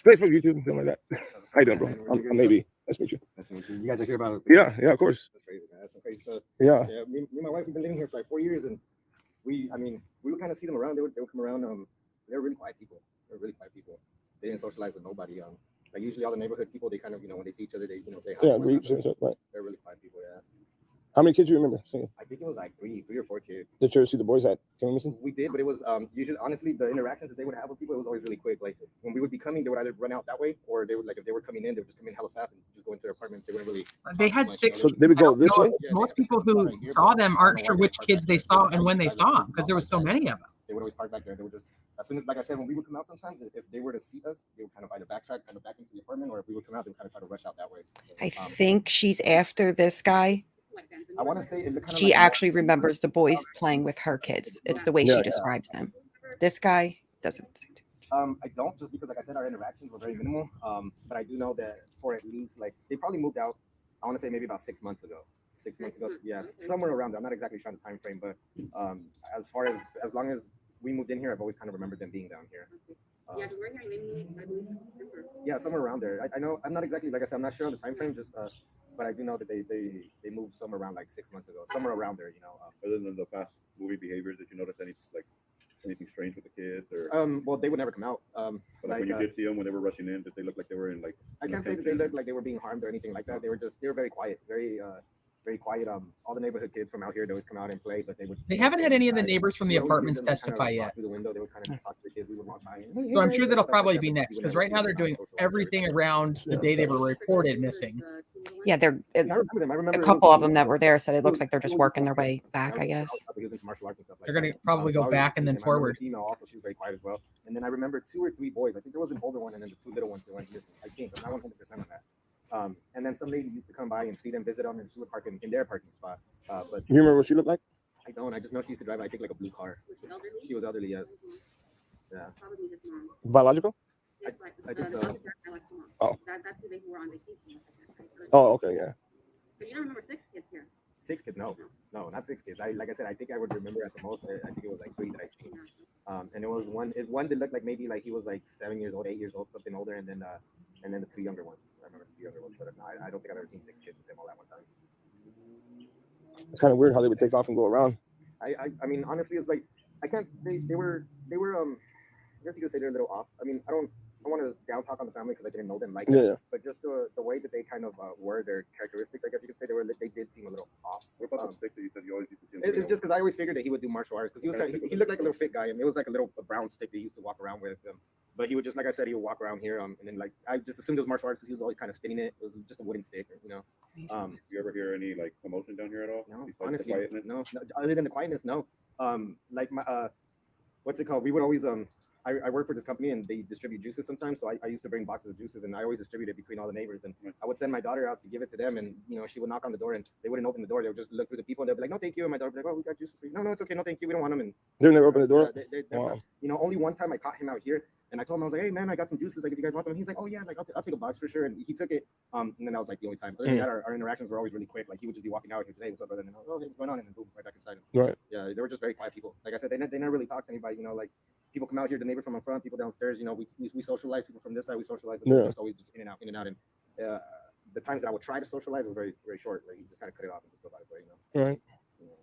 Facebook, YouTube, something like that. How you doing, bro? I'm maybe. Nice to meet you. Nice to meet you. You guys are here about? Yeah, of course. That's crazy, man. That's some crazy stuff. Yeah. Me and my wife have been living here for like 4 years, and we would kind of see them around. They would come around. They were really quiet people. They didn't socialize with nobody. Like usually all the neighborhood people, they kind of, when they see each other, they, say hi. Yeah, greet, right. They're really quiet people, yeah. How many kids do you remember seeing? I think it was like three or four kids. Did you ever see the boys at Camp Missing? We did, but it was usually, honestly, the interactions that they would have with people, it was always really quick. Like when we would be coming, they would either run out that way, or they would, like, if they were coming in, they would just come in hella fast and just go into their apartments. They wouldn't really. They had 6. So they would go this way? Most people who saw them aren't sure which kids they saw and when they saw them because there was so many of them. They would always park back there. They would just, as soon as, like I said, when we would come out sometimes, if they were to see us, they would kind of either backtrack, kind of back into the apartment, or if we would come out, they would kind of try to rush out that way. I think she's after this guy. I want to say it kind of She actually remembers the boys playing with her kids. It's the way she describes them. This guy doesn't. I don't, just because, like I said, our interactions were very minimal. But I do know that for at least, like, they probably moved out, I want to say maybe about 6 months ago. 6 months ago, yeah, somewhere around there. I'm not exactly sure on the time frame, but as long as we moved in here, I've always kind of remembered them being down here. Yeah, we're here in Yeah, somewhere around there. I know. I'm not exactly, like I said, I'm not sure on the time frame. Just but I do know that they moved somewhere around like 6 months ago, somewhere around there. Other than the past movie behaviors, did you notice anything strange with the kids? Or well, they would never come out. but like when you did see them when they were rushing in, did they look like they were in like? I can't say that they looked like they were being harmed or anything like that. They were very quiet, very quiet. All the neighborhood kids from out here, they always come out and play, but They haven't had any of the neighbors from the apartments testify yet. Through the window, they would kind of talk to the kids. We would walk by. So I'm sure that'll probably be next, because right now they're doing everything around the day they were reported missing. Yeah, they're I remember them. I remember a couple of them that were there said it looks like they're just working their way back, I guess. They're going to probably go back and then forward. Female also, she was very quiet as well. And then I remember 2 or 3 boys. I think there was an older one and then the 2 little ones that went missing. I think I'm not 100% on that. And then some lady used to come by and see them, visit them, and she would park in their parking spot. But You remember what she looked like? I don't. I just know she used to drive, I think, like a blue car. She was elderly, yes. Yeah. Biological? I think so. Oh. That's who they were on vacation. Oh, okay, yeah. So you don't remember 6 kids here? 6 kids? No, not 6 kids. Like I said, I think I would remember at the most. I think it was like 3 that I seen. And it was one that looked like maybe like he was like 7 years old, 8 years old, something older, and then the 2 younger ones. I remember the 2 younger ones, but no, I don't think I've ever seen 6 kids with them all at one time. It's kind of weird how they would take off and go around. I mean, honestly, it's like I can't. They were. I guess you could say they're a little off. I mean, I don't want to down talk on the family because I didn't know them like that. Yeah. But just the way that they kind of were, their characteristics, I guess you could say they did seem a little off. What about the stick that you said you always used to see? It's just because I always figured that he would do martial arts because he was he looked like a little fit guy, and it was like a brown stick that he used to walk around with him. But he would just, like I said, he would walk around here, and then like I just assumed it was martial arts because he was always kind of spinning it. It was just a wooden stick, you know. You ever hear any like commotion down here at all? No, Besides honestly, the quietness? no. Other than the quietness, no. Like my what's it called? We would always I work for this company and they distribute juices sometimes. So I used to bring boxes of juices and I always distribute it between all the neighbors. And I would send my daughter out to give it to them. And, you know, she would knock on the door and they wouldn't open the door. They would just look through the people and they'd be like, no, thank you. And my daughter would be like, oh, we got juices for you. No, it's okay. No, thank you. We don't want them. And They never opened the door? wow. You know, only one time I caught him out here and I told him, I was like, hey, man, I got some juices. Like, if you guys want them. And he's like, oh, yeah, like I'll take a box for sure. And he took it. And then that was like the only time. Other than that, our interactions were always really quick. Like he would just be walking out here today. What's up, brother? And then, oh, hey, what's going on? And then boom, right back inside him. Right. Yeah, they were just very quiet people. Like I said, they never really talked to anybody, you know, like people come out here, the neighbors from in front, people downstairs, you know, we socialize, people from this side, we socialize, but just always just in and out. And the times that I would try to socialize was very, very short. Like you just kind of cut it off and just go by the way, you know. All right.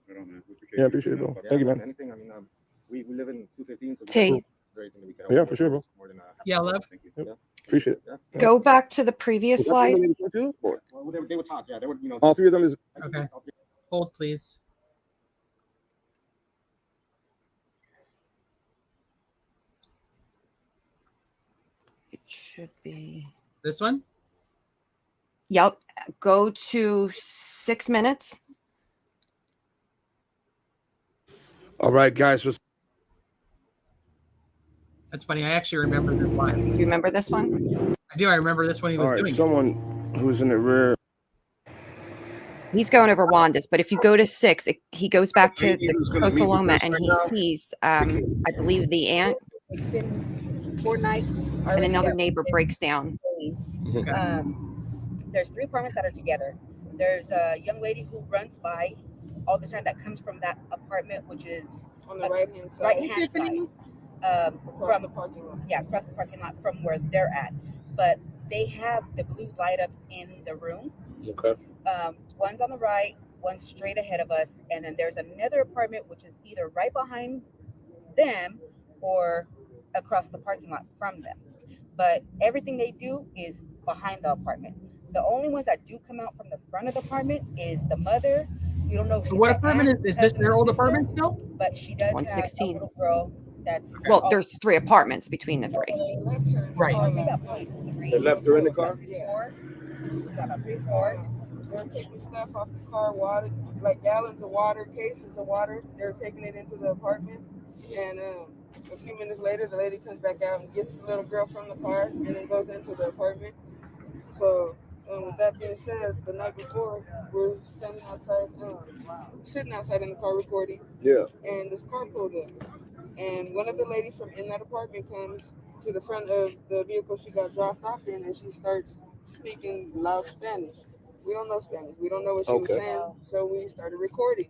Right on, man. Yeah, appreciate it, bro. Thank you, man. Anything, I mean, we live in 215, so everything that we can. Yeah, for sure, bro. More than yeah, love. Thank you. Yep. Appreciate it. Yeah. Go back to the previous slide. Well, they would talk. Yeah, they would. You know. All 3 of them is okay. Hold, please. It should be this one. Yep. Go to 6 minutes. all right, guys. That's funny. I actually remember this line. You remember this one? I do. I remember this one he was doing. Someone who's in the rear. He's going over Wanda's, but if you go to 6, he goes back to the Casa Loma and he sees, I believe, the aunt. It's been 4 nights. And another neighbor breaks down. There's 3 apartments that are together. There's a young lady who runs by all the time that comes from that apartment, which is on the right-hand side. Right-hand side. Across the parking lot. Yeah, across the parking lot from where they're at. But they have the blue light up in the room. Okay. One's on the right, one's straight ahead of us, and then there's another apartment which is either right behind them or across the parking lot from them. But everything they do is behind the apartment. The only ones that do come out from the front of the apartment is the mother. You don't know if what apartment is this? Their old apartment still? But she does 116. have a little girl that's there's 3 apartments between the 3. Right. They left her in the car? Yeah. They're taking stuff off the car, water, like gallons of water, cases of water. They're taking it into the apartment. And a few minutes later, the lady comes back out and gets the little girl from the car and then goes into the apartment. So with that being said, the night before, we're standing outside, sitting outside in the car recording. Yeah. And this car pulled up. And one of the ladies from in that apartment comes to the front of the vehicle she got dropped off in, and she starts speaking loud Spanish. We don't know Spanish. We don't know what she was saying, so we started recording.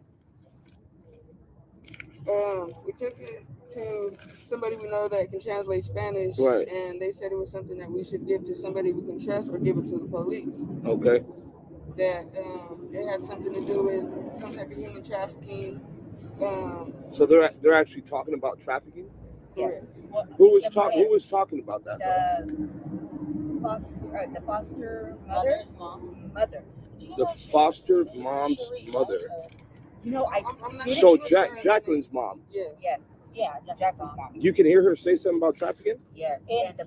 We took it to somebody we know that can translate Spanish, Right. and they said it was something that we should give to somebody we can trust or give it to the police. Okay. That it had something to do with some type of human trafficking. So they're actually talking about trafficking. Yes. Who was talking about that? The foster mother's mother. The foster mom's mother. You know, I'm not So sure. Jacqueline's mom. Yes. Yes. Yeah, Jacqueline's mom. You can hear her say something about trafficking. Yes.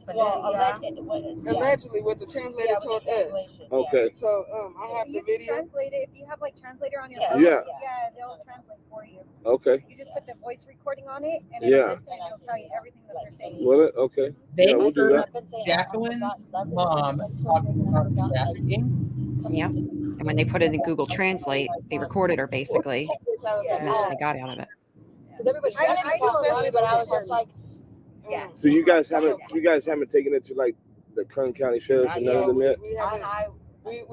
Allegedly, what the translator told us. Okay. So I have the You can video. translate it if you have like translator on your Yeah. phone. Yeah. Yeah, they'll translate for you. Okay. You just put the voice recording on it, and Yeah. it'll listen, and it'll tell you everything that they're saying. Will it? Okay. They Yeah, we'll do heard that. Jacqueline's mom talking about trafficking. Yeah. And when they put it in Google Translate, they recorded her basically. And that's what they got out of it. I do a lot of but I was just like, yeah. So you guys haven't taken it to like the Kern County Sheriff and none of them yet? We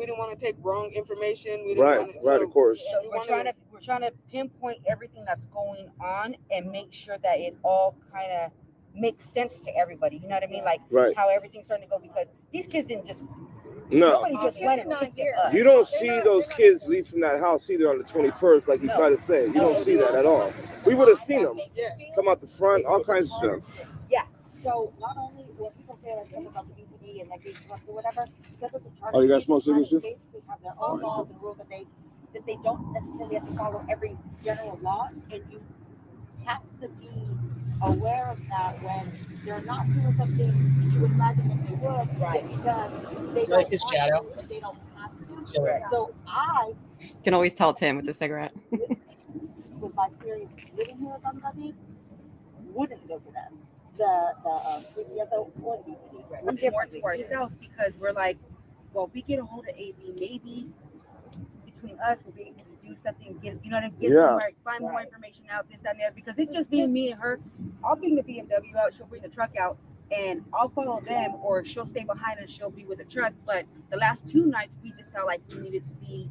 didn't want to take wrong information. We didn't Right. want to, Right. Of course. we We're trying to pinpoint everything that's going on and make sure that it all kind of makes sense to everybody. You know what I mean? Like Right. how everything's starting to go, because these kids didn't just No. nobody just went and picked it up. You don't see those kids leave from that house either on the 21st, like you try to say. You don't see that at all. We would have seen them come out the front, all kinds of stuff. Yeah. So not only when people say like something about the BPD and like these trucks or whatever, because it's a charter. Oh, you guys smoke state, cigarettes too? basically have their own laws and rules that they don't necessarily have to follow every general law, and you have to be aware of that when they're not doing something that you would imagine that they would, right? Because they Like his shadow. they don't have to. So I, You can always tell it's him with the cigarette. with my experience living here with somebody, wouldn't go to them. The PCSO or the BPD. Right? We get more to ourselves because we're like, well, if we get a hold of AV, maybe between us we'll be able to do something, get somewhere, find more information out, this, that, and that. Because it just being me and her, I'll bring the BMW out, she'll bring the truck out, and I'll follow them, or she'll stay behind and she'll be with the truck. But the last 2 nights, we just felt like we needed to be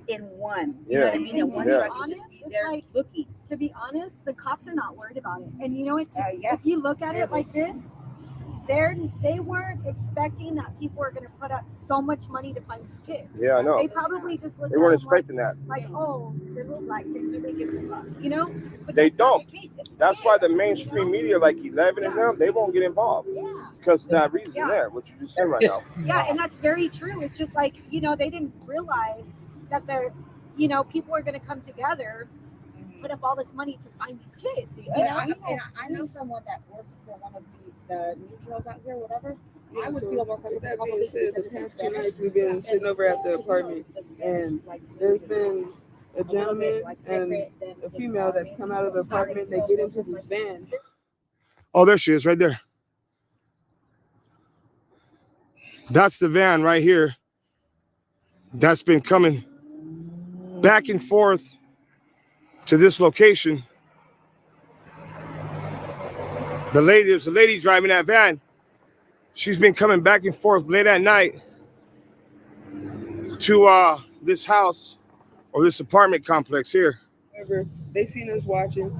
in one. You know what I mean? In one truck, and just be there looking. To be honest, the cops are not worried about it. And you know what? If you look at it like this, they weren't expecting that people were going to put up so much money to find these kids. Yeah, I know. They probably just looked They at weren't them like, expecting that. oh, they look like kids, nobody gives a fuck, you know? But They that's not don't. the case. It's That's why the mainstream media, like 11 and them, they won't get involved. Because of that reason there, what you just said right now. Yeah, and that's very true. It's just like, you know, they didn't realize that they're, you know, people are going to come together, put up all this money to find these kids. You know? I know someone that works for one of the neutrals out here, whatever. I would feel more comfortable. That being said, the past 2 nights we've been sitting over at the apartment, and there's been a gentleman and a female that come out of the apartment. They get into this van. Oh, there she is, right there. That's the van right here. That's been coming back and forth to this location. There's a lady driving that van. She's been coming back and forth late at night to this house or this apartment complex here. However, they seen us watching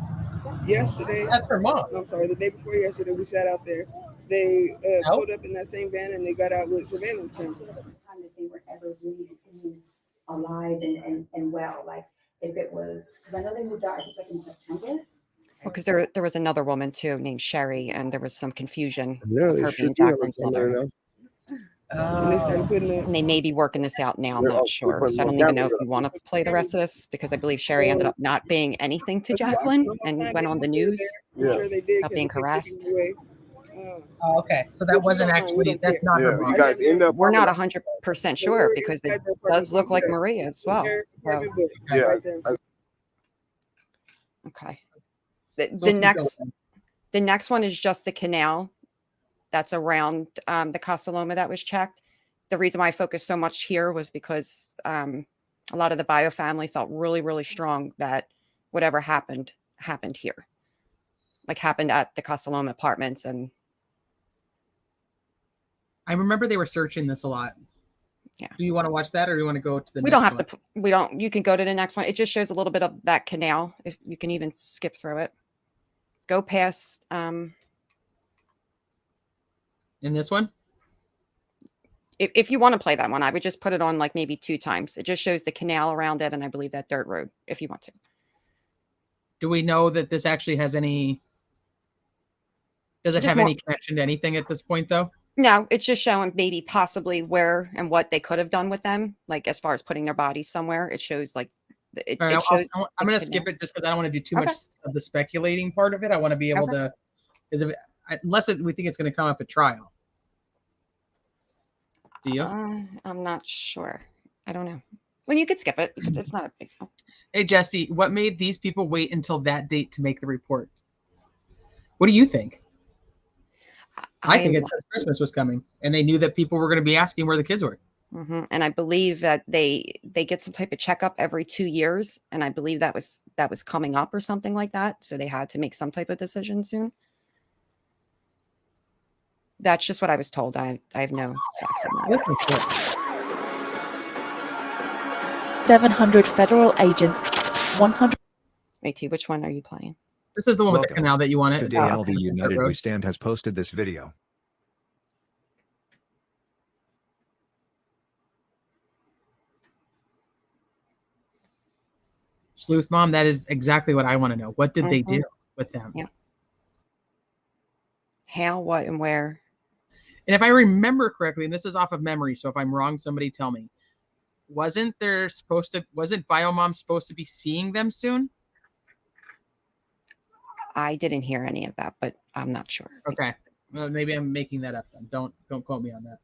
yesterday. That's her mom. I'm sorry, the day before yesterday, we sat out there. They pulled up in that same van and they got out with surveillance cameras. Time that they were ever really seen alive and well, like if it was, because I know they moved out, I think like in September. Because there was another woman too named Sherry, and there was some confusion Yeah, of they her should being be able Jacqueline's to come there mother. now. And they started putting it. And they may be working this out now. I'm They're all not sure. putting So I don't more even know if cameras you up. want to play the rest of this, because I believe Sherry ended up not being anything to Jacqueline and went on the news about being harassed. Oh, okay. So that wasn't actually, that's not her mom. You guys end up. We're not 100% sure, because it does look like Maria as well. So, Yeah. okay. The next one is just the canal that's around the Casa Loma that was checked. The reason why I focused so much here was because a lot of the bio family felt really, really strong that whatever happened here, like happened at the Casa Loma apartments. And I remember they were searching this a lot. Yeah. Do you want to watch that, or do you want to go to the we next don't have one? to, you can go to the next one. It just shows a little bit of that canal. If you can even skip through it, go past. In this one? If you want to play that one, I would just put it on like maybe 2 times. It just shows the canal around it, and I believe that dirt road, if you want to. Do we know that this actually has any? Does it have any connection to anything at this point, though? No, it's just showing maybe possibly where and what they could have done with them, like as far as putting their bodies somewhere. It shows like All right, I'm going to skip it just because I don't want to do too much of the speculating part of it. I want to be able to, unless we think it's going to come up at trial. Do you? I'm not sure. I don't know. Well, you could skip it. It's not a big deal. Hey, Jesse, what made these people wait until that date to make the report? What do you think? I think it's Christmas was coming, and they knew that people were going to be asking where the kids were. Mm-hmm. And I believe that they get some type of checkup every 2 years, and I believe that was coming up or something like that. So they had to make some type of decision soon. That's just what I was told. I have no facts on that. 700 federal agents, 100. Wait, T, which one are you playing? This is the one with the canal that you wanted. Today, LV United We Stand has posted this video. Sleuth Mom, that is exactly what I want to know. What did they do with them? Yeah. How, what, and where? And if I remember correctly, and this is off of memory, so if I'm wrong, somebody tell me. Wasn't Biomom supposed to be seeing them soon? I didn't hear any of that, but I'm not sure. Okay. Well, maybe I'm making that up then. Don't quote me on that.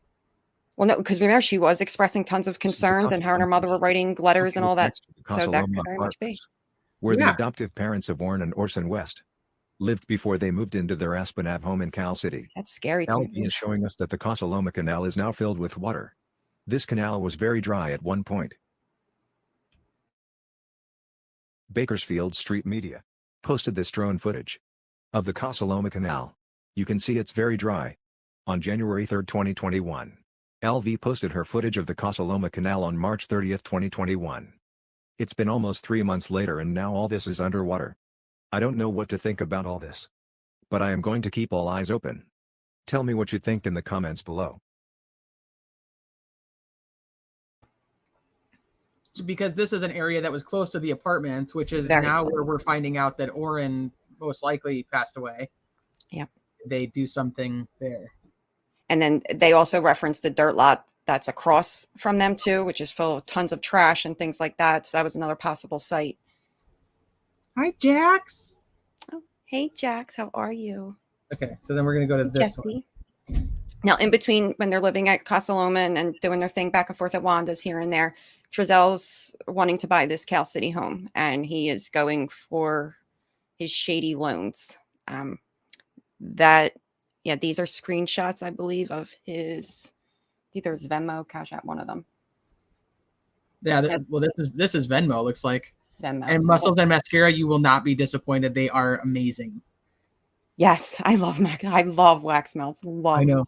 Well, no, because remember, she was expressing tons of concerns, and her and her mother were writing letters and all that. So that could very much be. Where the adoptive parents of Warren and Orson West lived before they moved into their Aspen Ave home in Cal City. That's scary. LV is showing us that the Casa Loma canal is now filled with water. This canal was very dry at one point. Bakersfield Street Media posted this drone footage of the Casa Loma canal. You can see it's very dry. On January 3, 2021, LV posted her footage of the Casa Loma canal on March 30, 2021. It's been almost 3 months later and now all this is underwater. I don't know what to think about all this, but I am going to keep all eyes open. Tell me what you think in the comments below. Because this is an area that was close to the apartments, which is Very now close. where we're finding out that Orrin most likely passed away. Yep. They do something there. And then they also referenced the dirt lot that's across from them too, which is full of tons of trash and things like that. So that was another possible site. Hi, Jax. Oh, hey, Jax, how are you? Okay, so then we're going to go to this one. Now, in between when they're living at Casa Loma and doing their thing back and forth at Wanda's here and there, Trezel's wanting to buy this Cal City home, and he is going for his shady loans. These are screenshots, I believe, of his either his Venmo, Cash App, one of them. Yeah, this is Venmo. Looks like Venmo. And Muscles and Mascara. You will not be disappointed. They are amazing. Yes, I love wax melts. I know.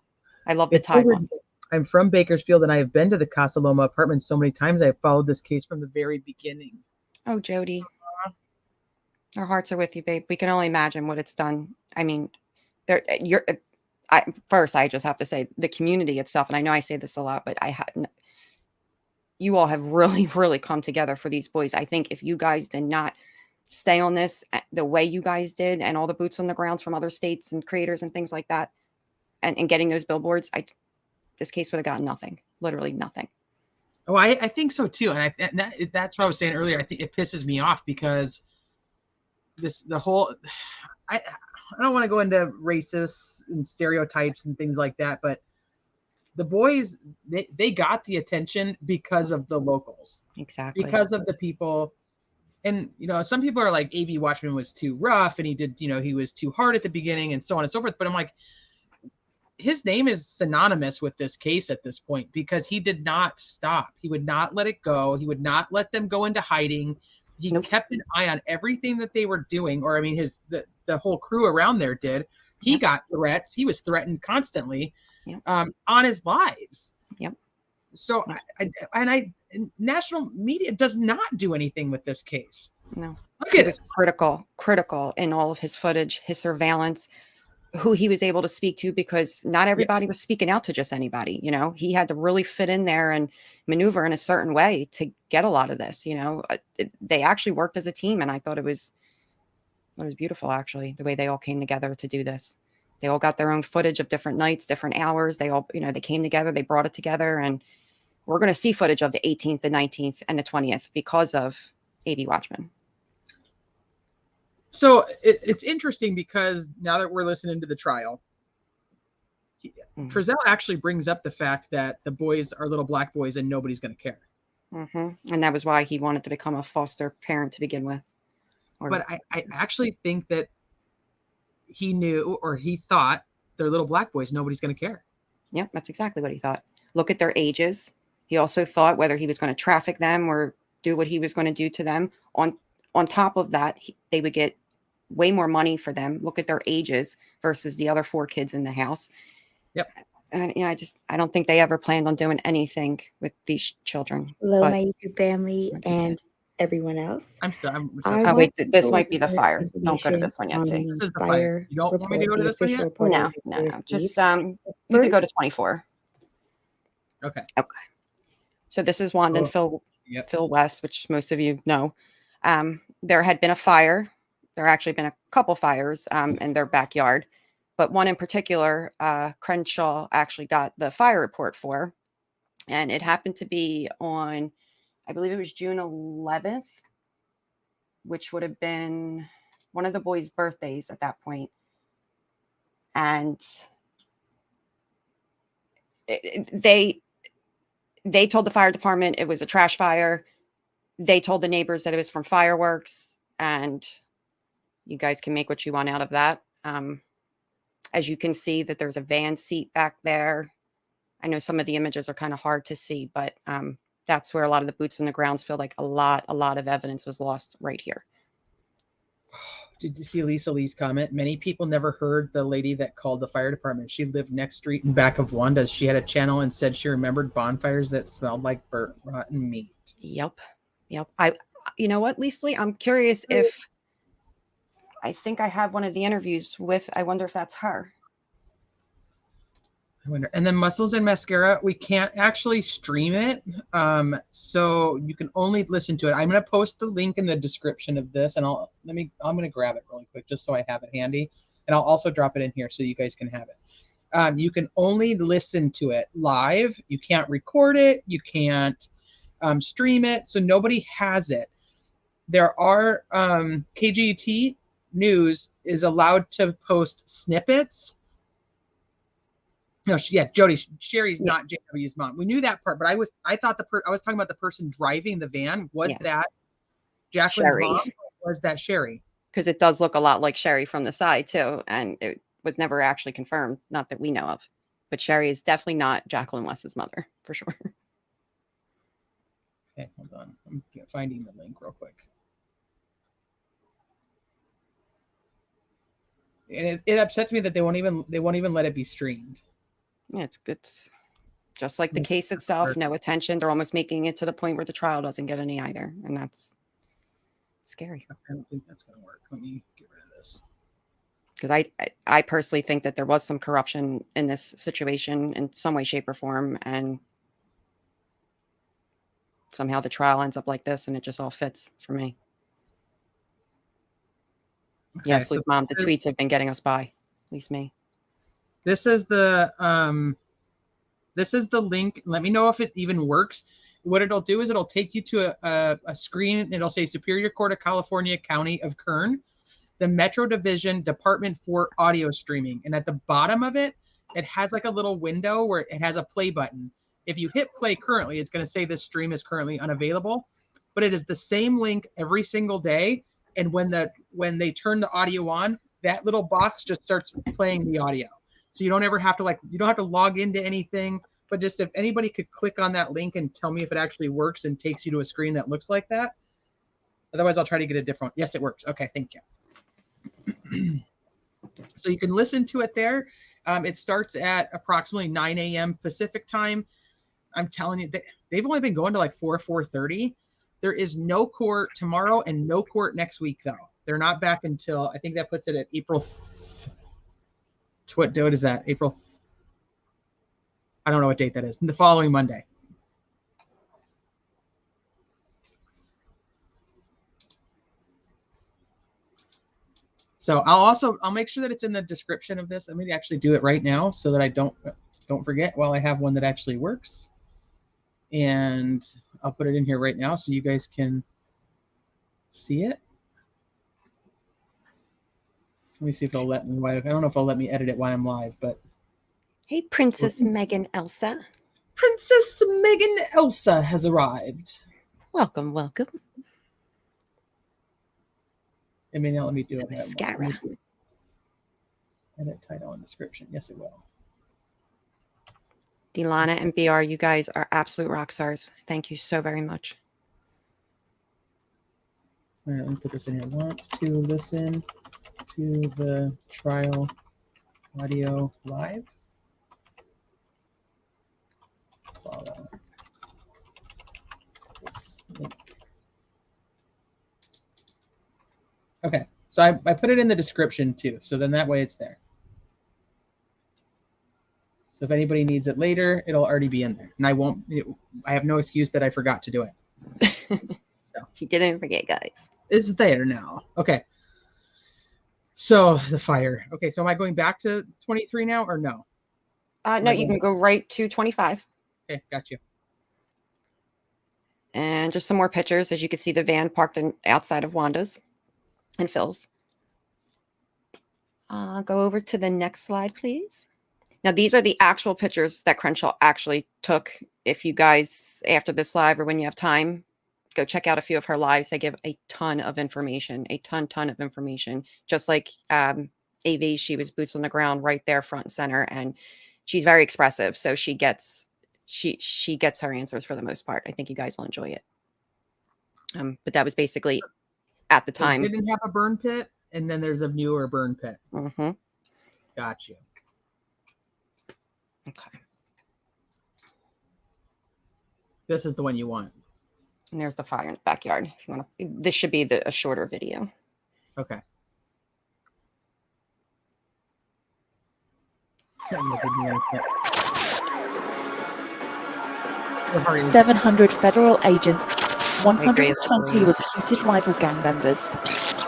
I love the Tide ones. I'm from Bakersfield, and I have been to the Casa Loma apartment so many times. I have followed this case from the very beginning. Oh, Jody. Our hearts are with you, babe. We can only imagine what it's done. I mean, first, I just have to say the community itself, and I know I say this a lot, but you all have really, really come together for these boys. I think if you guys did not stay on this the way you guys did, and all the boots on the grounds from other states and creators and things like that, and getting those billboards, this case would have gotten nothing, literally nothing. Oh, I think so too, and that's what I was saying earlier. I think it pisses me off because I don't want to go into racists and stereotypes and things like that, but the boys, they got the attention because of the locals, exactly, because of the people. And some people are like, AV Watchman was too rough, and he was too hard at the beginning, and so on and so forth. But I'm like, his name is synonymous with this case at this point, because he did not stop. He would not let it go. He would not let them go into hiding. He kept an eye on everything that they were doing, or I mean, the whole crew around there did. He got threats. He was threatened constantly on his lives. Yep. So national media does not do anything with this case. No. Look He at was critical in all of his footage, his surveillance, who he was able to speak to, because not everybody was speaking out to just anybody. You know, he had to really fit in there and maneuver in a certain way to get a lot of this. You know, they actually worked as a team, and I thought it was beautiful, actually, the way they all came together to do this. They all got their own footage of different nights, different hours. They all, you know, they came together, they brought it together, and we're going to see footage of the 18th, the 19th, and the 20th because of AV Watchmen. So it's interesting because now that we're listening to the trial, Trezell actually brings up the fact that the boys are little black boys and nobody's going to care. And that was why he wanted to become a foster parent to begin with. But I actually think that he knew, or he thought, they're little black boys, nobody's going to care. Yep, that's exactly what he thought. Look at their ages. He also thought whether he was going to traffic them or do what he was going to do to them. On top of that, they would get way more money for them. Look at their ages versus the other 4 kids in the house. Yep. And yeah, I don't think they ever planned on doing anything with these children. Hello, But my YouTube family and everyone else. oh, wait, this might be the fire. Don't go to this one yet, T. This is the fire. You don't want me to go to this one yet? No. Just we could go to 24. Okay. So this is Wanda and Phil West, which most of you know. There had been a fire. There actually been a couple fires in their backyard, but one in particular, Crenshaw actually got the fire report for, and it happened to be on, I believe it was June 11th, which would have been one of the boys' birthdays at that point. And they told the fire department it was a trash fire. They told the neighbors that it was from fireworks, and you guys can make what you want out of that. As you can see that there's a van seat back there. I know some of the images are kind of hard to see, but that's where a lot of the boots on the grounds feel like a lot of evidence was lost right here. Did you see Lisa Lee's comment? Many people never heard the lady that called the fire department. She lived next street in back of Wanda's. She had a channel and said she remembered bonfires that smelled like burnt rotten meat. Yep. You know what, Lisa Lee? I'm curious if, I think I have one of the interviews with, I wonder if that's her. I wonder. And then Muscles and Mascara, we can't actually stream it. So you can only listen to it. I'm going to post the link in the description of this, and I'm going to grab it really quick just so I have it handy. And I'll also drop it in here so you guys can have it. You can only listen to it live. You can't record it. You can't stream it. So nobody has it. There are KGT News is allowed to post snippets. No, Jody, Sherry's not JW's mom. We knew that part, but I thought I was talking about the person driving the van. Was that Jacqueline's Sherry. mom? Or was that Sherry? Because it does look a lot like Sherry from the side too, and it was never actually confirmed, not that we know of. But Sherry is definitely not Jacqueline West's mother, for sure. Okay, hold on. I'm finding the link real quick. And it upsets me that they won't even let it be streamed. Yeah, it's just like the case itself. No attention. They're almost making it to the point where the trial doesn't get any either, and that's scary. I don't think that's going to work. Let me get rid of this. Because I personally think that there was some corruption in this situation in some way, shape, or form, and somehow the trial ends up like this, and it just all fits for me. Okay, Yes, so Mom, the tweets have been getting us by, at least me. This is the link. Let me know if it even works. What it'll do is it'll take you to a screen. It'll say Superior Court of California, County of Kern, the Metro Division, Department for Audio Streaming. And at the bottom of it, it has like a little window where it has a play button. If you hit play currently, it's going to say this stream is currently unavailable. But it is the same link every single day. And when they turn the audio on, that little box just starts playing the audio. So you don't ever have to you don't have to log into anything, but just if anybody could click on that link and tell me if it actually works and takes you to a screen that looks like that. Otherwise, I'll try to get a different. Yes, it works. Okay, thank you. So you can listen to it there. It starts at approximately 9 a.m. Pacific time. I'm telling you that they've only been going to like 4:30. There is no court tomorrow and no court next week, though. They're not back until, I think that puts it at April. What date is that? April. I don't know what date that is. The following Monday. So I'll make sure that it's in the description of this. I'm going to actually do it right now so that I don't forget while I have one that actually works. And I'll put it in here right now so you guys can see it. Let me see if it'll let me. I don't know if it'll let me edit it while I'm live, but. Hey, Princess Megan Elsa. Princess Megan Elsa has arrived. Welcome, welcome. It may not let me do it. Mascara. Edit title and description. Yes, it will. Delana and BR, you guys are absolute rock stars. Thank you so very much. All right, let me put this in here. Want to listen to the trial audio live? Follow this link. Okay, so I put it in the description too, so then that way it's there. So if anybody needs it later, it'll already be in there, and I have no excuse that I forgot to do it. So. She didn't forget, guys. It's there now. Okay. So the fire. Okay, so am I going back to 23 now or no? No, you can go right to 25. Okay, got you. And just some more pictures. As you can see, the van parked outside of Wanda's and Phil's. Go over to the next slide, please. Now, these are the actual pictures that Crenshaw actually took. If you guys, after this live or when you have time, go check out a few of her lives. They give a ton of information, a ton of information. Just like AV, she was boots on the ground right there front and center, and she's very expressive. So she gets her answers for the most part. I think you guys will enjoy it. But that was basically at the time. They didn't have a burn pit, and then there's a newer burn pit. Mm-hmm. Got you. Okay. This is the one you want. And there's the fire in the backyard. If you want to, this should be a shorter video. Okay. 700 federal agents, 120 reputed rival gang members.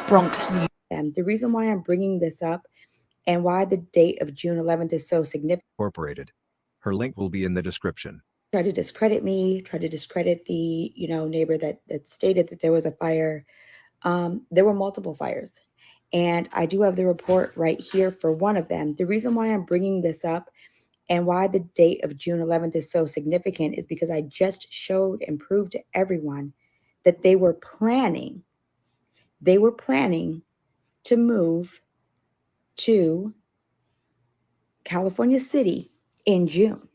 Bronx, New York. The reason why I'm bringing this up and why the date of June 11th is so significant. Incorporated. Her link will be in the description. Try to discredit me, try to discredit the neighbor that stated that there was a fire. There were multiple fires, and I do have the report right here for one of them. The reason why I'm bringing this up and why the date of June 11th is so significant is because I just showed and proved to everyone that they were planning to move to California City in June.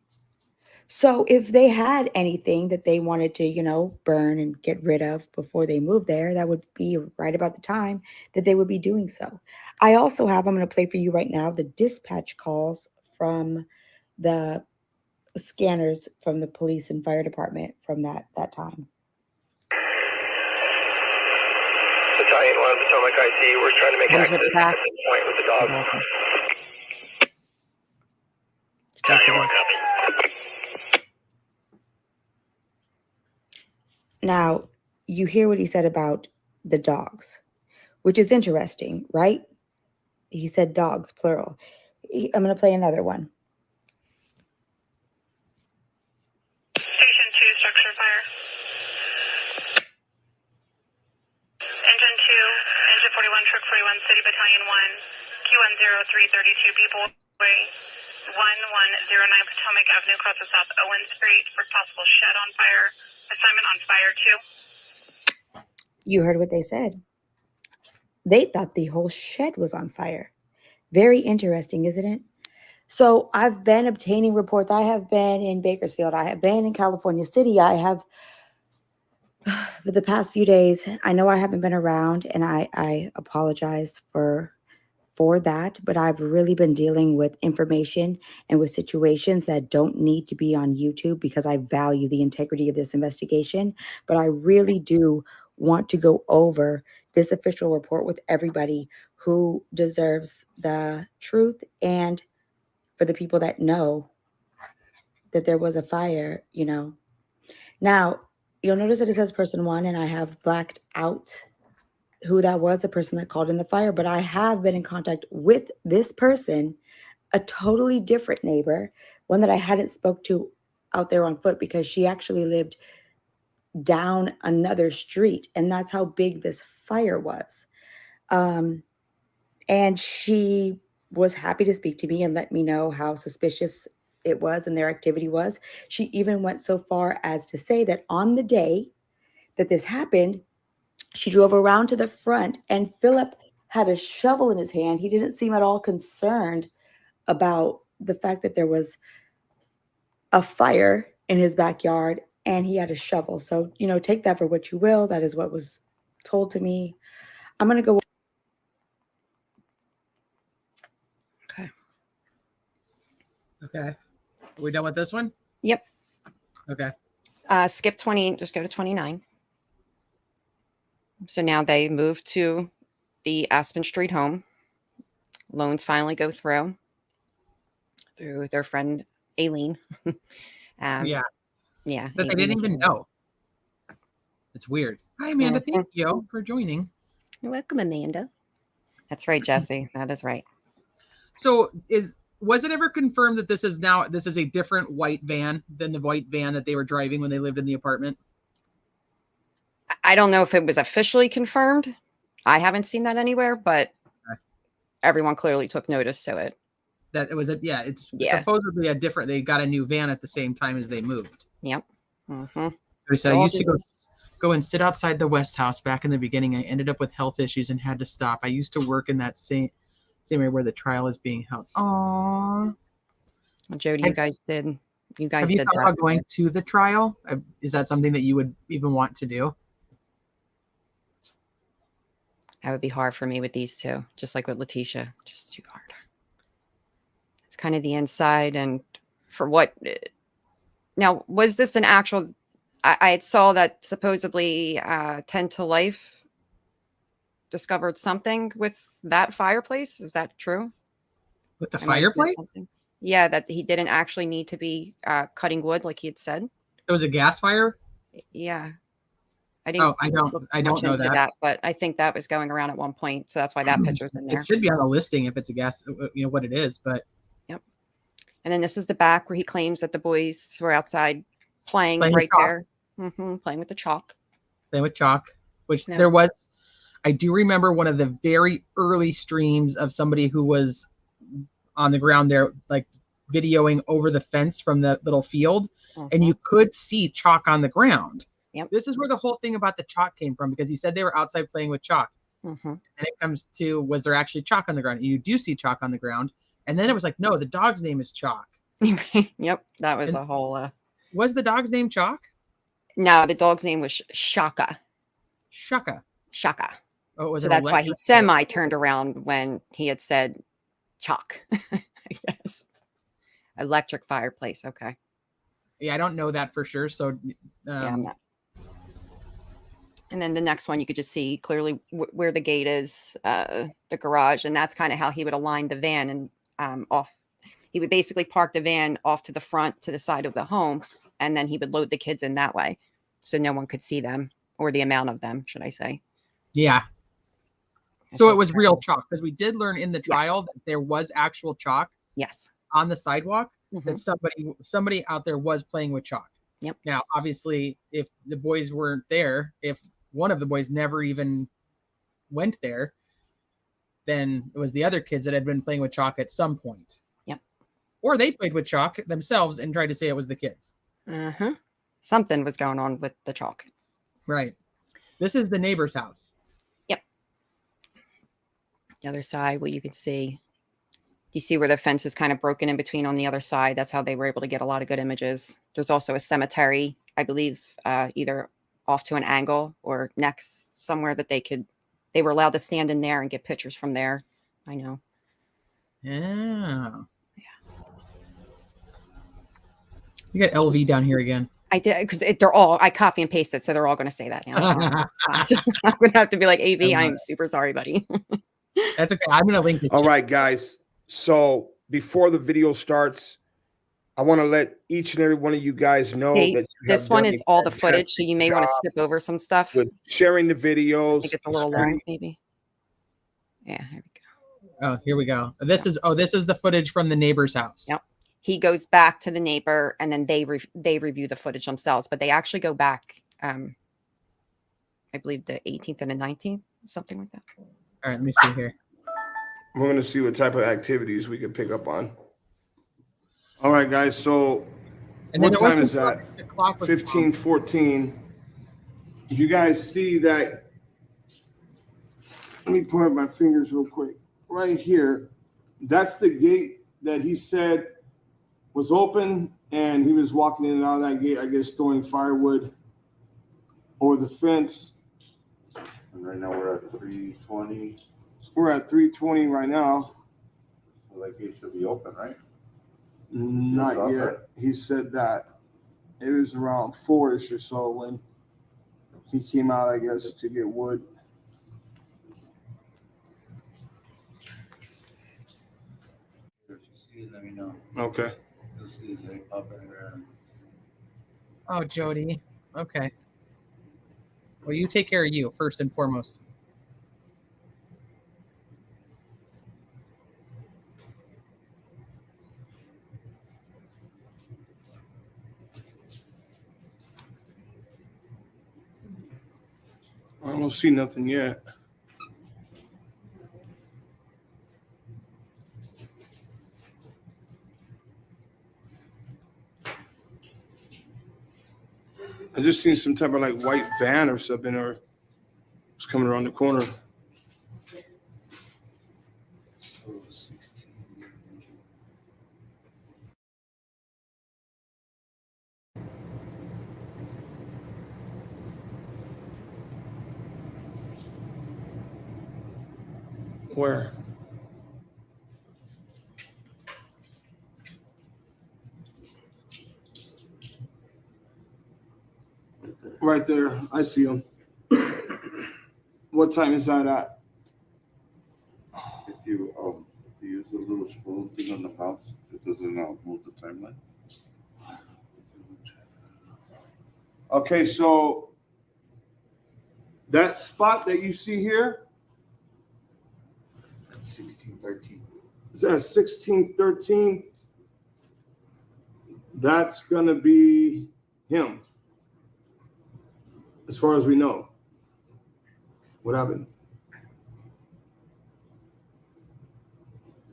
So if they had anything that they wanted to, burn and get rid of before they moved there, that would be right about the time that they would be doing so. I also have, I'm going to play for you right now, the dispatch calls from the scanners from the police and fire department from that time. Battalion 1, Potomac IC, we're trying to make access at this point with the dog. Awesome. Now, you hear what he said about the dogs, which is interesting, right? He said dogs, plural. I'm going to play another one. Station 2, structure fire. Engine 2, engine 41, truck 41, City Battalion 1, Q10332, people way 1109 Potomac Avenue, across the South Owen Street for possible shed on fire. Assignment on fire 2. You heard what they said. They thought the whole shed was on fire. Very interesting, isn't it? So I've been obtaining reports. I have been in Bakersfield. I have been in California City. I have, for the past few days, I know I haven't been around, and I apologize for for that, but I've really been dealing with information and with situations that don't need to be on YouTube because I value the integrity of this investigation. But I really do want to go over this official report with everybody who deserves the truth, and for the people that know that there was a fire, you know. Now, you'll notice that it says person one, and I have blacked out who that was, the person that called in the fire, but I have been in contact with this person, a totally different neighbor, one that I hadn't spoke to out there on foot because she actually lived down another street, and that's how big this fire was. And she was happy to speak to me and let me know how suspicious it was and their activity was. She even went so far as to say that on the day that this happened, she drove around to the front and Philip had a shovel in his hand. He didn't seem at all concerned about the fact that there was a fire in his backyard and he had a shovel. So, you know, take that for what you will. That is what was told to me. I'm going to go. Okay. Are we done with this one? Yep. Okay. Skip 20, just go to 29. So now they move to the Aspen Street home. Loans finally go through their friend Aileen. Yeah. Yeah. That they didn't even know. It's weird. Hi, Amanda. Thank you for joining. You're welcome, Amanda. That's right, Jesse. That is right. So was it ever confirmed that this is a different white van than the white van that they were driving when they lived in the apartment? I don't know if it was officially confirmed. I haven't seen that anywhere, but everyone clearly took notice to it. That it was it's supposedly a different. They got a new van at the same time as they moved. Yep. Mm-hmm. He said, I used to go and sit outside the West House back in the beginning. I ended up with health issues and had to stop. I used to work in that same area where the trial is being held. Aww. Well, Jody, you guys did Have you thought about going to the trial? Is that something that you would even want to do? That would be hard for me with these two, just like with Letitia, just too hard. It's kind of the inside, and for what? Now, was this an actual? I saw that supposedly 10 to Life discovered something with that fireplace. Is that true? With the fireplace? Yeah, that he didn't actually need to be cutting wood like he had said. It was a gas fire? Yeah. I don't know that, but I think that was going around at one point, so that's why that picture's in there. It should be on the listing if it's a gas, what it is, but. Yep. And then this is the back where he claims that the boys were outside playing right there. Mm-hmm, playing with the chalk. Playing with chalk, which there was. I do remember one of the very early streams of somebody who was on the ground there, like videoing over the fence from the little field, and you could see chalk on the ground. Yep. This is where the whole thing about the chalk came from, because he said they were outside playing with chalk. Mm-hmm. And it comes to, was there actually chalk on the ground? And you do see chalk on the ground. And then it was like, no, the dog's name is Chalk. Yep. That was a whole. Was the dog's name Chalk? No, the dog's name was Shaka. Shaka. Oh, it was so that's why he semi-turned around when he had said chalk. I guess. Electric fireplace. Okay. Yeah, I don't know that for sure. So, I'm not. And then the next one, you could just see clearly where the gate is, the garage, and that's kind of how he would align the van and off. He would basically park the van off to the front, to the side of the home, and then he would load the kids in that way, so no one could see them, or the amount of them, should I say? Yeah. So it was real chalk, because we did learn in the trial that there was actual chalk. Yes. On the sidewalk, that somebody out there was playing with chalk. Yep. Now, obviously, if the boys weren't there, if one of the boys never even went there, then it was the other kids that had been playing with chalk at some point. Yep. Or they played with chalk themselves and tried to say it was the kids. Something was going on with the chalk. Right. This is the neighbor's house. Yep. The other side, what you can see. You see where the fence is kind of broken in between on the other side. That's how they were able to get a lot of good images. There's also a cemetery, I believe, either off to an angle or next somewhere that they were allowed to stand in there and get pictures from there. I know. Yeah. You got LV down here again. I did because they're all. I copy and paste it, so they're all going to say that now. I'm going to have to be like, AV, I'm super sorry, buddy. That's okay. I'm going to link this. All right, guys. So before the video starts, I want to let each and every one of you guys know that you this one is all the footage, so you may want to skip over some stuff. With sharing the videos. I think it's a little long, maybe. Yeah, here we go. Oh, here we go. This is the footage from the neighbor's house. Yep. He goes back to the neighbor, and then they review the footage themselves. But they actually go back, I believe, the 18th and the 19th, something like that. All right, let me see here. We're going to see what type of activities we can pick up on. All right, guys. So what time is that? 15:14. You guys see that? Let me point my fingers real quick. Right here, that's the gate that he said was open, and he was walking in and out of that gate, I guess, throwing firewood over the fence. And right now we're at 3:20. We're at 3:20 right now. So that gate should be open, right? Not yet. He said that it was around 4-ish or so when he came out, I guess, to get wood. If you see it, let me know. Okay. You'll see it's like up and around. Oh, Jody. Okay. Well, you take care of you first and foremost. I don't see nothing yet. I just seen some type of like white van or something, or it's coming around the corner. Where? Right there. I see him. What time is that at? If you use a little scroll thing on the mouse, it doesn't move the timeline. Okay, so that spot that you see here, That's 16:13. is at 16:13. That's gonna be him, as far as we know. What happened?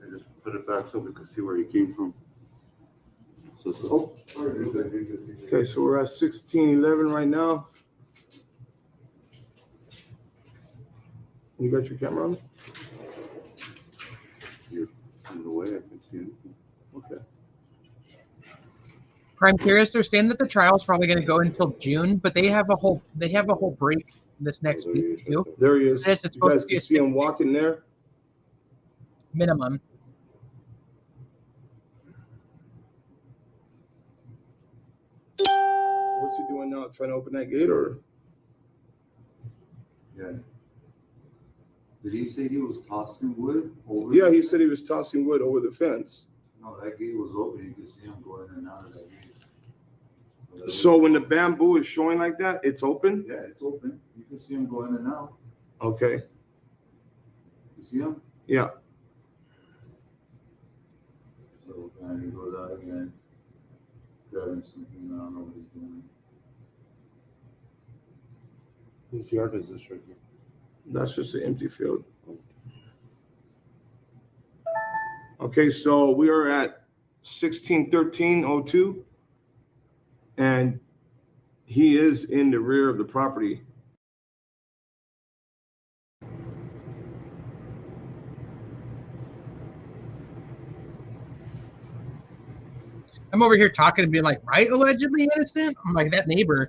I just put it back so we could see where he came from. Okay, so we're at 16:11 right now. You got your camera on? You're in the way, I can see it. Okay. I'm curious. They're saying that the trial is probably going to go until June, but they have a whole break this next week too. There he is. It's You supposed guys to be can a see him walking there. minimum. What's he doing now? Trying to open that gate, or? Yeah. Did he say he was tossing wood over? Yeah, he said he was tossing wood over the fence. No, that gate was open. You could see him going in and out of that gate. So when the bamboo is showing like that, it's open? Yeah, it's open. You can see him go in and out. Okay. You see him? Yeah. So and he goes out again, grabbing something. I don't know what he's doing. Whose yard is this right here? That's just an empty field. Okay, so we are at 16:13:02, and he is in the rear of the property. I'm over here talking and being like, right, allegedly innocent? I'm like, that neighbor.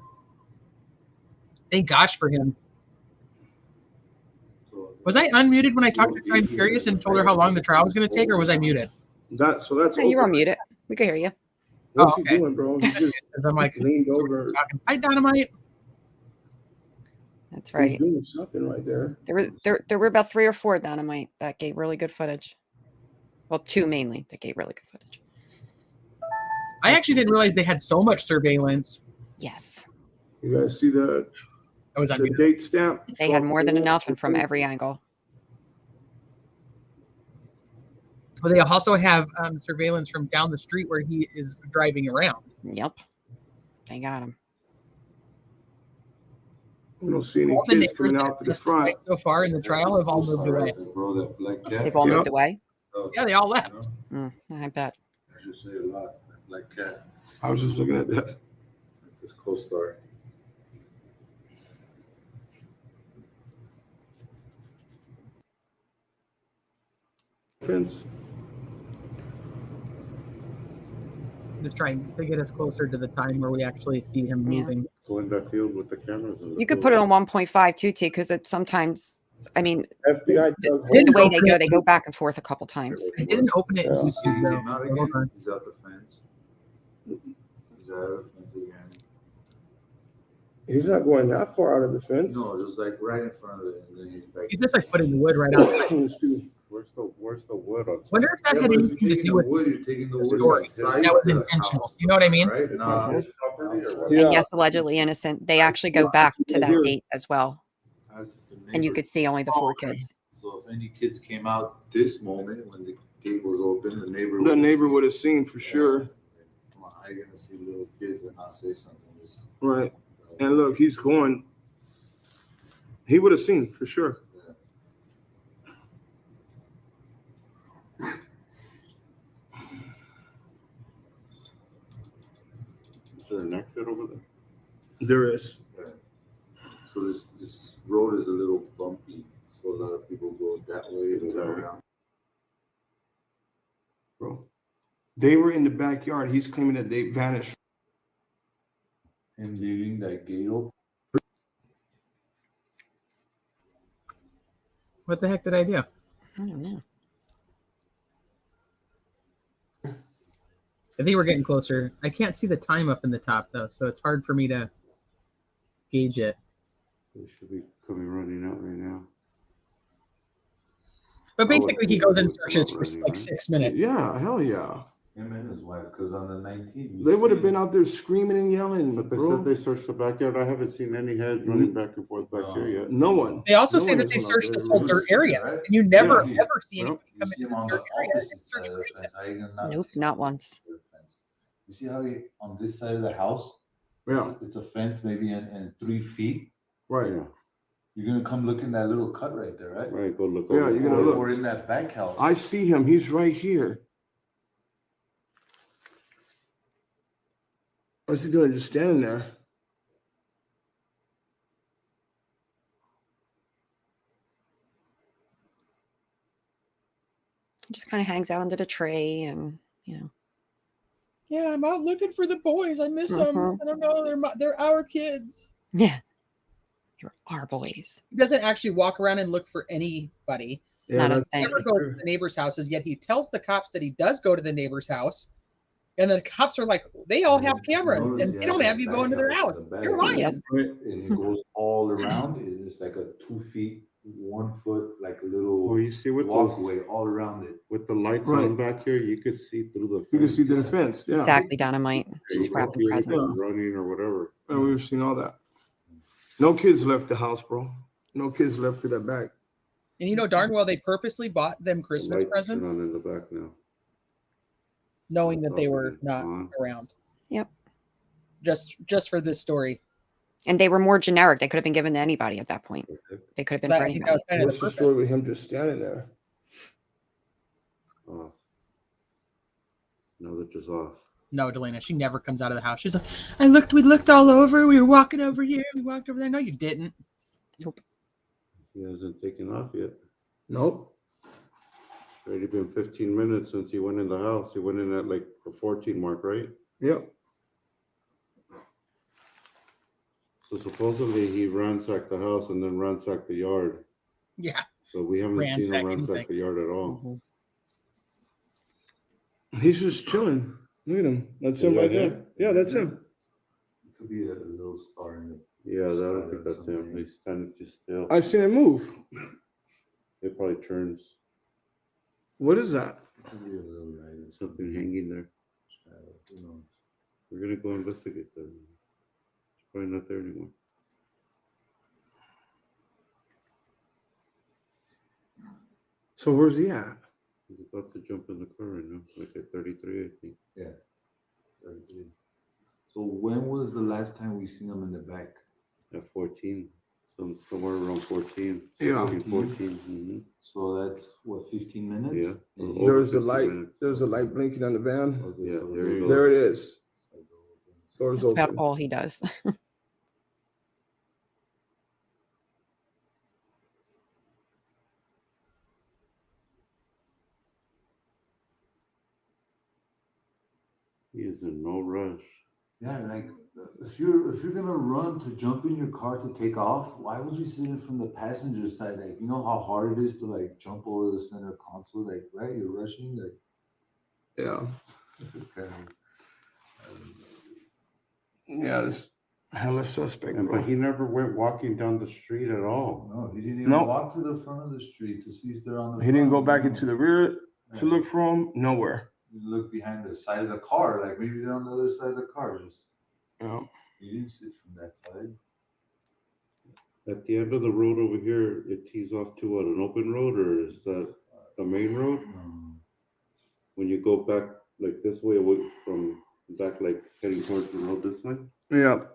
Thank gosh for him. So Was I unmuted when I talked to Crime Curious and told her how long the trial was going to take, or was I muted? That's No, you were muted. We can hear you. What's he doing, bro? He just I'm like leaned over. Talking. Hi, Dynamite. That's He's right. doing something right there. There were about 3 or 4 Dynamite that gave really good footage. Well, 2 mainly that gave really good footage. I actually didn't realize they had so much surveillance. Yes. You guys see the date stamp? They had more than enough and from every angle. But they also have surveillance from down the street where he is driving around. Yep. They got him. We don't see any All the kids neighbors coming that out to the testified front. so far in the trial have all moved away. They've all moved away? Yeah, they all left. I bet. I just say a lot. Black cat. I was just looking at that. That's his co-star. Fence. Just trying to get us closer to the time where we actually see him moving. Go in that field with the cameras. You could put it on 1.5 too, T, because it's sometimes, I mean, FBI the way they go back and forth a couple times. I didn't open it. Yeah. In See, he YouTube, came out though. again. Hold on. He's out the fence. He's out of the fence again. He's not going that far out of the fence. No, just like right in front of it, and then he's back. He's just like putting the wood right out. Where's the wood on? Wonder if that had anything to do with wood. You're taking the the wood story. inside That was the intentional. house, You know what I mean? right? Not his property or what? And yes, allegedly innocent. They actually go back to that date as well. That's the And you neighbor. could see only the 4 kids. So if any kids came out this moment when the gate was open, the neighbor would have seen for sure. Come on, how you gonna see little kids and not say something? Just, Right. And look, he's going. He would have seen for sure. Is there an exit over there? There is. Yeah. So this road is a little bumpy, so a lot of people go that way and that around. Bro, they were in the backyard. He's claiming that they vanished. And leaving that gate open. What the heck did I do? I don't know. I think we're getting closer. I can't see the time up in the top though, so it's hard for me to gauge it. They should be coming running out right now. But basically, he goes and searches for like 6 minutes. Yeah, hell yeah. Him and his wife, because on the 19th. They would have been out there screaming and yelling. But they bro. said they searched the backyard. I haven't seen any heads running back and forth back here yet. No one. They also No say one that is they on searched there. this whole Really dirt see area, that, right? and you never Yeah. ever see anybody come You see into him this on dirt the area and opposite search side of for the them. fence. How you gonna not Nope, see not once. the fence? You see how he on this side of the house? Yeah. It's a fence maybe in 3 feet. Right. Yeah. You're gonna come look in that little cut right there, right? Right. Go look. Yeah, you're gonna look. Or in that back house. I see him. He's right here. What's he doing? Just standing there. He just kind of hangs out under the tree and, you know. Yeah, I'm out looking for the boys. I miss them. I don't know. They're our kids. Yeah. You're our boys. He doesn't actually walk around and look for anybody. Not a He thing. never goes to the neighbors' houses, yet he tells the cops that he does go to the neighbor's house. And the cops are like, they all have cameras, and they don't have you go into their house. You're lying. And it goes all around. It's like a 2 feet, 1 foot, like a little Oh, you see with walkway all around it. with the lights Right. on back here, you could see through the fence. You can see the fence. Yeah. Exactly, Dynamite. Just wrapping presents. running or whatever. And we've seen all that. No kids left the house, bro. No kids left to that back. And you know darn well they purposely bought them Christmas Lights presents, on in the back now. knowing that they were not around. Yep. Just for this story. And they were more generic. They could have been given to anybody at that point. They could have been That- for I think that anybody. was kind of What's the the purpose. story with him just standing there? Oh. No, they're just off. No, Delana, she never comes out of the house. She's like, we looked all over. We were walking over here. We walked over there. No, you didn't. Nope. He hasn't taken off yet. Nope. It's already been 15 minutes since he went in the house. He went in at like the 14 mark, right? Yep. So supposedly he ransacked the house and then ransacked the yard. Yeah. But we haven't seen him ransack the yard at all. He's just chilling. Look at him. That's him right there. Yeah, that's him. It could be a little star in it. Yeah, I don't think that's him. He's standing just still. I've seen him move. It probably turns. What is that? Something hanging there. We're gonna go investigate that. It's probably not there anymore. So where's he at? He's about to jump in the car right now, like at 33, I think. Yeah, 33. So when was the last time we seen him in the back? At 14, somewhere around 14. Yeah. 14. Mm-hmm. So that's what, 15 minutes? Yeah. There's a light. There's a light blinking on the van. Okay, Yeah, so there you go. There it is. Doors That's open. about all he does. He is in no rush. Yeah, like if you're gonna run to jump in your car to take off, why would you sit in from the passenger side? Like, you know how hard it is to like jump over the center console, like, right? You're rushing, like, Yeah. it's kind of Yeah, this hella suspect, And, bro. but he never went walking down the street at all. no, he didn't even No. walk to the front of the street to see if they're on the He didn't go front, back no. into the rear to look for him. Nowhere. You look behind the side of the car, like maybe they're on the other side of the car. Just Yeah. he didn't sit from that side. At the end of the road over here, it tees off to what, an open road, or is that the main road? When you go back like this way, away from back, like heading towards the road this way, Yeah.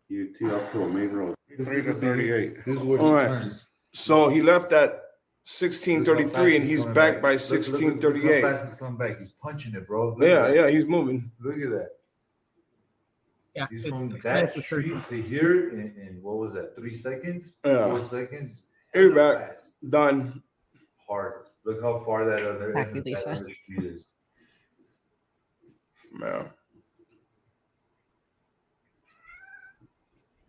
you tee off to a main road. 3 to 38. This is where All he right. turns. So he left at 16:33 and he's back by Look how 16:38. fast he's coming back. He's punching it, bro. Look Yeah, at that. yeah, he's moving. Look at that. Yeah, He's it's from exciting that for sure. street to here in what was that? 3 seconds? Yeah. 4 seconds? He's Hella back. fast. Done. Hard. Look how far that other Exactly, that Lisa. other street is. Yeah.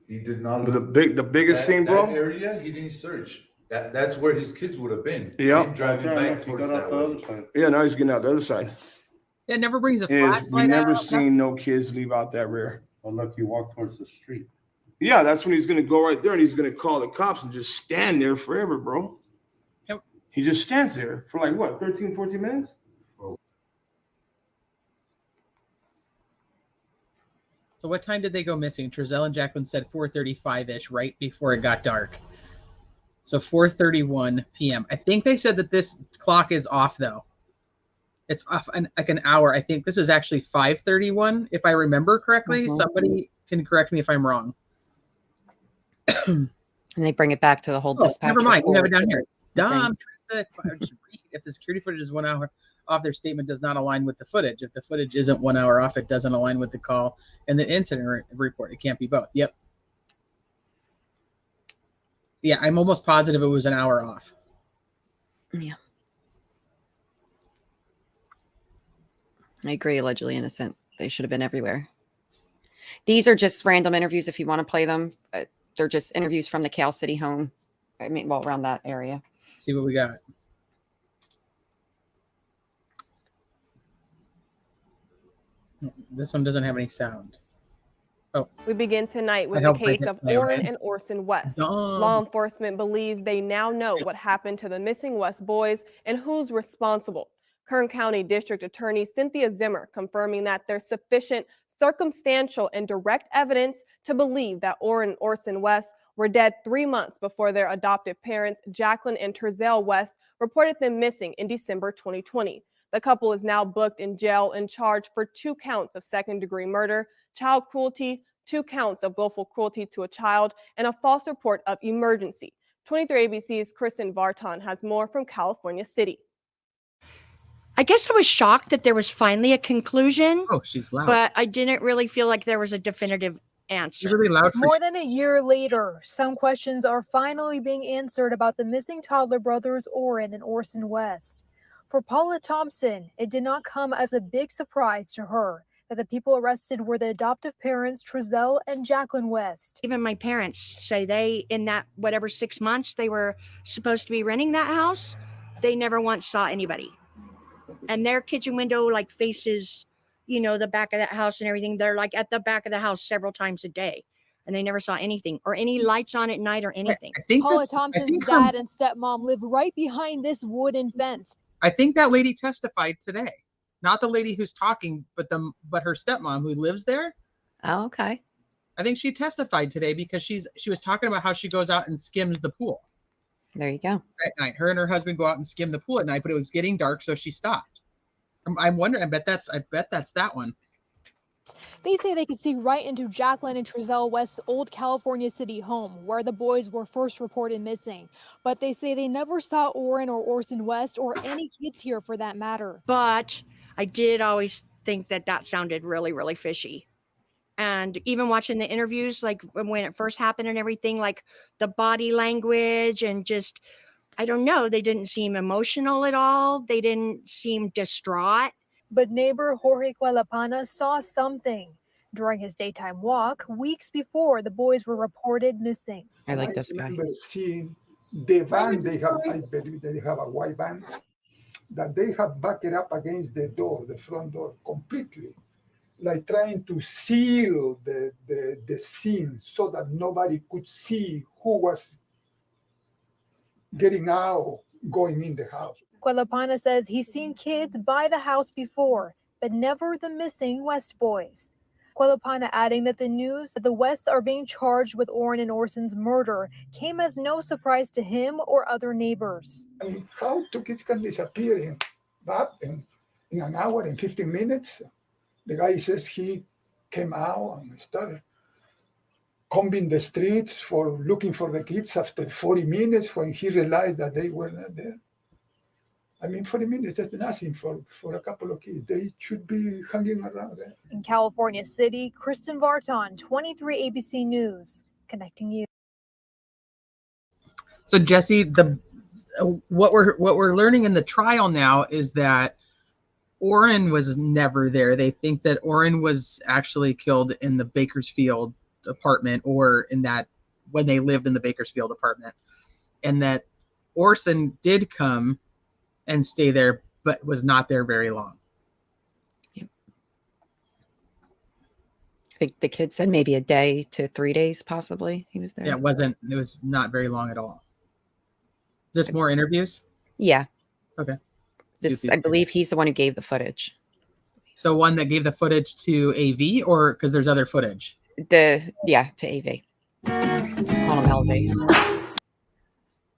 He did not But look the biggest that, thing, bro. that area, he didn't search. That's where his kids would have been. Yeah. Him driving back towards that way. Yeah, now he's getting out the other side. It never brings a Is we flashlight never out. seen no kids leave out that rear. Unless you walk towards the street. Yeah, that's when he's gonna go right there and he's gonna call the cops and just stand there forever, bro. Yep. He just stands there for like what, 13, 14 minutes? So what time did they go missing? Trezell and Jacqueline said 4:35-ish, right before it got dark. So 4:31 p.m. I think they said that this clock is off though. It's off like an hour. I think this is actually 5:31, if I remember correctly. Mhm. Somebody can correct me if I'm wrong. And they bring it back to the whole Oh, dispatch. never mind. We have it report down here. Dom, things. if the security footage is 1 hour off, their statement does not align with the footage. If the footage isn't 1 hour off, it doesn't align with the call and the incident report. It can't be both. Yep. Yeah, I'm almost positive it was an hour off. Yeah. I agree, allegedly innocent. They should have been everywhere. These are just random interviews if you want to play them. They're just interviews from the Cal City home. I mean, well, around that area. See what we got. This one doesn't have any sound. Oh. We begin tonight with I the helped break case it of down, Orrin right? and Orson West. Dumb. Law enforcement believes they now know what happened to the missing West boys and who's responsible. Kern County District Attorney Cynthia Zimmer confirming that there's sufficient circumstantial and direct evidence to believe that Orrin and Orson West were dead 3 months before their adoptive parents, Jacqueline and Trezell West, reported them missing in December 2020. The couple is now booked in jail and charged for 2 counts of second-degree murder, child cruelty, 2 counts of willful cruelty to a child, and a false report of emergency. 23 ABC's Kristen Vartan has more from California City. I guess I was shocked that there was finally a conclusion. Oh, she's loud. But I didn't really feel like there was a definitive answer. You're really loud. More than a year later, some questions are finally being answered about the missing toddler brothers Orrin and Orson West. For Paula Thompson, it did not come as a big surprise to her that the people arrested were the adoptive parents, Trezell and Jacqueline West. Even my parents say they, in that whatever 6 months they were supposed to be renting that house, they never once saw anybody. And their kitchen window like faces, you know, the back of that house and everything. They're like at the back of the house several times a day. And they never saw anything or any lights on at night or anything. Paula Thompson's dad and stepmom live right behind this wooden fence. I think that lady testified today. Not the lady who's talking, but her stepmom who lives there. Oh, okay. I think she testified today because she was talking about how she goes out and skims the pool. There you go. At night, her and her husband go out and skim the pool at night, but it was getting dark, so she stopped. I'm wondering. I bet that's that one. They say they could see right into Jacqueline and Trezell West's old California City home, where the boys were first reported missing. But they say they never saw Orrin or Orson West or any kids here for that matter. But I did always think that sounded really, really fishy. And even watching the interviews, like when it first happened and everything, like the body language and just, I don't know, they didn't seem emotional at all. They didn't seem distraught. But neighbor Jorge Cuelapana saw something during his daytime walk weeks before the boys were reported missing. I like this guy. I remember seeing the van they have, I believe they have a white van, that they have backed it up against the door, the front door, completely, like trying to seal the scene so that nobody could see who was getting out, going in the house. Cuelapana says he's seen kids by the house before, but never the missing West boys. Cuelapana adding that the news that the Wests are being charged with Orrin and Orson's murder came as no surprise to him or other neighbors. I mean, how two kids can disappear in an hour and 15 minutes? The guy says he came out and started combing the streets for looking for the kids after 40 minutes when he realized that they were not there. I mean, 40 minutes is nothing for a couple of kids. They should be hanging around there. In California City, Kristen Vartan, 23 ABC News, connecting you. So Jesse, what we're learning in the trial now is that Orrin was never there. They think that Orrin was actually killed in the Bakersfield apartment, or in that when they lived in the Bakersfield apartment, and that Orson did come and stay there, but was not there very long. I think the kid said maybe a day to 3 days, possibly he was there. Yeah, it was not very long at all. Is this more interviews? Yeah. Okay. I believe he's the one who gave the footage. The one that gave the footage to AV, or because there's other footage? To AV. Call him LV.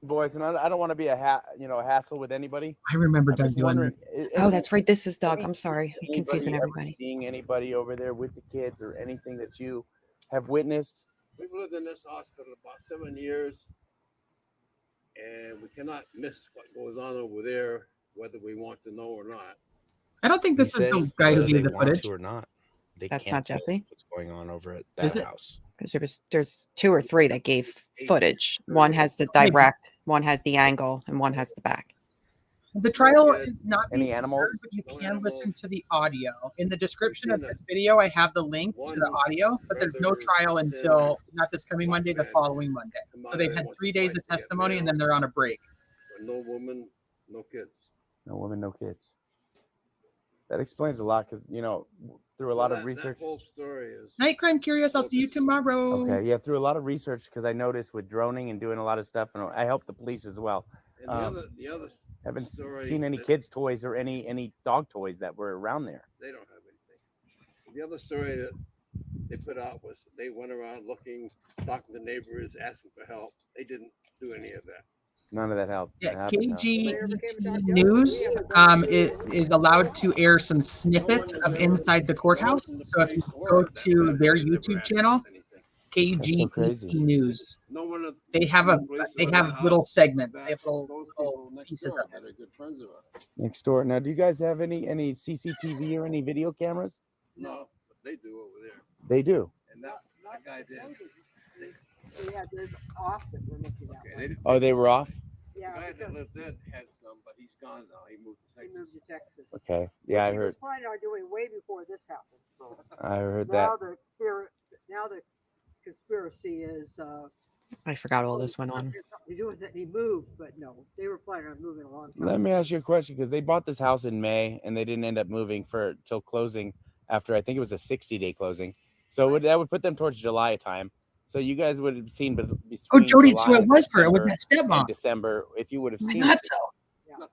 Boys, and I don't want to be a hassle with anybody. I remember Doug doing it. Oh, that's right. This is Doug. I'm sorry. I'm confusing everybody. Seeing anybody over there with the kids or anything that you have witnessed? We've lived in this hospital about 7 years, and we cannot miss what goes on over there, whether we want to know or not. I don't think this is the guy who gave the footage. Or not. That's not Jesse. What's going on over at that house? There's 2 or 3 that gave footage. One has the direct, one has the angle, and one has the back. The trial is not any animals, but you can listen to the audio. In the description of this video, I have the link to the audio, but there's no trial until not this coming Monday, the following Monday. So they've had 3 days of testimony, and then they're on a break. No woman, no kids. No woman, no kids. That explains a lot, because through a lot of research. That whole story is. Night Crime Curious. I'll see you tomorrow. Okay, yeah, through a lot of research, because I noticed with droning and doing a lot of stuff, and I help the police as well. And the other haven't story seen any kids' toys or any dog toys that were around there. They don't have anything. The other story that they put out was they went around looking, talking to neighbors, asking for help. They didn't do any of that. None of that helped. Yeah, KG News is allowed to air some snippets of inside the courthouse. So if you go to their YouTube channel, KG News, they have little segments. They have little pieces of it. Next door. Now, do you guys have any CCTV or any video cameras? No, but they do over there. They do. And that guy did. Yeah, there's off that we're looking at. Oh, they were off? Yeah, the guy that because lived there had some, but he's gone now. He moved to he Texas. moved to Texas. Okay. Yeah, I He was heard. planning on doing way before this happened. So I heard now that. now the conspiracy is I forgot all this went on. to do with that he moved, but no, they were planning on moving a long time. Let me ask you a question, because they bought this house in May and they didn't end up moving for till closing after I think it was a 60-day closing. So that would put them towards July time. So you guys would have seen between Jody, July so it and was her. It was September that stepmom. and December, if you would have I seen thought it. so.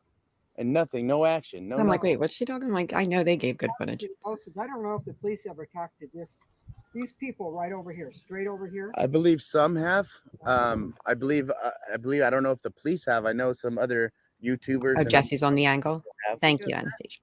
And nothing, no action, no. So I'm like, nothing. wait, what's she talking? I'm like, I know they gave good footage. I don't know if the police ever talked to these people right over here, straight over here. I believe some have. I believe. I don't know if the police have. I know some other YouTubers. Oh, and Jesse's on the angle. have. Thank you, Anastasia.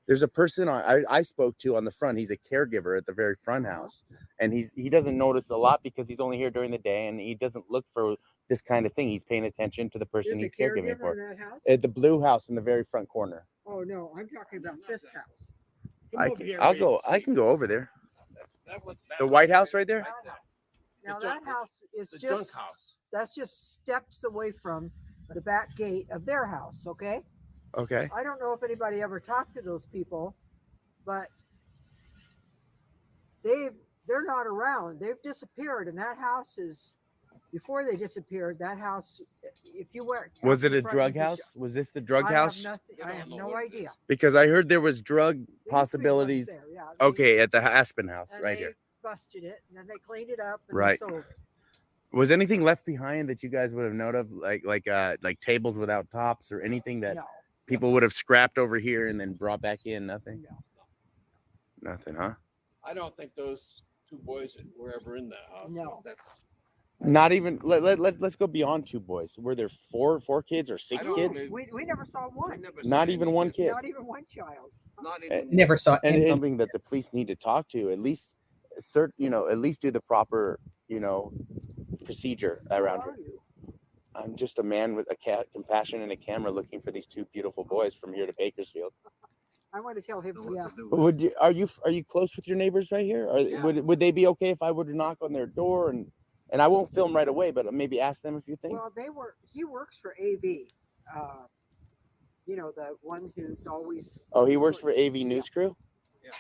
There's a person I spoke to on the front. He's a caregiver at the very front house, and he doesn't notice a lot because he's only here during the day, and he doesn't look for this kind of thing. He's paying attention to the person There's he's a caregiving caregiver for. in that house? At the blue house in the very front corner. Oh no, I'm talking about this house. I can go over there. The White House right there. Now that house is the junk just house. that's just steps away from the back gate of their house. Okay. Okay. I don't know if anybody ever talked to those people, but they're not around. They've disappeared, and that house is. Before they disappeared, that house. If you went. Was it a front drug of the house? Was this the drug I house? I have no idea. Because I heard there was drug possibilities. there, yeah. Okay, at the Aspen house And right they here. busted it, and then they cleaned it up. And Right. They sold it. Was anything left behind that you guys would have known of, like tables without tops or anything that No. people would have scrapped over here and then brought back in? Nothing. No. Nothing, huh? I don't think those two boys were ever in that house. No. That's, Not even. Let's go beyond two boys. Were there four kids or six kids? We never saw one. Not even one kid. Not even one child. Not And- Never saw and any. it's something that the police need to talk to, at least at least do the proper procedure around here. I'm just a man with a compassion and a camera looking for these two beautiful boys from here to Bakersfield. I want to tell him. Yeah. Are you close with your neighbors right here? Or would they be okay if I were to knock on their door and I won't film right away, but maybe ask them a few things? Well, he works for AV. The one who's always. Oh, he works for AV News Crew? Yeah.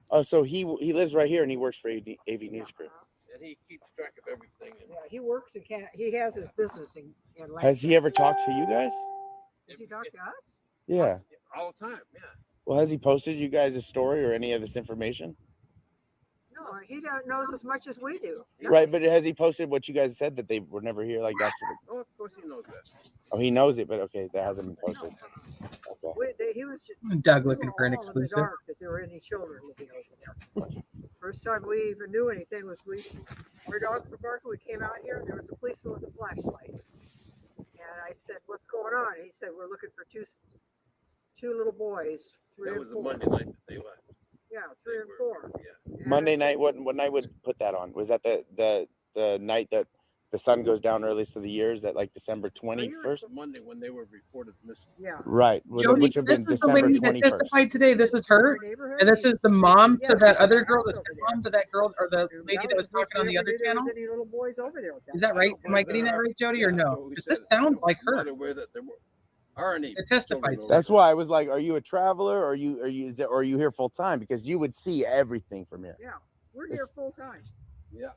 Oh, so he lives right here and he works for AV News Crew. and he keeps track of everything. And Yeah, he works in he has his business in Has he ever talked to you guys? Does he talk to us? Yeah. all the time, yeah. Well, has he posted you guys a story or any of this information? No, he knows as much as we do. Right, but has he posted what you guys said that they were never here? Like that's. Oh, of course he knows that. Oh, he knows it, but okay, that hasn't been posted. Okay. He was just, Doug looking for an all in the exclusive. dark that there were any children living over there. First time we even knew anything was our dogs were barking. We came out here and there was a policeman with a flashlight. And I said, "What's going on?" And he said, "We're looking for two little boys, 3 That and was the 4." Monday night that they left. Yeah, 3 and 4. Monday night. What night would put that on? Was that the night that the sun goes down earliest of the year? Is that like December 21st? Monday when they were reported missing. Yeah. Right. Jody, Which have this been is the December lady that 21st. testified today. This is her, and this is the mom to that other girl, the stepmom to that girl, or the lady that was talking on the other channel. Any little boys over there with that. Is that right? Am I getting that right, Jody, or no? Because this sounds like her. Not aware that there are any. It testified. That's why I was like, "Are you a traveler? Or are you here full time?" Because you would see everything from here. Yeah, we're here full time. Yeah.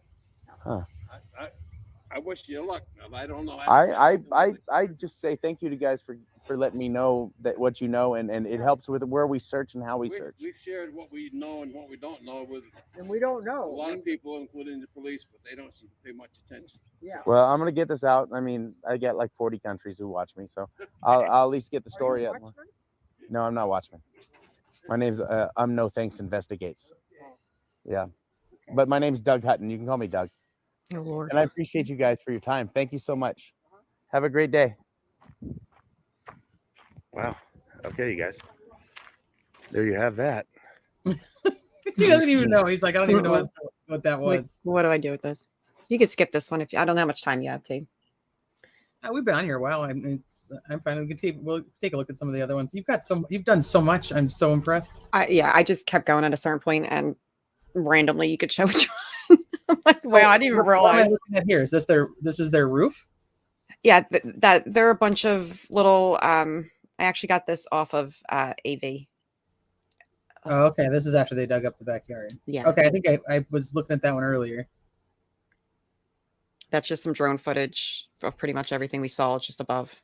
Huh. I wish you luck. I don't know. I just say thank you to you guys for letting me know that what you know, and it helps with where we search and how we search. We've shared what we know and what we don't know with And we don't a know. lot of people, including the police, but they don't seem to pay much attention. Yeah. Well, I'm gonna get this out. I mean, I get like 40 countries who watch me, so I'll at least get the story out. No, I'm not Watchman. My name's I'm No Thanks Investigates. Yeah, but my name's Doug Hutton. You can call me Doug. Oh Lord. And I appreciate you guys for your time. Thank you so much. Have a great day. Wow. Okay, you guys. There you have that. He doesn't even know. He's like, I don't even know what that was. What do I do with this? You could skip this one if I don't know how much time you have to. We've been on here a while. I'm fine. We'll take a look at some of the other ones. You've done so much. I'm so impressed. I just kept going at a certain point and randomly you could show which one. I'm like, wow, I didn't even What am I realize. looking at here? Is this is their roof? Yeah, that there are a bunch of little. I actually got this off of AV. Oh, okay. This is after they dug up the backyard. Yeah. Okay, I think I was looking at that one earlier. That's just some drone footage of pretty much everything we saw. It's just above.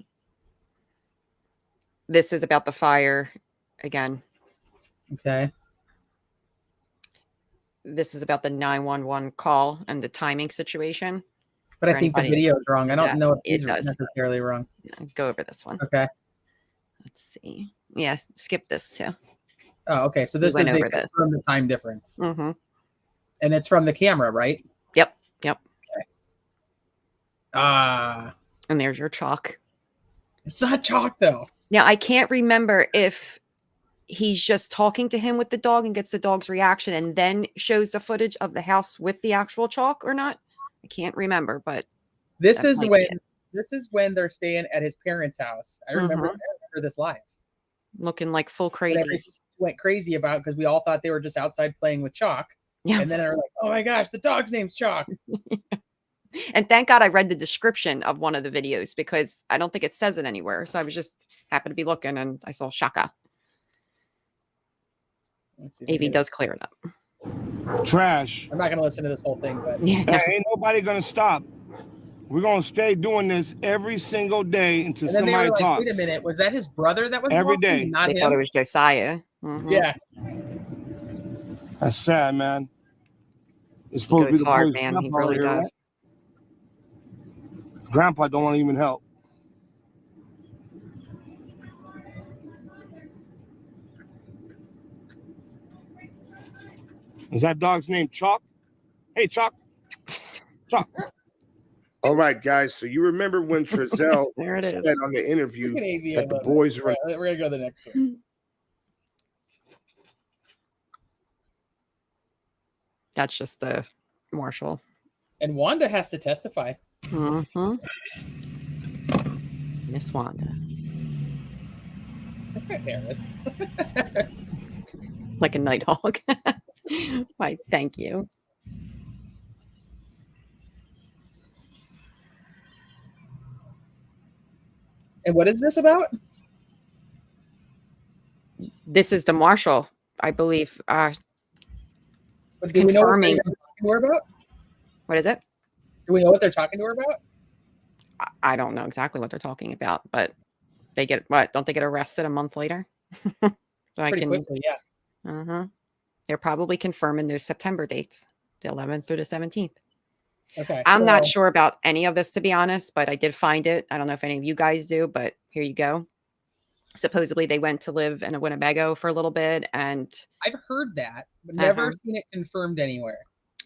This is about the fire again. Okay. This is about the 911 call and the timing situation. But I think the video is wrong. I don't know if these are necessarily wrong. Go over this one. Okay. Let's see. Yeah, skip this too. Oh, okay. So this is from the time difference. Mm-hmm. And it's from the camera, right? Yep. Okay. And there's your chalk. It's not chalk though. Now I can't remember if he's just talking to him with the dog and gets the dog's reaction and then shows the footage of the house with the actual chalk or not. I can't remember, but this is when they're staying at his parents' house. I remember this live. Looking like full crazy. Went crazy about because we all thought they were just outside playing with chalk. Yeah. And then they're like, oh my gosh, the dog's name's Chalk. And thank God I read the description of one of the videos because I don't think it says it anywhere. So I was just happened to be looking and I saw Shaka. AV does clear it up. Trash. I'm not going to listen to this whole thing, but ain't nobody going to stop. We're going to stay doing this every single day until and then somebody they were like, talks. wait a minute, was that his brother that was Every walking? day. Not They him? thought it was Josiah. Mhm. Yeah. That's sad, man. It's supposed to be the hard, boy's man. He grandpa really here, does. right? Grandpa don't want to even help. Is that dog's name Chalk? Hey, Chalk. Chalk. All right, guys. So you remember when Trezell There it is. said on the interview Look at AV, that the I love boys it. were... We're going to go to the next one. That's just the Marshall. And Wanda has to testify. Mm-hmm. Miss Wanda. Harris. Like a nighthawk. Why, thank you. And what is this about? This is the Marshall, I believe. But do we know what they're Confirming. talking to her about? What is it? Do we know what they're talking to her about? I don't know exactly what they're talking about, but they get what? Don't they get arrested a month later? So Pretty quickly, yeah. Uh-huh. They're probably confirming those September dates, the 11th through the 17th. Okay. I'm not sure about any of this, to be honest, but I did find it. I don't know if any of you guys do, but here you go. Supposedly they went to live in a Winnebago for a little bit, and I've heard that, but never seen it confirmed anywhere.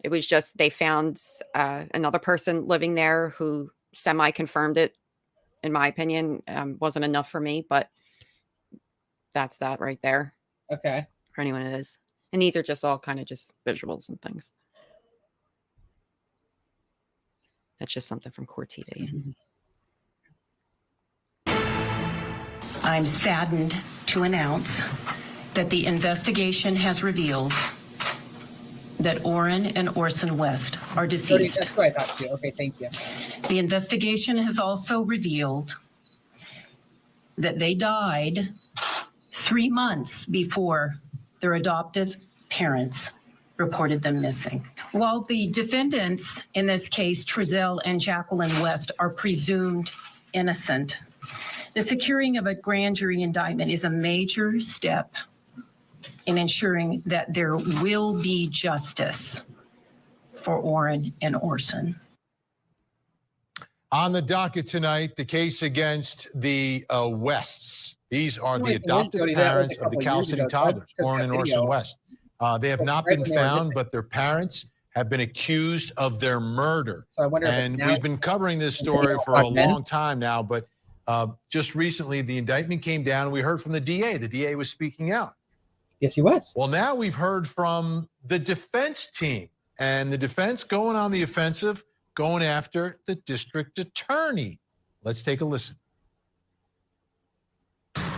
it was just they found another person living there who semi-confirmed it. In my opinion, wasn't enough for me, but that's that right there. Okay. For anyone it is. And these are just all kind of just visuals and things. That's just something from Court TV. I'm saddened to announce that the investigation has revealed that Orrin and Orson West are deceased. That's what I thought too. Okay, thank you. The investigation has also revealed that they died 3 months before their adoptive parents reported them missing. While the defendants, in this case, Trezell and Jacqueline West, are presumed innocent, the securing of a grand jury indictment is a major step in ensuring that there will be justice for Orrin and Orson. On the docket tonight, the case against the Wests. These are the adoptive parents of the Cal City toddlers, Orrin and Orson West. They have not been found, but their parents have been accused of their murder. So I wonder and we've been covering this story for a long time now, but just recently the indictment came down. We heard from the DA. The DA was speaking out. Yes, he was. Well, now we've heard from the defense team, and the defense going on the offensive, going after the district attorney. Let's take a listen.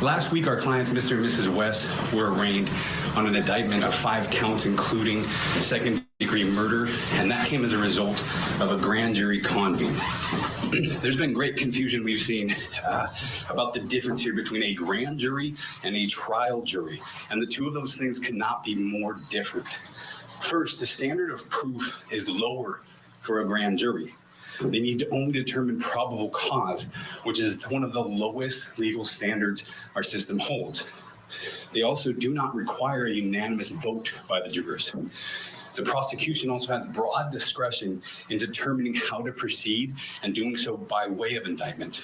Last week, our clients, Mr. and Mrs. West, were arraigned on an indictment of 5 counts, including second-degree murder, and that came as a result of a grand jury convene. There's been great confusion we've seen about the difference here between a grand jury and a trial jury, and the two of those things could not be more different. First, the standard of proof is lower for a grand jury. They need to only determine probable cause, which is one of the lowest legal standards our system holds. They also do not require a unanimous vote by the jurors. The prosecution also has broad discretion in determining how to proceed and doing so by way of indictment.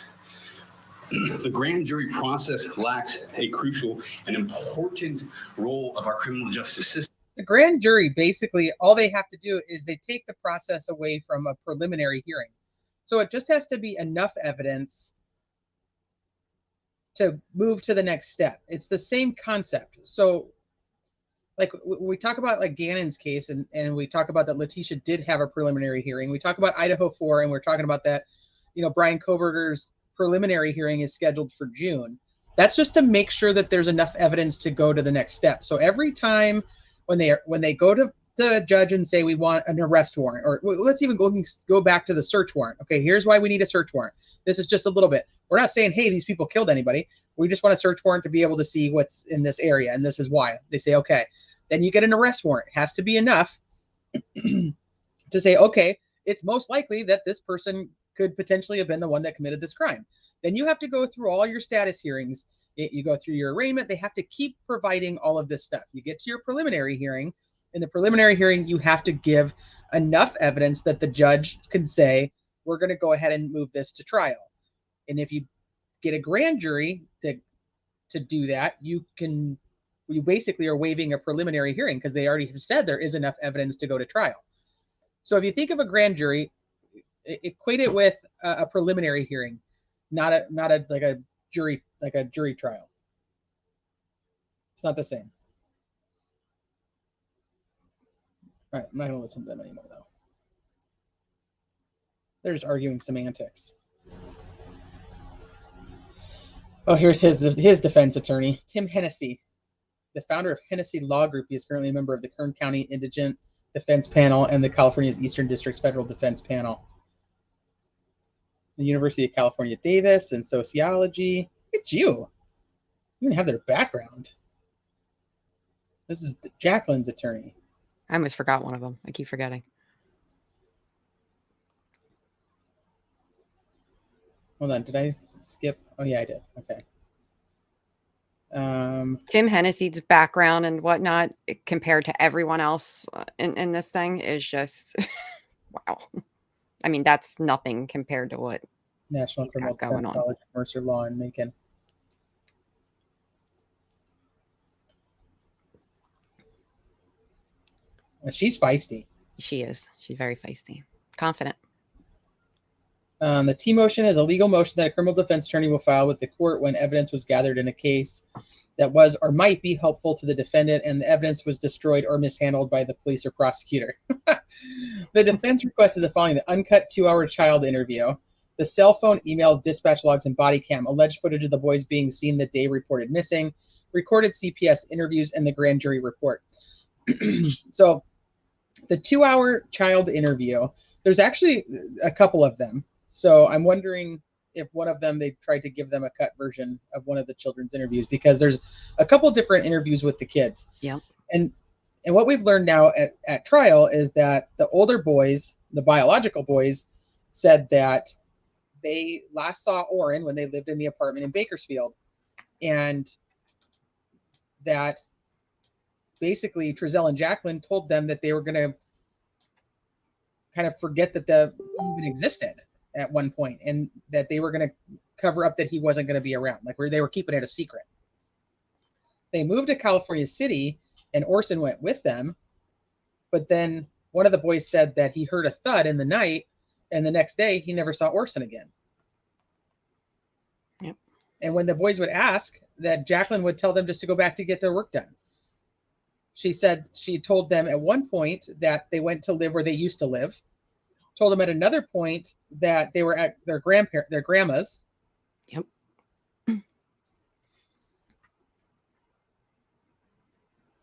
The grand jury process lacks a crucial and important role of our criminal justice system. The grand jury, basically, all they have to do is they take the process away from a preliminary hearing. So it just has to be enough evidence to move to the next step. It's the same concept. So like we talk about like Gannon's case and we talk about that Letitia did have a preliminary hearing. We talk about Idaho 4 and we're talking about that, Brian Coverter's preliminary hearing is scheduled for June. That's just to make sure that there's enough evidence to go to the next step. So every time when they go to the judge and say we want an arrest warrant, or let's even go back to the search warrant. Okay, here's why we need a search warrant. This is just a little bit. We're not saying, hey, these people killed anybody. We just want a search warrant to be able to see what's in this area, and this is why. They say, okay. Then you get an arrest warrant. It has to be enough to say, okay, it's most likely that this person could potentially have been the one that committed this crime. Then you have to go through all your status hearings. You go through your arraignment. They have to keep providing all of this stuff. You get to your preliminary hearing. In the preliminary hearing, you have to give enough evidence that the judge can say, we're going to go ahead and move this to trial. And if you get a grand jury to do that, you basically are waiving a preliminary hearing because they already have said there is enough evidence to go to trial. So if you think of a grand jury, equate it with a preliminary hearing, not a jury trial. It's not the same. All right, I'm not going to listen to them anymore, though. They're just arguing semantics. Oh, here's his defense attorney, Tim Hennessy, the founder of Hennessy Law Group. He is currently a member of the Kern County Indigent Defense Panel and the California's Eastern District's Federal Defense Panel. The University of California, Davis, and sociology. Look at you. You even have their background. This is Jacqueline's attorney. I almost forgot one of them. I keep forgetting. Hold on. Did I skip? Oh, yeah, I did. Okay. Tim Hennessy's background and whatnot compared to everyone else in this thing is just, wow. I mean, that's nothing compared to what National Criminal Defense College, Mercer Law in Macon. She's feisty. She is. She's very feisty. Confident. The T motion is a legal motion that a criminal defense attorney will file with the court when evidence was gathered in a case that was or might be helpful to the defendant and the evidence was destroyed or mishandled by the police or prosecutor. The defense requested the following: the uncut 2-hour child interview, the cell phone, emails, dispatch logs, and body cam, alleged footage of the boys being seen the day reported missing, recorded CPS interviews, and the grand jury report. So the 2-hour child interview, there's actually a couple of them. So I'm wondering if one of them, they tried to give them a cut version of one of the children's interviews, because there's a couple different interviews with the kids. Yeah. And what we've learned now at trial is that the older boys, the biological boys, said that they last saw Orrin when they lived in the apartment in Bakersfield. And that basically Trezell and Jacqueline told them that they were going to kind of forget that they even existed at one point, and that they were going to cover up that he wasn't going to be around. Like they were keeping it a secret. They moved to California City and Orson went with them. But then one of the boys said that he heard a thud in the night, and the next day he never saw Orson again. Yep. And when the boys would ask, that Jacqueline would tell them just to go back to get their work done. She said she told them at one point that they went to live where they used to live. Told them at another point that they were at their grandma's. Yep.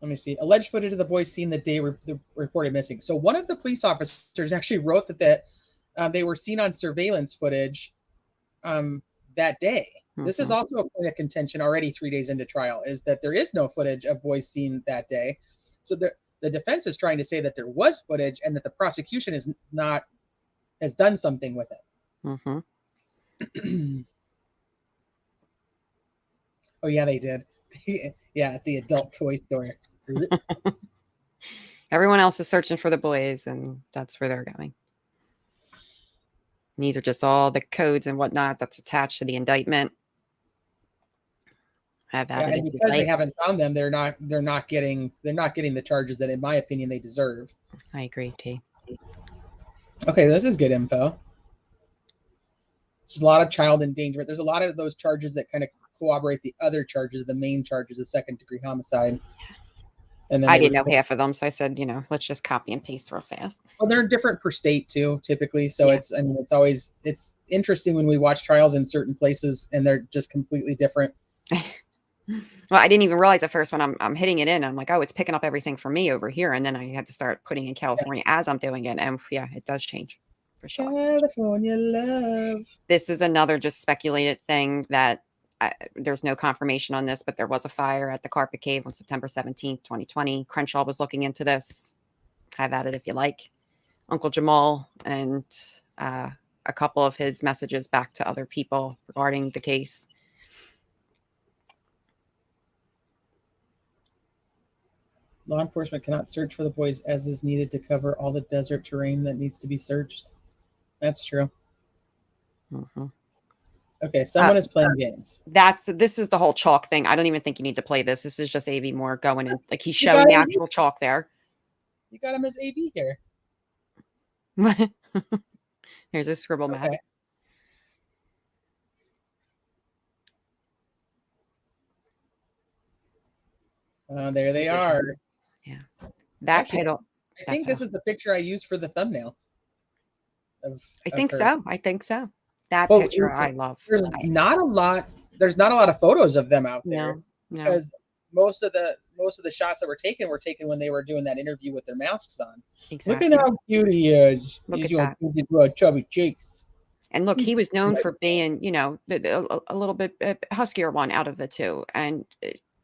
Let me see. Alleged footage of the boys seen the day reported missing. So one of the police officers actually wrote that they were seen on surveillance footage that day. This is also a point of contention already 3 days into trial, is that there is no footage of boys seen that day. So the defense is trying to say that there was footage and that the prosecution has done something with it. Oh yeah, they did. Yeah, at the adult toy store. Everyone else is searching for the boys, and that's where they're going. And these are just all the codes and whatnot that's attached to the indictment. Have Yeah, and because they haven't found them, they're not getting the charges that, in my opinion, they deserve. I agree, T. Okay, this is good info. There's a lot of child endangerment. There's a lot of those charges that kind of corroborate the other charges, the main charges of second-degree homicide. And then I didn't know half of them, so I said, let's just copy and paste real fast. Well, they're different per state too, typically. So it's interesting when we watch trials in certain places and they're just completely different. Well, I didn't even realize at first when I'm hitting it in, I'm like, oh, it's picking up everything for me over here, and then I had to start putting in California as I'm doing it, and yeah, it does change for sure. California love. This is another just speculated thing that there's no confirmation on this, but there was a fire at the Carpet Cave on September 17th, 2020. Crenshaw was looking into this. Have at it if you like. Uncle Jamal and a couple of his messages back to other people regarding the case. Law enforcement cannot search for the boys as is needed to cover all the desert terrain that needs to be searched. That's true. Okay, someone is playing games. This is the whole chalk thing. I don't even think you need to play this. This is just AV Moore going in. Like he's showing the actual chalk there. You got him as AV here. Here's a scribble map. There they are. Yeah. That Actually, I think this is the picture I used for the thumbnail. I think so. That picture I love. There's not a lot of photos of them out there. No. Because most of the shots that were taken when they were doing that interview with their masks on. Exactly. Look at how cute he is. Look He's at got chubby cheeks. And look, he was known for being, a little bit huskier one out of the two. And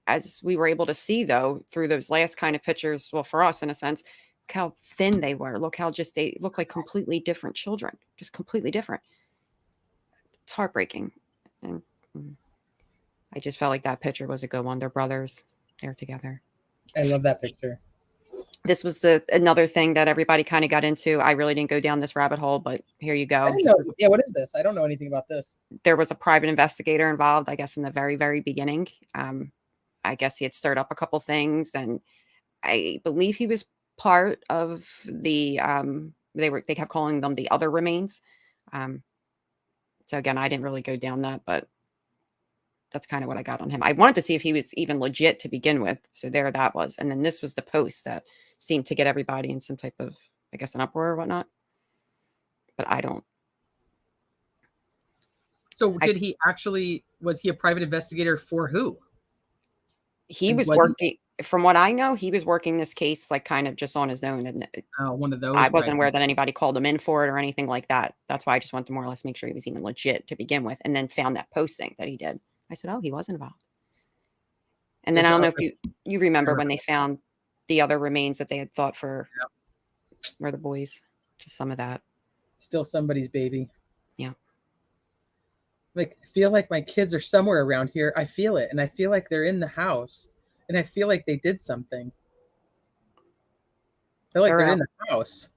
as we were able to see, though, through those last kind of pictures, well, for us, in a sense, look how thin they were. Look how they look like completely different children, just completely different. It's heartbreaking. And I just felt like that picture was a good one. They're brothers. They're together. I love that picture. This was another thing that everybody kind of got into. I really didn't go down this rabbit hole, but here you go. What is this? I don't know anything about this. There was a private investigator involved, I guess, in the very, very beginning. I guess he had stirred up a couple things, and I believe he was part of the they kept calling them the other remains. So again, I didn't really go down that, but that's kind of what I got on him. I wanted to see if he was even legit to begin with. So there that was. And then this was the post that seemed to get everybody in some type of, I guess, an uproar or whatnot. But I don't. So was he a private investigator for who? He was working, from what I know, he was working this case like kind of just on his own. And one of those. I wasn't aware that anybody called him in for it or anything like that. That's why I just wanted to more or less make sure he was even legit to begin with, and then found that posting that he did. I said, oh, he was involved. And then I don't know if you remember when they found the other remains that they had thought were the boys. Just some of that. Still somebody's baby. Yeah. Like, I feel like my kids are somewhere around here. I feel it. And I feel like they're in the house. And I feel like they did something. I feel like they're in the house.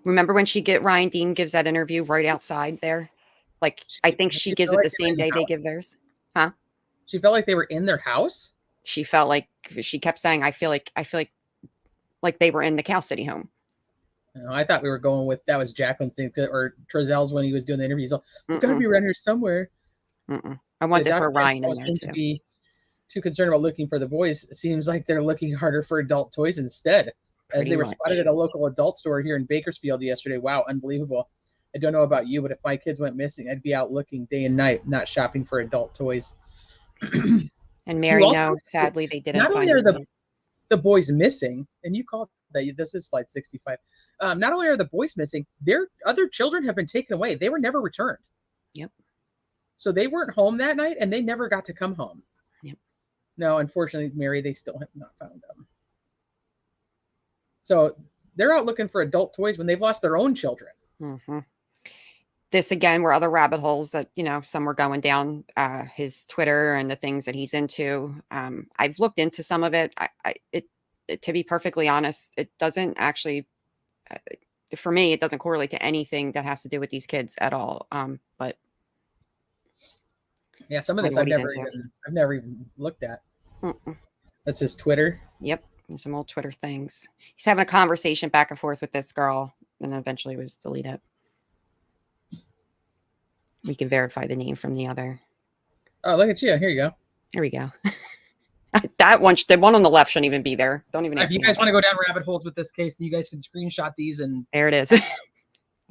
Remember when Ryan Dean gives that interview right outside there? Like, I think she gives it the same day they give theirs. Huh? She felt like they were in their house? She felt like, she kept saying, I feel like they were in the Cal City home. I thought we were going with, that was Jacqueline's thing, or Trezel's when he was doing the interview. So, we've got to be around here somewhere. I wanted for Ryan in there to be too concerned about looking for the boys. It seems like they're looking harder for adult toys instead. As they were spotted at a local adult store here in Bakersfield yesterday. Wow, unbelievable. I don't know about you, but if my kids went missing, I'd be out looking day and night, not shopping for adult toys. And Mary, no, sadly, they didn't. Not only are the the boys missing, and you called that. This is slide 65. Not only are the boys missing, their other children have been taken away. They were never returned. Yep. So they weren't home that night, and they never got to come home. Yep. No, unfortunately, Mary, they still have not found them. So they're out looking for adult toys when they've lost their own children. Mm-hmm. This again were other rabbit holes that, you know, some were going down his Twitter and the things that he's into. I've looked into some of it. To be perfectly honest, it doesn't actually, for me, it doesn't correlate to anything that has to do with these kids at all. But yeah, some of this I've never even looked at. Mm-mm. That's his Twitter. Yep, and some old Twitter things. He's having a conversation back and forth with this girl, and then eventually was deleted. We can verify the name from the other. Oh, look at you! Here you go. Here we go. That one, the one on the left shouldn't even be there. Don't even. If you guys want to go down rabbit holes with this case, you guys can screenshot these and there it is.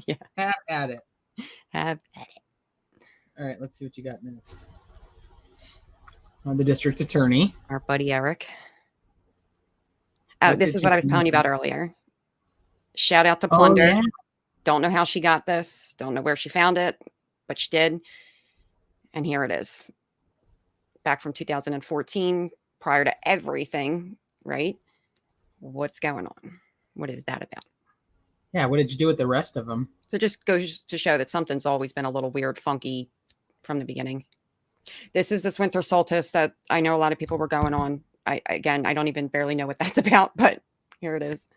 Yeah. Have at it. Have at it. All right, let's see what you got next. The district attorney, our buddy Eric. Oh, this is what I was telling you about earlier. Shout out to Plunder. Oh, yeah. Don't know how she got this. Don't know where she found it, but she did. And here it is. Back from 2014, prior to everything, right? What's going on? What is that about? Yeah, what did you do with the rest of them? So just goes to show that something's always been a little weird, funky from the beginning. This is this winter solstice that I know a lot of people were going on. I don't even barely know what that's about, but here it is.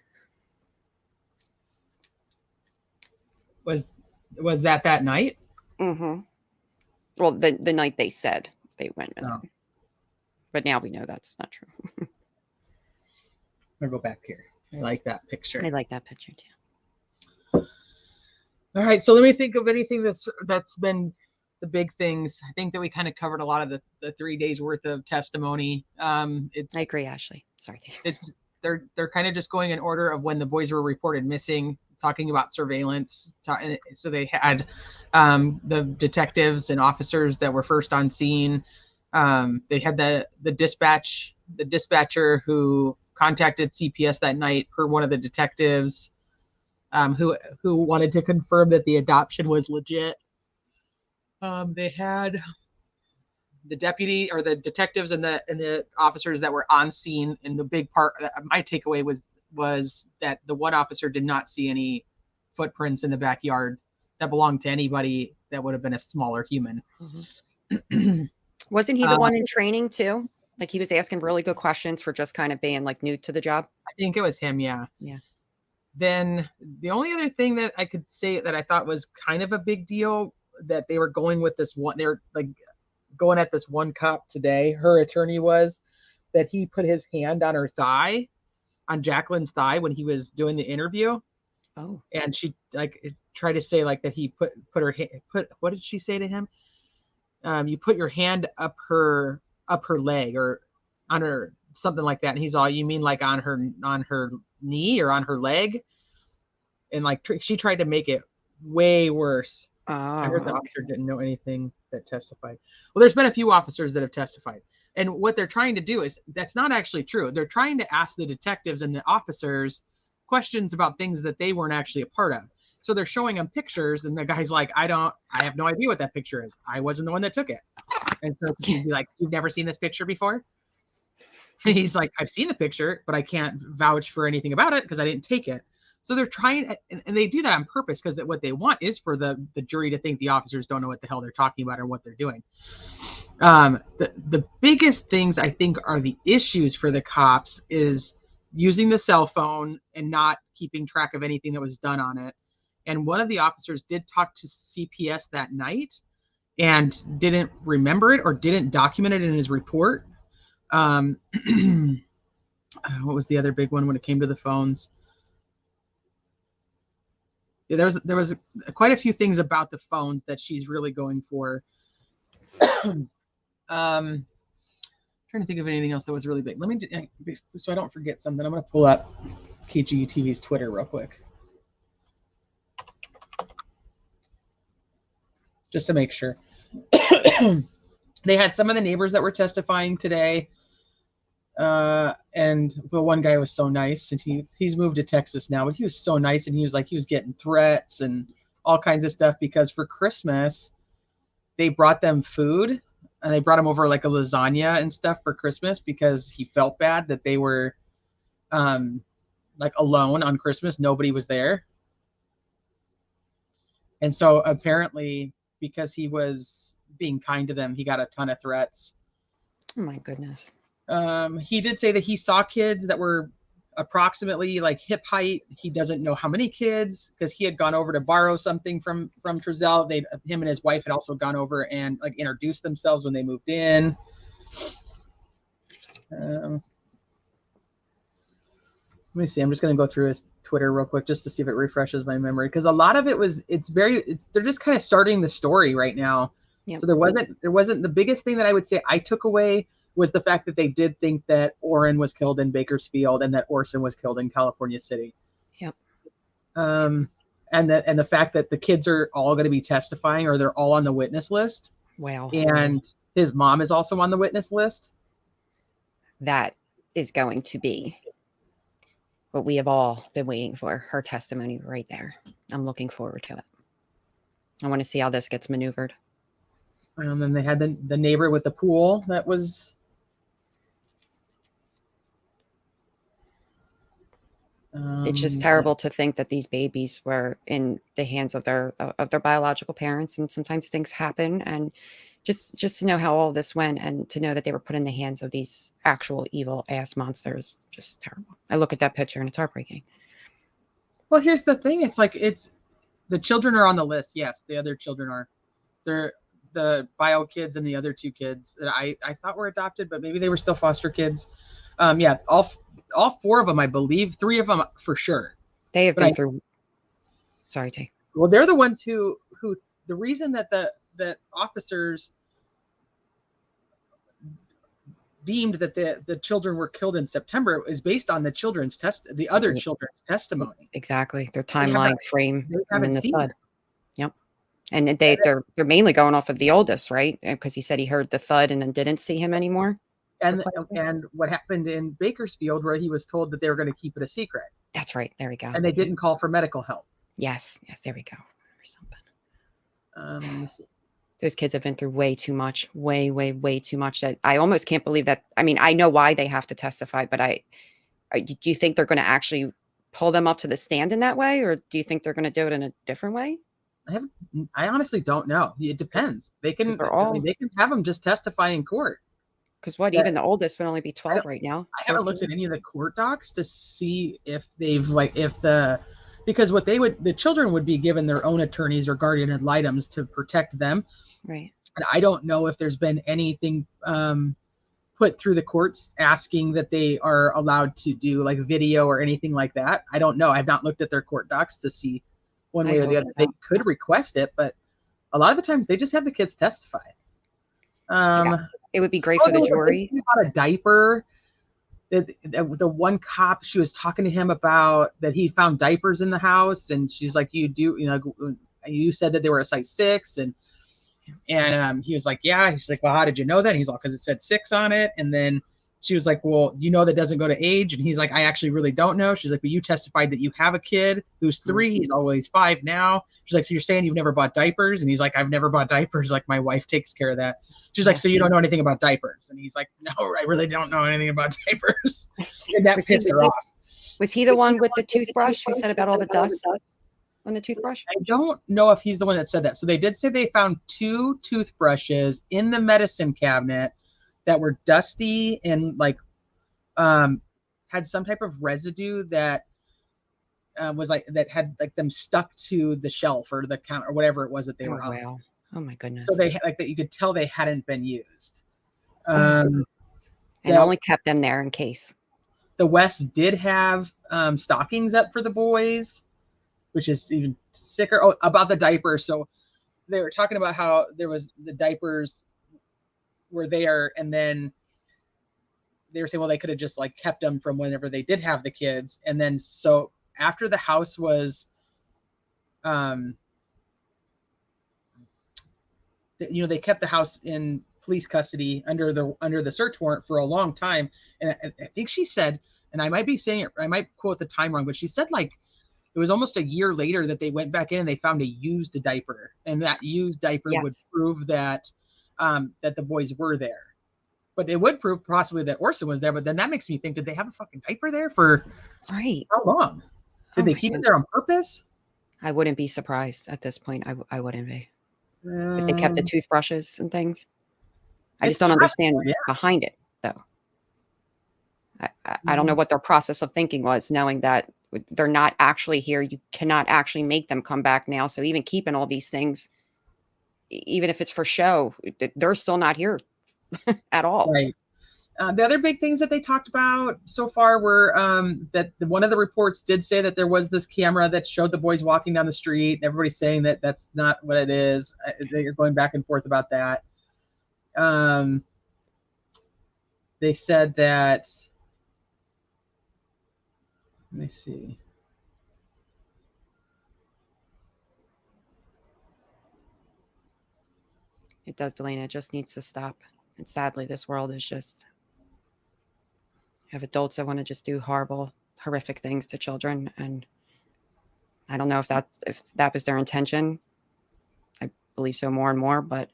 Was that night? Mm-hmm. Well, the night they said they went missing. Oh. But now we know that's not true. I'll go back here. I like that picture. I like that picture too. All right, so let me think of anything that's been the big things. I think that we kind of covered a lot of the 3 days worth of testimony. I agree, Ashley. Sorry. They're kind of just going in order of when the boys were reported missing, talking about surveillance. So they had the detectives and officers that were first on scene. They had the dispatcher who contacted CPS that night per one of the detectives, who wanted to confirm that the adoption was legit. They had the deputy or the detectives and the officers that were on scene. And the big part, my takeaway was that the one officer did not see any footprints in the backyard that belonged to anybody that would have been a smaller human. Mm-hmm. Wasn't he the one in training too? Like he was asking really good questions for just kind of being like new to the job. I think it was him. Yeah. Yeah. Then the only other thing that I could say that I thought was kind of a big deal that they were going with this one, they're like going at this one cop today. Her attorney was that he put his hand on her thigh, on Jacqueline's thigh when he was doing the interview. Oh. And she like tried to say like that he put what did she say to him? You put your hand up her leg or on her, something like that. And he's all, you mean like on her knee or on her leg? And like she tried to make it way worse. Oh, I heard the officer didn't know anything that testified. Well, there's been a few officers that have testified. And what they're trying to do is, that's not actually true. They're trying to ask the detectives and the officers questions about things that they weren't actually a part of. So they're showing them pictures and the guy's like, I have no idea what that picture is. I wasn't the one that took it. And so she'd be like, you've never seen this picture before? And he's like, I've seen the picture, but I can't vouch for anything about it because I didn't take it. So they're trying, and they do that on purpose because what they want is for the jury to think the officers don't know what the hell they're talking about or what they're doing. The biggest things I think are the issues for the cops is using the cell phone and not keeping track of anything that was done on it. And one of the officers did talk to CPS that night and didn't remember it or didn't document it in his report. What was the other big one when it came to the phones? Yeah, there was quite a few things about the phones that she's really going for. Trying to think of anything else that was really big. Let me, so I don't forget something, I'm going to pull up KGUTV's Twitter real quick. Just to make sure. They had some of the neighbors that were testifying today. And the one guy was so nice, and he's moved to Texas now, but he was so nice, and he was getting threats and all kinds of stuff because for Christmas they brought them food, and they brought him over like a lasagna and stuff for Christmas because he felt bad that they were like alone on Christmas. Nobody was there. And so apparently because he was being kind to them, he got a ton of threats. Oh my goodness. He did say that he saw kids that were approximately like hip height. He doesn't know how many kids because he had gone over to borrow something from Trezell. Him and his wife had also gone over and like introduced themselves when they moved in. Let me see. I'm just going to go through his Twitter real quick just to see if it refreshes my memory, because a lot of it was they're just kind of starting the story right now. Yep. So there wasn't the biggest thing that I would say I took away was the fact that they did think that Orrin was killed in Bakersfield and that Orson was killed in California City. Yep. And the fact that the kids are all going to be testifying, or they're all on the witness list. Wow. And his mom is also on the witness list. That is going to be what we have all been waiting for, her testimony right there. I'm looking forward to it. I want to see how this gets maneuvered. And then they had the neighbor with the pool that was. It's just terrible to think that these babies were in the hands of their biological parents, and sometimes things happen. And just to know how all this went, and to know that they were put in the hands of these actual evil ass monsters, just terrible. I look at that picture and it's heartbreaking. Well, here's the thing: the children are on the list. Yes, the other children are. They're the bio kids and the other two kids that I thought were adopted, but maybe they were still foster kids. Yeah, all four of them, I believe. 3 of them for sure. They have been through. Sorry, Tay. Well, they're the ones who the reason that that officers deemed that the children were killed in September is based on the other children's testimony. Exactly, their timeline frame. They haven't seen it. Yep. And they're mainly going off of the oldest, right? Because he said he heard the thud and then didn't see him anymore. And what happened in Bakersfield, where he was told that they were going to keep it a secret. That's right. There we go. And they didn't call for medical help. Yes. There we go. Or something. Let me see. Those kids have been through way too much, way too much. That I almost can't believe that. I mean, I know why they have to testify, but do you think they're going to actually pull them up to the stand in that way, or do you think they're going to do it in a different way? I honestly don't know. It depends. They can have them just testify in court. Because even the oldest would only be 12 right now. I haven't looked at any of the court docs to see if they've because the children would be given their own attorneys or guardian ad litems to protect them. Right. And I don't know if there's been anything put through the courts asking that they are allowed to do like video or anything like that. I don't know. I've not looked at their court docs to see one way or the other. They could request it, but a lot of the time they just have the kids testify. It would be great for the jury. About a diaper. The one cop, she was talking to him about that he found diapers in the house, and she's like, you said that they were a size 6, and he was like, yeah. She's like, well, how did you know that? And he's like, because it said 6 on it. And then she was like, well, that doesn't go to age. And he's like, I actually really don't know. She's like, but you testified that you have a kid who's 3. He's always 5 now. She's like, so you're saying you've never bought diapers? And he's like, I've never bought diapers. Like, my wife takes care of that. She's like, so you don't know anything about diapers? And he's like, no, I really don't know anything about diapers. And that pissed her off. Was he the one with the toothbrush who said about all the dust on the toothbrush? I don't know if he's the one that said that. So they did say they found 2 toothbrushes in the medicine cabinet that were dusty and had some type of residue that was that had them stuck to the shelf or the counter or whatever it was that they were on. Wow. Oh my goodness. So they that you could tell they hadn't been used. And only kept them there in case. The West did have stockings up for the boys, which is even sicker. Oh, about the diapers. So they were talking about how there was the diapers were there, and then they were saying, well, they could have just kept them from whenever they did have the kids. And then so after the house was they kept the house in police custody under the search warrant for a long time. And I think she said, and I might be saying it, I might quote the time wrong, but she said like it was almost a year later that they went back in and they found a used diaper, and that used diaper would prove that that the boys were there. But it would prove possibly that Orson was there. But then that makes me think, did they have a fucking diaper there for how long? Did they keep it there on purpose? I wouldn't be surprised at this point. I wouldn't be. If they kept the toothbrushes and things. I just don't understand behind it, though. I don't know what their process of thinking was, knowing that they're not actually here. You cannot actually make them come back now. So even keeping all these things, even if it's for show, they're still not here at all. Right. The other big things that they talked about so far were that one of the reports did say that there was this camera that showed the boys walking down the street. Everybody's saying that that's not what it is. They're going back and forth about that. They said that, let me see. It does, Delana. It just needs to stop. And sadly, this world is just, you have adults that want to just do horrible, horrific things to children. And I don't know if that was their intention. I believe so more and more, but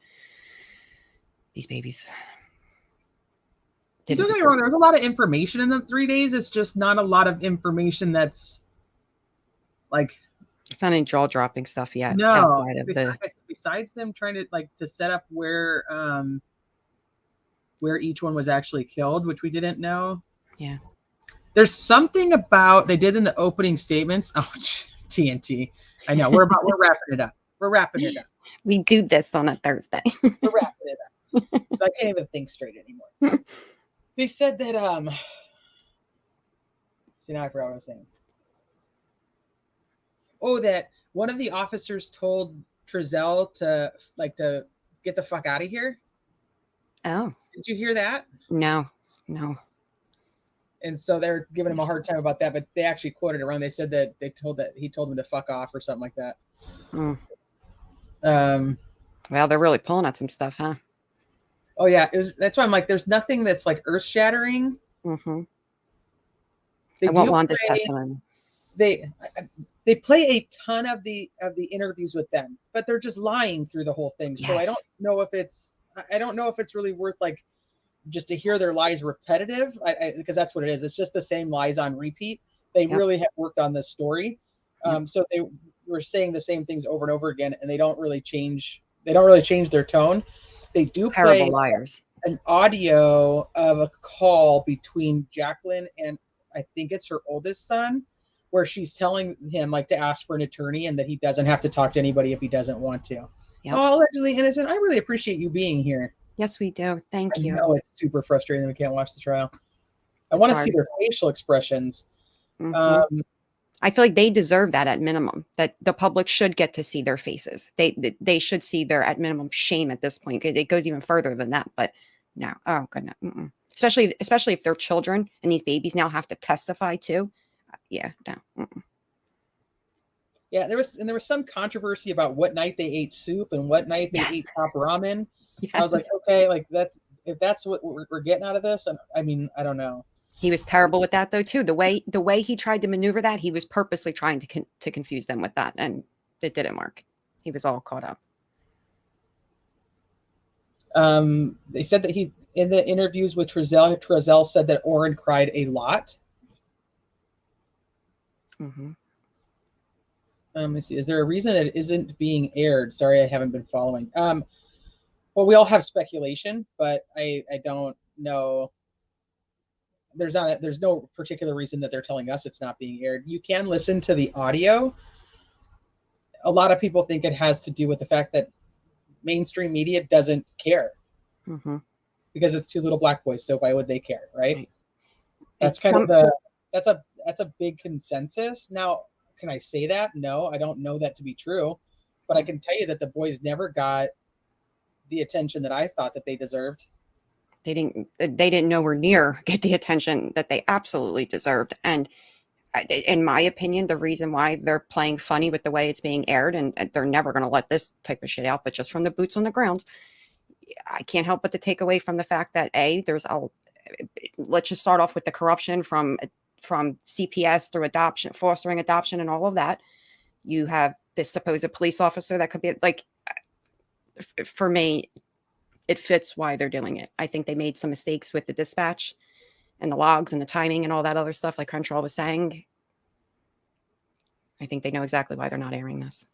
these babies. Don't get me wrong, there's a lot of information in the 3 days. It's just not a lot of information that's like, it's not any jaw dropping stuff yet. No, besides them trying to to set up where each one was actually killed, which we didn't know. Yeah. There's something about they did in the opening statements. Oh, TNT. I know. We're wrapping it up. We're wrapping it up. We do this on a Thursday. We're wrapping it up. So I can't even think straight anymore. They said that see, now I forgot what I was saying. Oh, that one of the officers told Trezell to get the fuck out of here. Oh. Did you hear that? No. And so they're giving him a hard time about that, but they actually quoted it wrong. They said that he told him to fuck off or something like that. Well, they're really pulling at some stuff, huh? Oh yeah, that's why I'm like, there's nothing that's like earth shattering. Mm-hmm. I want Wanda's testimony. They play a ton of the interviews with them, but they're just lying through the whole thing. Yes. So I don't know if it's really worth just to hear their lies repetitive, because that's what it is. It's just the same lies on repeat. They really have worked on this story. So they were saying the same things over and over again, and they don't really change their tone. They do play liars. An audio of a call between Jacqueline and I think it's her oldest son, where she's telling him to ask for an attorney and that he doesn't have to talk to anybody if he doesn't want to. Yep. Oh, allegedly innocent. I really appreciate you being here. Yes, we do. Thank you. I know it's super frustrating that we can't watch the trial. I want to see their facial expressions. Mm-hmm. I feel like they deserve that at minimum, that the public should get to see their faces. They should see their, at minimum, shame at this point. It goes even further than that, but no. Oh, goodness. Mm-mm. Especially if they're children and these babies now have to testify too. Yeah, no. Mm-mm. Yeah, there was some controversy about what night they ate soup and what night they ate top ramen. Yes. I was like, okay, if that's what we're getting out of this, and I mean, I don't know. He was terrible with that though too. The way he tried to maneuver that, he was purposely trying to confuse them with that, and it didn't work. He was all caught up. They said that he, in the interviews with Trezell said that Oren cried a lot. Mm-hmm. Let me see. Is there a reason it isn't being aired? Sorry, I haven't been following. Well, we all have speculation, but I don't know. There's no particular reason that they're telling us it's not being aired. You can listen to the audio. A lot of people think it has to do with the fact that mainstream media doesn't care, because it's two little black boys. So why would they care, right? That's that's a big consensus. Now, can I say that? No, I don't know that to be true, but I can tell you that the boys never got the attention that I thought that they deserved. They didn't nowhere near get the attention that they absolutely deserved. And in my opinion, the reason why they're playing funny with the way it's being aired, and they're never going to let this type of shit out, but just from the boots on the ground, I can't help but to take away from the fact that let's just start off with the corruption from CPS through adoption, fostering adoption, and all of that. You have this supposed police officer that could be like, for me, it fits why they're doing it. I think they made some mistakes with the dispatch and the logs and the timing and all that other stuff, like Crenshaw was saying. I think they know exactly why they're not airing this.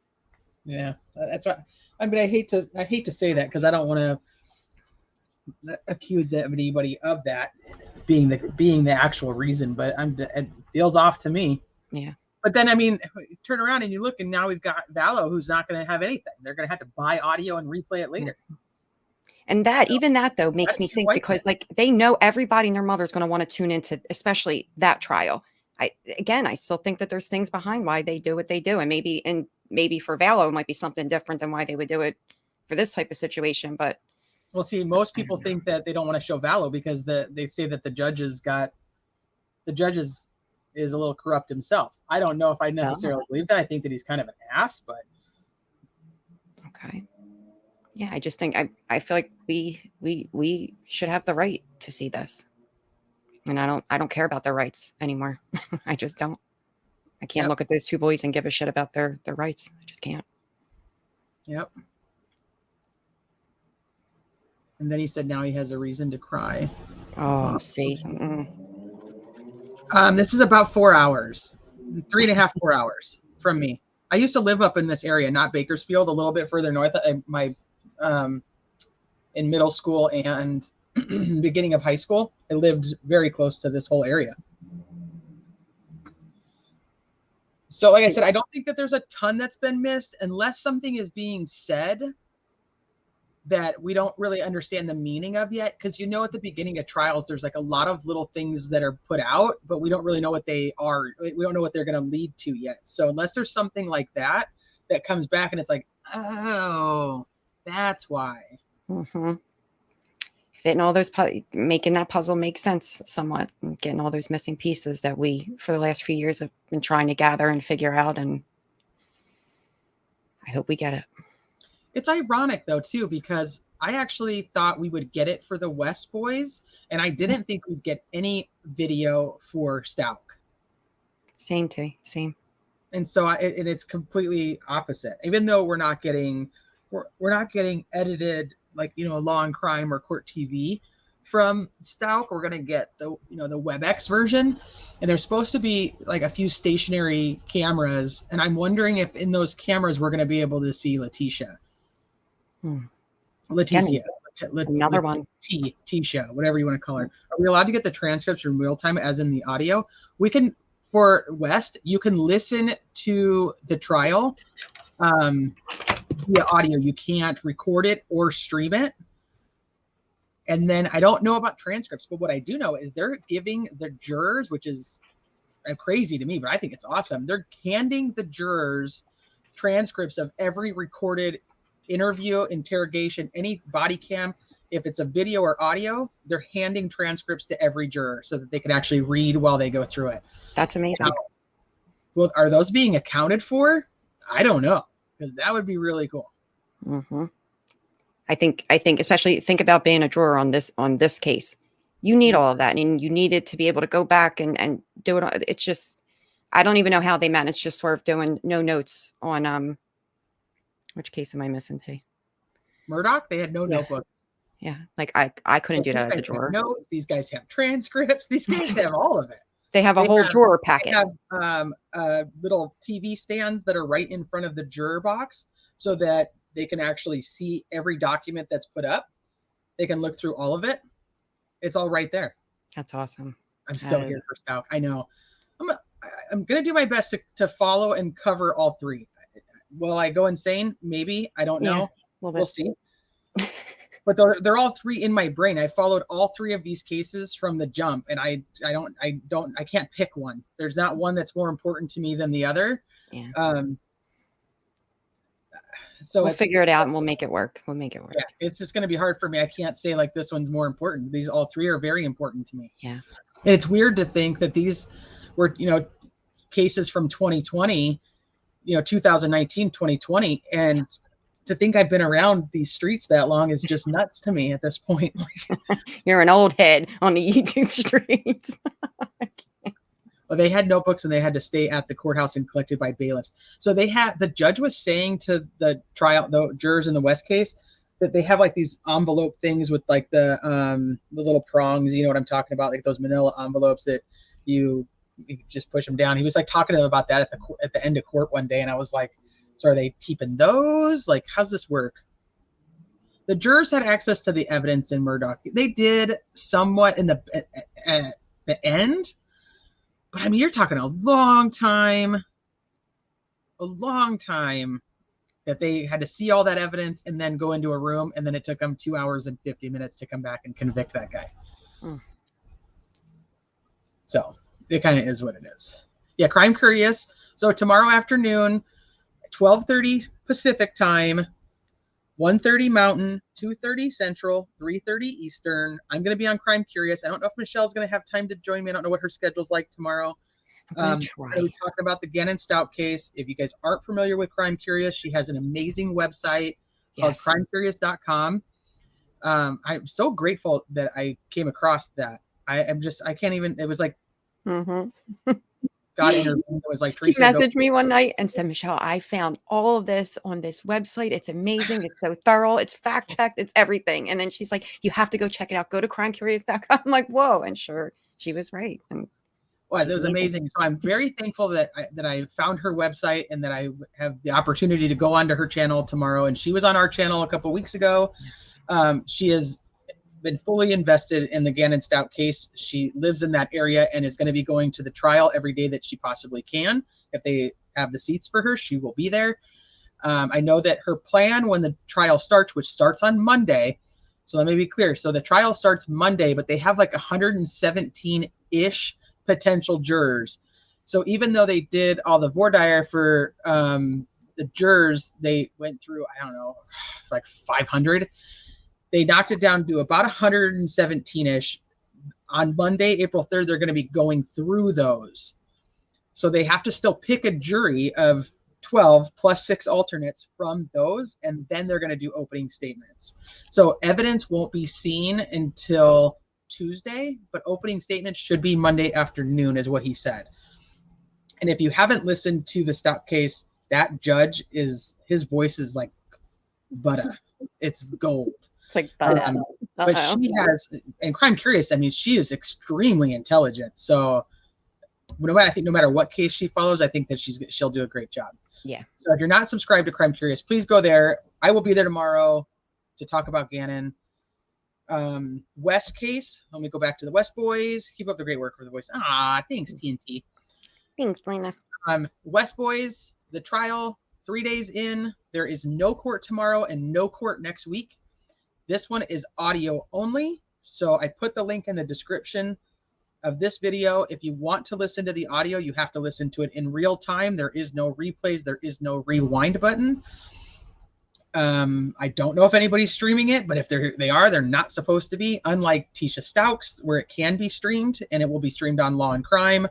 Yeah, that's right. I mean, I hate to say that because I don't want to accuse anybody of that being the actual reason, but it feels off to me. Yeah. But then, I mean, turn around and you look, and now we've got Vallow, who's not going to have anything. They're going to have to buy audio and replay it later. And even that though makes me think, because like they know everybody and their mother's going to want to tune into, especially that trial. I still think that there's things behind why they do what they do, and maybe for Vallow it might be something different than why they would do it for this type of situation. But well, see, most people think that they don't want to show Vallow because they say that the judge is a little corrupt himself. I don't know if I necessarily believe that. I think that he's kind of an ass, but okay. Yeah, I just think I feel like we should have the right to see this. And I don't care about their rights anymore. I just don't. I can't look at those two boys and give a shit about their rights. I just can't. Yep. And then he said now he has a reason to cry. Oh, see. This is about 4 hours, 3.5, 4 hours from me. I used to live up in this area, not Bakersfield, a little bit further north. In middle school and beginning of high school, I lived very close to this whole area. So like I said, I don't think that there's a ton that's been missed unless something is being said that we don't really understand the meaning of yet. Because at the beginning of trials, there's like a lot of little things that are put out, but we don't really know what they are. We don't know what they're going to lead to yet. So unless there's something like that comes back and it's like, oh, that's why. Mm-hmm. Fitting all those, making that puzzle make sense somewhat, and getting all those missing pieces that we, for the last few years, have been trying to gather and figure out. And I hope we get it. It's ironic though, too, because I actually thought we would get it for the West boys, and I didn't think we'd get any video for Stout. Same. And so it's completely opposite. Even though we're not getting edited like a Law and Crime or Court TV from Stout. We're gonna get the WebEx version, and there's supposed to be like a few stationary cameras, and I'm wondering if in those cameras we're gonna be able to see Letitia. Another one. Tisha, whatever you want to call her. Are we allowed to get the transcripts in real time as in the audio? We can, for West, you can listen to the trial via audio. You can't record it or stream it. And then I don't know about transcripts, but what I do know is they're giving the jurors, which is crazy to me, but I think it's awesome. They're handing the jurors transcripts of every recorded interview, interrogation, any body cam. If it's a video or audio, they're handing transcripts to every juror so that they can actually read while they go through it. That's amazing. Now, well, are those being accounted for? I don't know, because that would be really cool. Mm-hmm. I think especially think about being a juror on this case. You need all of that, and you needed to be able to go back and do it. It's just, I don't even know how they managed to sort of doing no notes on which case am I missing today? Murdoch. They had no notebooks. Yeah, like I couldn't do that as a juror. Notes. These guys have transcripts. These guys have all of it. They have a whole juror packet. They have little TV stands that are right in front of the juror box so that they can actually see every document that's put up. They can look through all of it. It's all right there. That's awesome. I'm so here for Stout. I know. I'm going to do my best to follow and cover all three. Will I go insane? Maybe. I don't know. We'll see. But they're all three in my brain. I followed all three of these cases from the jump, and I can't pick one. There's not one that's more important to me than the other. Yeah. So we'll figure it out and we'll make it work. Yeah, it's just going to be hard for me. I can't say like this one's more important. These all three are very important to me. Yeah. And it's weird to think that these were, cases from 2020, 2019, 2020, and to think I've been around these streets that long is just nuts to me at this point. You're an old head on the YouTube streets. Well, they had notebooks and they had to stay at the courthouse and collected by bailiffs. So the judge was saying to the jurors in the West case that they have like these envelope things with like the little prongs, you know what I'm talking about, like those manila envelopes that you just push them down. He was like talking to them about that at the end of court one day, and I was like, so are they keeping those? Like, how's this work? The jurors had access to the evidence in Murdoch. They did somewhat in the end. But I mean, you're talking a long time that they had to see all that evidence and then go into a room, and then it took them 2 hours and 50 minutes to come back and convict that guy. So it kind of is what it is. Yeah, Crime Curious. So tomorrow afternoon, 12:30 Pacific time, 1:30 Mountain, 2:30 Central, 3:30 Eastern. I'm going to be on Crime Curious. I don't know if Michelle's going to have time to join me. I don't know what her schedule's like tomorrow. We're going to be talking about the Gannon Stout case. If you guys aren't familiar with Crime Curious, she has an amazing website called crimecurious.com. I'm so grateful that I came across that. I can't even, it was like, God intervened. It was like Teresa He messaged me one night and said, Michelle, I found all of this on this website. It's amazing. It's so thorough. It's fact checked. It's everything. And then she's like, you have to go check it out. Go to crimecurious.com. I'm like, whoa. And sure, she was right. And it was amazing. So I'm very thankful that I found her website and that I have the opportunity to go onto her channel tomorrow. And she was on our channel a couple weeks ago. She has been fully invested in the Gannon Stout case. She lives in that area and is going to be going to the trial every day that she possibly can. If they have the seats for her, she will be there. I know that her plan when the trial starts, which starts on Monday. So let me be clear. So the trial starts Monday, but they have like 117-ish potential jurors. So even though they did all the voir dire for the jurors, they went through, I don't know, like 500. They knocked it down to about 117-ish. On Monday, April 3rd, they're going to be going through those. So they have to still pick a jury of 12 plus 6 alternates from those, and then they're going to do opening statements. So evidence won't be seen until Tuesday, but opening statements should be Monday afternoon is what he said. And if you haven't listened to the Stout case, that judge his voice is like butter. It's gold. It's like but she has, and Crime Curious, I mean, she is extremely intelligent. So no matter what case she follows, I think that she'll do a great job. Yeah. So if you're not subscribed to Crime Curious, please go there. I will be there tomorrow to talk about Gannon. West case. Let me go back to the West boys. Keep up the great work for the voice. Thanks, TNT. Thanks, Lena. West boys, the trial, 3 days in. There is no court tomorrow and no court next week. This one is audio only. So I put the link in the description of this video. If you want to listen to the audio, you have to listen to it in real time. There is no replays. There is no rewind button. I don't know if anybody's streaming it, but if they are, they're not supposed to be. Unlike Tisha Stouks, where it can be streamed, and it will be streamed on Law and Crime.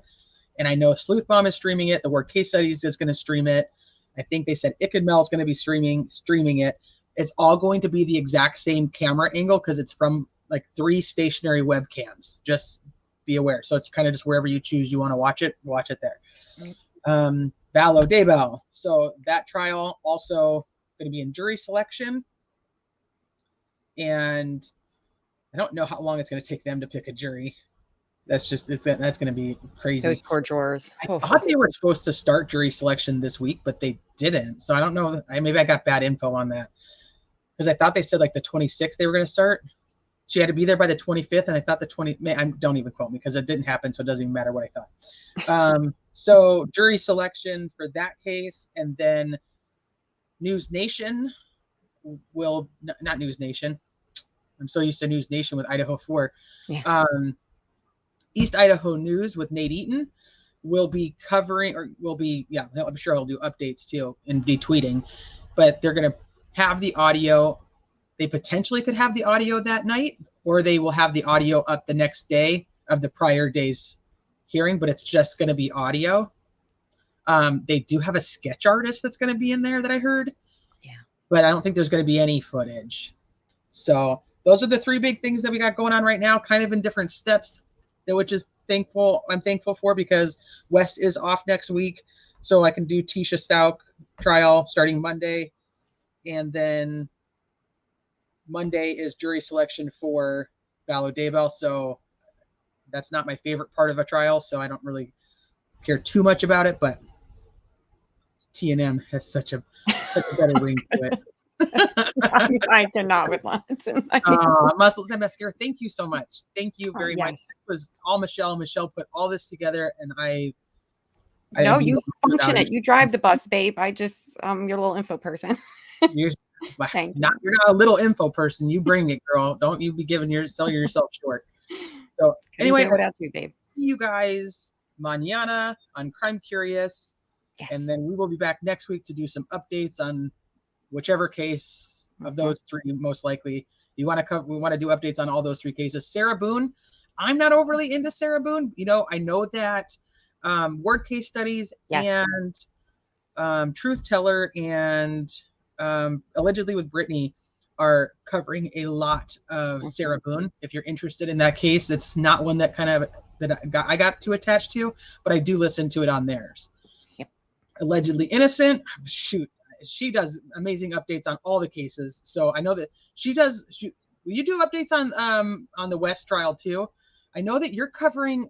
And I know Sleuth Bomb is streaming it. The Word Case Studies is going to stream it. I think they said Ickadmel is going to be streaming it. It's all going to be the exact same camera angle because it's from like 3 stationary webcams. Just be aware. So it's kind of just wherever you choose you want to watch it there. Vallow Daybell. So that trial also going to be in jury selection. And I don't know how long it's going to take them to pick a jury. That's going to be crazy. Those poor drawers. I thought they were supposed to start jury selection this week, but they didn't. So I don't know. Maybe I got bad info on that. Because I thought they said like the 26th they were going to start. She had to be there by the 25th, and I thought don't even quote me because it didn't happen, so it doesn't even matter what I thought. So jury selection for that case, and then News Nation not News Nation. I'm so used to News Nation with Idaho 4. Yeah. East Idaho News with Nate Eaton will be covering, I'm sure I'll do updates too and be tweeting, but they're going to have the audio. They potentially could have the audio that night, or they will have the audio up the next day of the prior day's hearing, but it's just going to be audio. They do have a sketch artist that's going to be in there that I heard. Yeah. but I don't think there's going to be any footage. So those are the 3 big things that we got going on right now, kind of in different steps, which is I'm thankful for, because West is off next week. So I can do Tisha Stout trial starting Monday. And then Monday is jury selection for Ballo Daybell. So that's not my favorite part of a trial, so I don't really care too much about it, but T&M has such a better ring to it. I cannot with lines. Muscles and Mascara, thank you so much. Thank you very much. Yes. It was all Michelle. Michelle put all this together, and I No, you function it. You drive the bus, babe. I just your little info person. You're Thank not a little info person. You bring it, girl. Don't you be selling yourself short. So anyway, without you, babe. See you guys mañana on Crime Curious. Yes. And then we will be back next week to do some updates on whichever case of those 3 most likely. We want to do updates on all those 3 cases. Sarah Boone, I'm not overly into Sarah Boone. You know, I know that Word Case Studies and Truth Teller and Allegedly with Brittany are covering a lot of Sarah Boone. If you're interested in that case, it's not one that I got too attached to, but I do listen to it on theirs. Yep. Allegedly Innocent, shoot, she does amazing updates on all the cases. So I know that she does. Will you do updates on the West trial too? I know that you're covering.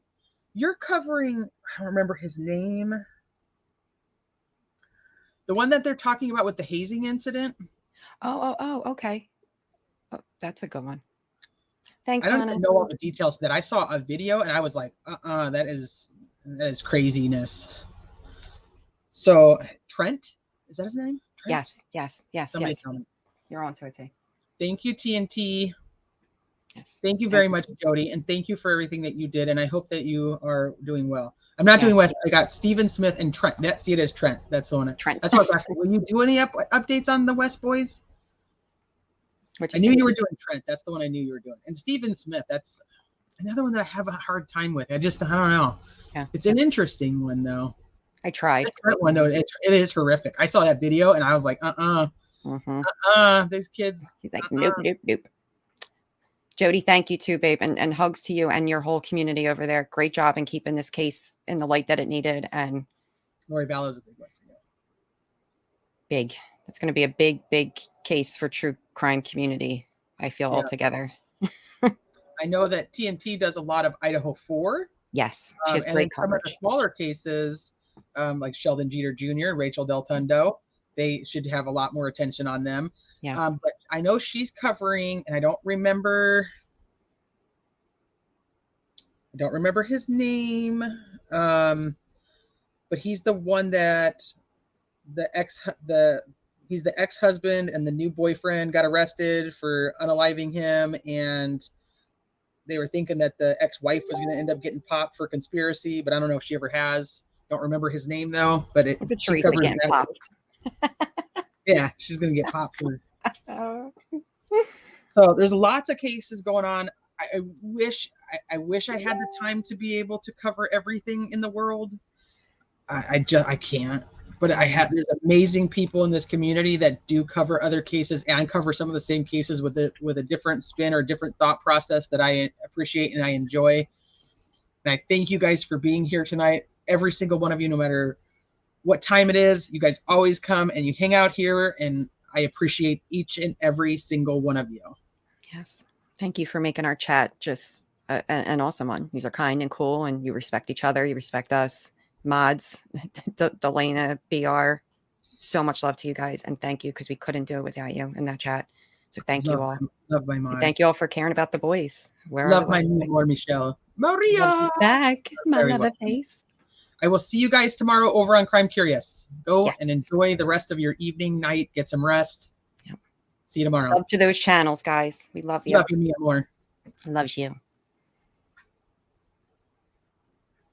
I don't remember his name. The one that they're talking about with the hazing incident. Oh, okay. Oh, that's a good one. Thanks, I don't Lana. even know all the details that I saw a video and I was like, that is craziness. So Trent, is that his name? Trent? Yes. Somebody tell me. You're on to it, T. Thank you, TNT. Yes. Thank you very much, Jody, and thank you for everything that you did. And I hope that you are doing well. I'm not doing West. I got Stephen Smith and Trent. See it as Trent. That's the one. Trent. That's what I was asking. Will you do any updates on the West boys? I knew you were doing Trent. That's the one I knew you were doing. And Stephen Smith. That's another one that I have a hard time with. I don't know. Yeah. It's an interesting one though. I tried. The Trent one though, it is horrific. I saw that video and I was like, these kids. He's like, nope. Jody, thank you too, babe, and hugs to you and your whole community over there. Great job in keeping this case in the light that it needed. And Lori Ballow's a big one for you. Big. It's going to be a big case for true crime community, I feel, altogether. I know that TNT does a lot of Idaho 4. Yes, she has and great then some of coverage. the smaller cases, like Sheldon Jeter Jr. and Rachel Del Tundo, they should have a lot more attention on them. Yes. But I know she's covering, and I don't remember his name, but he's the one that he's the ex-husband, and the new boyfriend got arrested for unaliving him, and they were thinking that the ex-wife was going to end up getting popped for conspiracy, but I don't know if she ever has. Don't remember his name though, but Teresa getting popped. Yeah, she's going to get popped for. So there's lots of cases going on. I wish I had the time to be able to cover everything in the world. I can't. But there's amazing people in this community that do cover other cases and cover some of the same cases with a different spin or different thought process that I appreciate and I enjoy. And I thank you guys for being here tonight. Every single one of you, no matter what time it is, you guys always come and you hang out here, and I appreciate each and every single one of you. Yes. Thank you for making our chat just an awesome one. You are kind and cool, and you respect each other. You respect us. Mods, Delana, BR, so much love to you guys, and thank you, because we couldn't do it without you in that chat. So thank you all. Love my mods. Thank you all for caring about the boys. Love my newborn Michelle. Maria! Back, my Very mother welcome. face. I will see you guys tomorrow over on Crime Curious. Go and enjoy the rest of your evening, night. Get some rest. Yep. See you tomorrow. Love to those channels, guys. We love you. Love you, Mia Moore. Loves you.